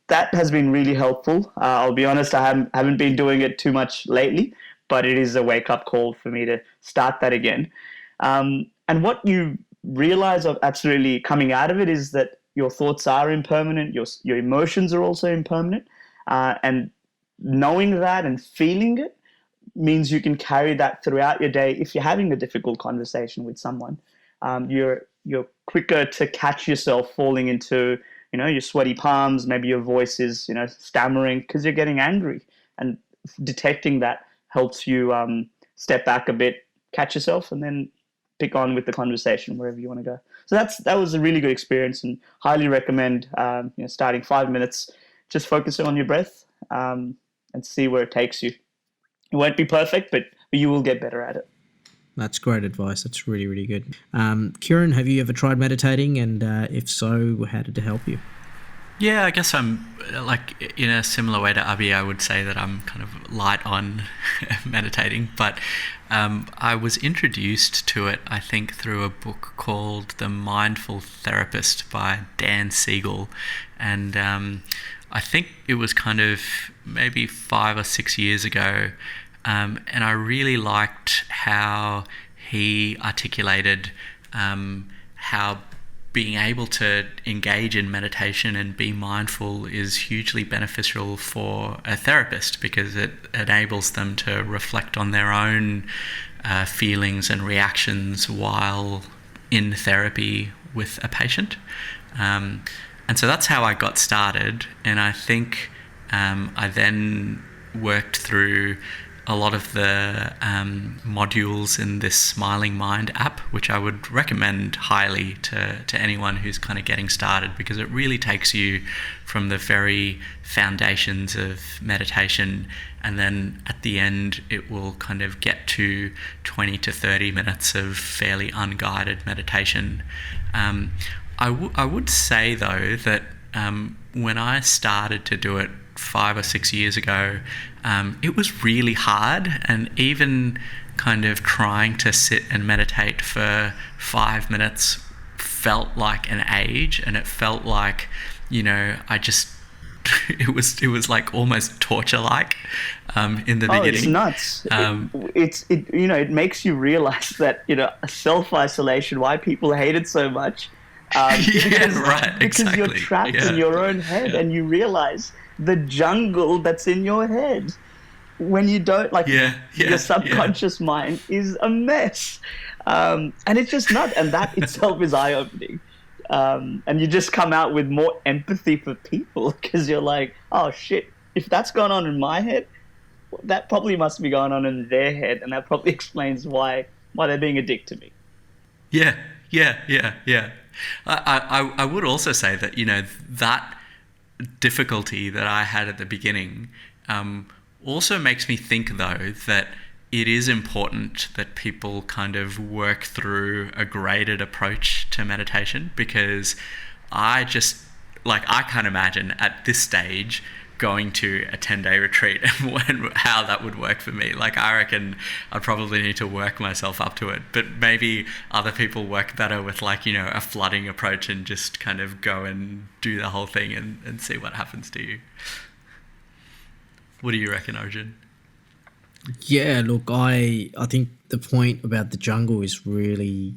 Speaker 2: That has been really helpful. I'll be honest, I haven't been doing it too much lately, but it is a wake-up call for me to start that again. And what you realize of absolutely coming out of it is that your thoughts are impermanent, your emotions are also impermanent, and knowing that and feeling it means you can carry that throughout your day. If you're having a difficult conversation with someone, you're quicker to catch yourself falling into your sweaty palms, maybe your voice is stammering because you're getting angry, and detecting that helps you step back a bit, catch yourself, and then pick on with the conversation wherever you want to go. So that was a really good experience, and highly recommend starting 5 minutes, just focusing on your breath and see where it takes you. It won't be perfect, but you will get better at it.
Speaker 1: That's great advice. That's really, really good. Kiran, have you ever tried meditating? And if so, how did it help you?
Speaker 3: Yeah, I guess I'm like in a similar way to Abhi. I would say that I'm kind of light on meditating, but I was introduced to it, I think, through a book called The Mindful Therapist by Dan Siegel. And I think it was kind of maybe 5 or 6 years ago. And I really liked how he articulated how being able to engage in meditation and be mindful is hugely beneficial for a therapist, because it enables them to reflect on their own feelings and reactions while in therapy with a patient. And so that's how I got started. And I think I then worked through a lot of the modules in this Smiling Mind app, which I would recommend highly to anyone who's kind of getting started, because it really takes you from the very foundations of meditation, and then at the end it will kind of get to 20 to 30 minutes of fairly unguided meditation. I would say though that when I started to do it 5 or 6 years ago, it was really hard, and even kind of trying to sit and meditate for 5 minutes felt like an age, and it felt like, I just it was like almost torture-like in the beginning.
Speaker 2: It's nuts. It makes you realize that self-isolation, why people hate it so much. Because you're trapped in your own head, and you realize the jungle that's in your head when you don't your subconscious mind is a mess, and it's just not, and that itself is eye-opening, and you just come out with more empathy for people, because you're like, oh shit, if that's going on in my head, that probably must be going on in their head, and that probably explains why they're being a dick to me.
Speaker 3: Yeah. I would also say that that difficulty that I had at the beginning also makes me think, though, that it is important that people kind of work through a graded approach to meditation, because I can't imagine at this stage going to a 10-day retreat and how that would work for me. Like, I reckon I'd probably need to work myself up to it, but maybe other people work better with, like, you know, a flooding approach and just kind of go and do the whole thing and see what happens to you. What do you reckon, Arjun?
Speaker 1: Yeah, look, I think the point about the jungle is really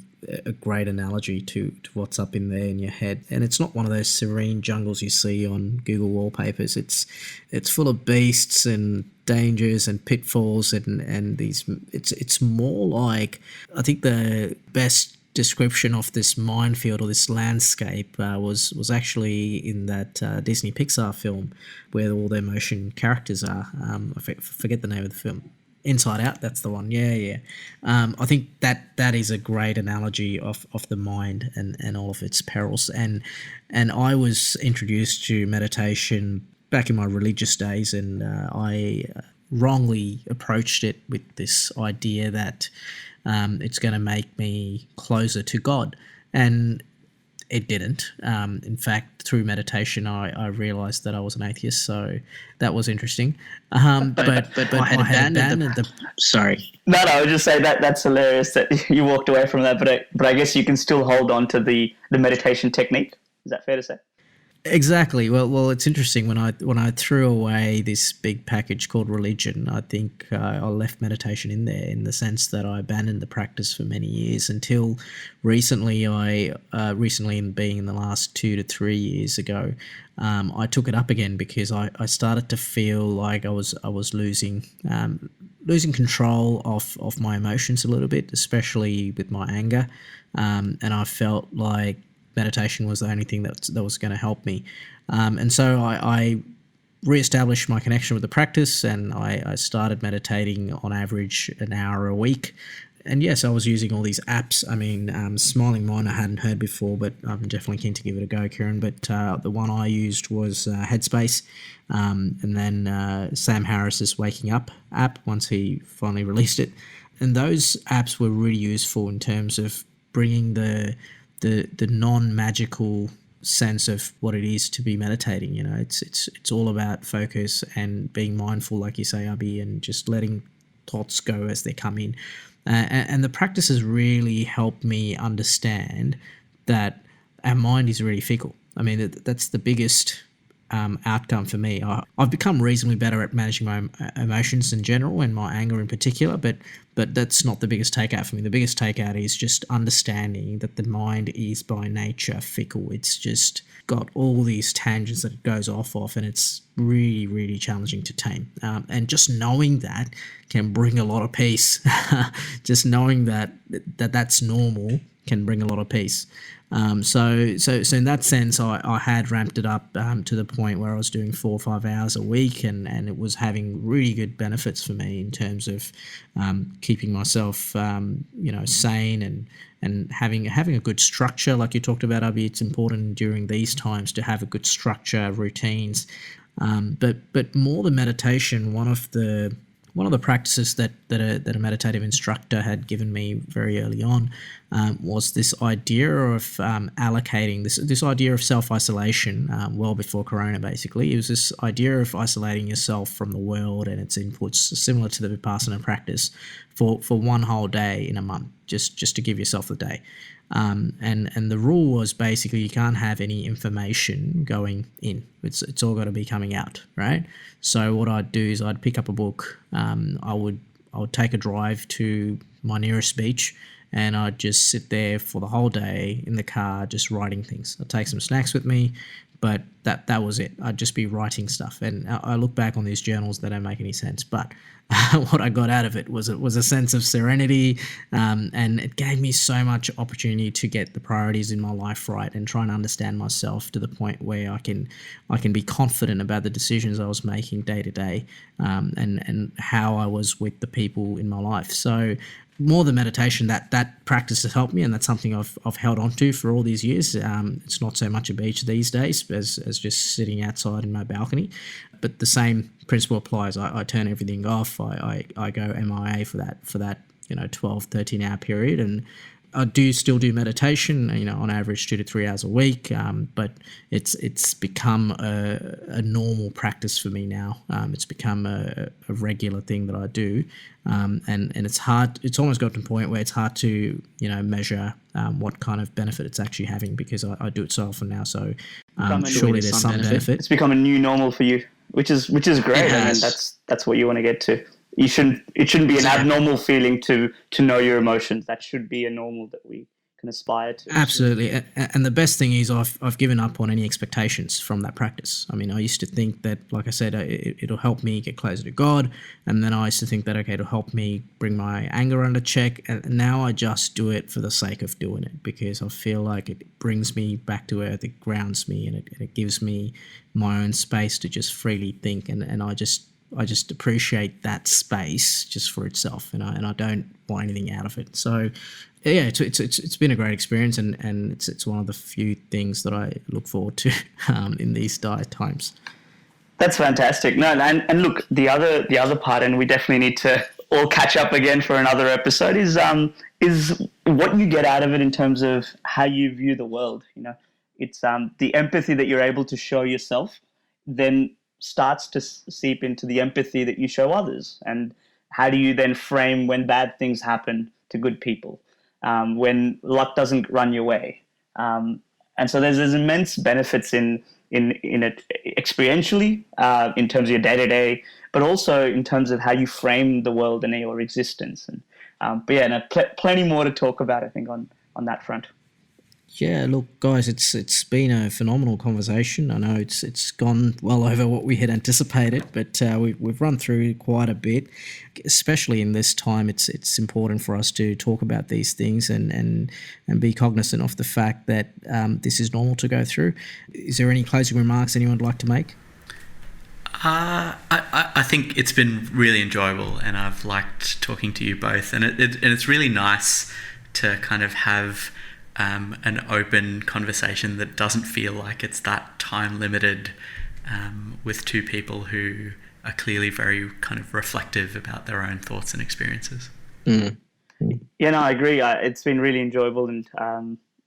Speaker 1: a great analogy to what's up in there in your head. And it's not one of those serene jungles you see on Google wallpapers. It's full of beasts and dangers and pitfalls and these. It's more like, I think the best description of this minefield or this landscape was actually in that Disney Pixar film where all their motion characters are. I forget the name of the film. Inside Out, that's the one. Yeah. I think that is a great analogy of the mind and all of its perils. And I was introduced to meditation back in my religious days, and I wrongly approached it with this idea that it's going to make me closer to God. And it didn't. In fact, through meditation, I realised that I was an atheist, so that was interesting. But I had abandoned the... Sorry.
Speaker 2: No, I would just say that's hilarious that you walked away from that, but I guess you can still hold on to the meditation technique. Is that fair to say?
Speaker 1: Exactly. Well, it's interesting. When I threw away this big package called religion, I think I left meditation in there, in the sense that I abandoned the practice for many years until recently. Recently, being in the last 2 to 3 years ago, I took it up again because I started to feel like I was losing control of my emotions a little bit, especially with my anger, and I felt like meditation was the only thing that was going to help me. And so I re-established my connection with the practice, and I started meditating on average an hour a week. And yes, I was using all these apps. I mean, Smiling Mind I hadn't heard before, but I'm definitely keen to give it a go, Kiran. But the one I used was Headspace, and then Sam Harris's Waking Up app once he finally released it. And those apps were really useful in terms of bringing the non-magical sense of what it is to be meditating. You know, it's all about focus and being mindful, like you say, Abhi, and just letting thoughts go as they come in. And the practice has really helped me understand that our mind is really fickle. I mean, that's the biggest outcome for me. I've become reasonably better at managing my emotions in general and my anger in particular, but that's not the biggest takeout for me. The biggest takeout is just understanding that the mind is by nature fickle. It's just got all these tangents that it goes off of, and it's really, really challenging to tame. And just knowing that can bring a lot of peace. Just knowing that that's normal can bring a lot of peace. So in that sense, I had ramped it up to the point where I was doing 4 or 5 hours a week, and it was having really good benefits for me in terms of keeping myself, sane and having a good structure. Like you talked about, Abhi, it's important during these times to have a good structure, routines. But more than meditation, one of the practices that a meditative instructor had given me very early on was this idea of allocating this idea of self-isolation well before Corona. Basically, it was this idea of isolating yourself from the world and its inputs, similar to the Vipassana practice, for one whole day in a month, just to give yourself the day. And the rule was basically you can't have any information going in. It's all got to be coming out, right? So what I'd do is I'd pick up a book. I would take a drive to my nearest beach, and I'd just sit there for the whole day in the car just writing things. I'd take some snacks with me, but that was it. I'd just be writing stuff. And I look back on these journals, they don't make any sense, but what I got out of it was a sense of serenity, and it gave me so much opportunity to get the priorities in my life right and try and understand myself to the point where I can be confident about the decisions I was making day to day, and how I was with the people in my life. So more than meditation, that practice has helped me, and that's something I've held on to for all these years. It's not so much a beach these days as just sitting outside in my balcony, but the same principle applies. I turn everything off. I go MIA for that 12, 13 hour period, and I do still do meditation, on average 2 to 3 hours a week, but it's become a normal practice for me now. It's become a regular thing that I do, and it's hard. It's almost got to the point where it's hard to measure what kind of benefit it's actually having, because I do it so often now. So surely there's some benefit.
Speaker 2: It's become a new normal for you, which is great. I mean, that's what you want to get to. It shouldn't be an abnormal feeling to know your emotions. That should be a normal that we can aspire to.
Speaker 1: Absolutely. And the best thing is I've given up on any expectations from that practice. I mean, I used to think that, like I said, it'll help me get closer to God. And then I used to think that, okay, it'll help me bring my anger under check. And now I just do it for the sake of doing it, because I feel like it brings me back to earth, it grounds me, and it gives me my own space to just freely think. And I just appreciate that space just for itself, and I don't want anything out of it. So, yeah, it's been a great experience, and it's one of the few things that I look forward to in these dire times.
Speaker 2: That's fantastic. No, and look, the other part, and we definitely need to all catch up again for another episode, is what you get out of it in terms of how you view the world. It's the empathy that you're able to show yourself, then starts to seep into the empathy that you show others. And how do you then frame when bad things happen to good people, when luck doesn't run your way? And so there's immense benefits in it experientially, in terms of your day-to-day, but also in terms of how you frame the world and your existence. And but yeah, plenty more to talk about, I think, on that front.
Speaker 1: Yeah, look, guys, it's been a phenomenal conversation. I know it's gone well over what we had anticipated, but we've run through quite a bit. Especially in this time, it's important for us to talk about these things and be cognizant of the fact that this is normal to go through. Is there any closing remarks anyone would like to make?
Speaker 3: I think it's been really enjoyable, and I've liked talking to you both, and it's really nice to kind of have an open conversation that doesn't feel like it's that time limited, with two people who are clearly very kind of reflective about their own thoughts and experiences.
Speaker 1: Mm.
Speaker 2: Yeah, no, I agree. It's been really enjoyable, and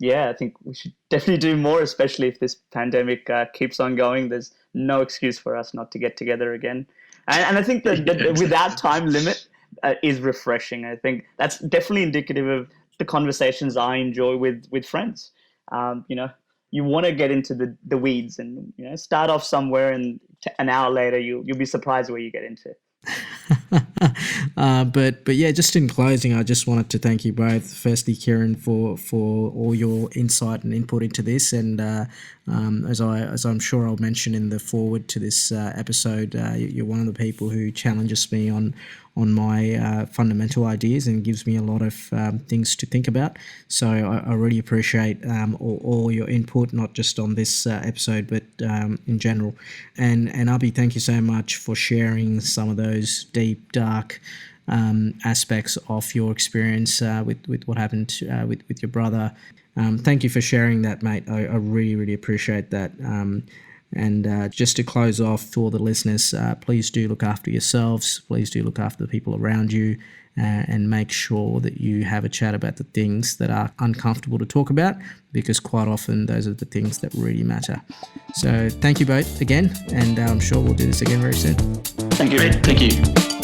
Speaker 2: I think we should definitely do more, especially if this pandemic keeps on going. There's no excuse for us not to get together again. And I think that without time limit is refreshing. I think that's definitely indicative of the conversations I enjoy with friends. You want to get into the weeds, and start off somewhere, and an hour later you'll be surprised where you get into.
Speaker 1: But yeah, just in closing, I just wanted to thank you both. Firstly, Kiran, for all your insight and input into this, and as I'm sure I'll mention in the forward to this episode, you're one of the people who challenges me on my fundamental ideas and gives me a lot of things to think about. So I really appreciate all your input, not just on this episode, but in general. And Abhi, thank you so much for sharing some of those deep, dark aspects of your experience with what happened with your brother. Thank you for sharing that, mate. I really, really appreciate that. And just to close off, to all the listeners, please do look after yourselves. Please do look after the people around you, and make sure that you have a chat about the things that are uncomfortable to talk about, because quite often those are the things that really matter. So thank you both again, and I'm sure we'll do this again very soon.
Speaker 2: Thank you.
Speaker 4: Great. Thank you.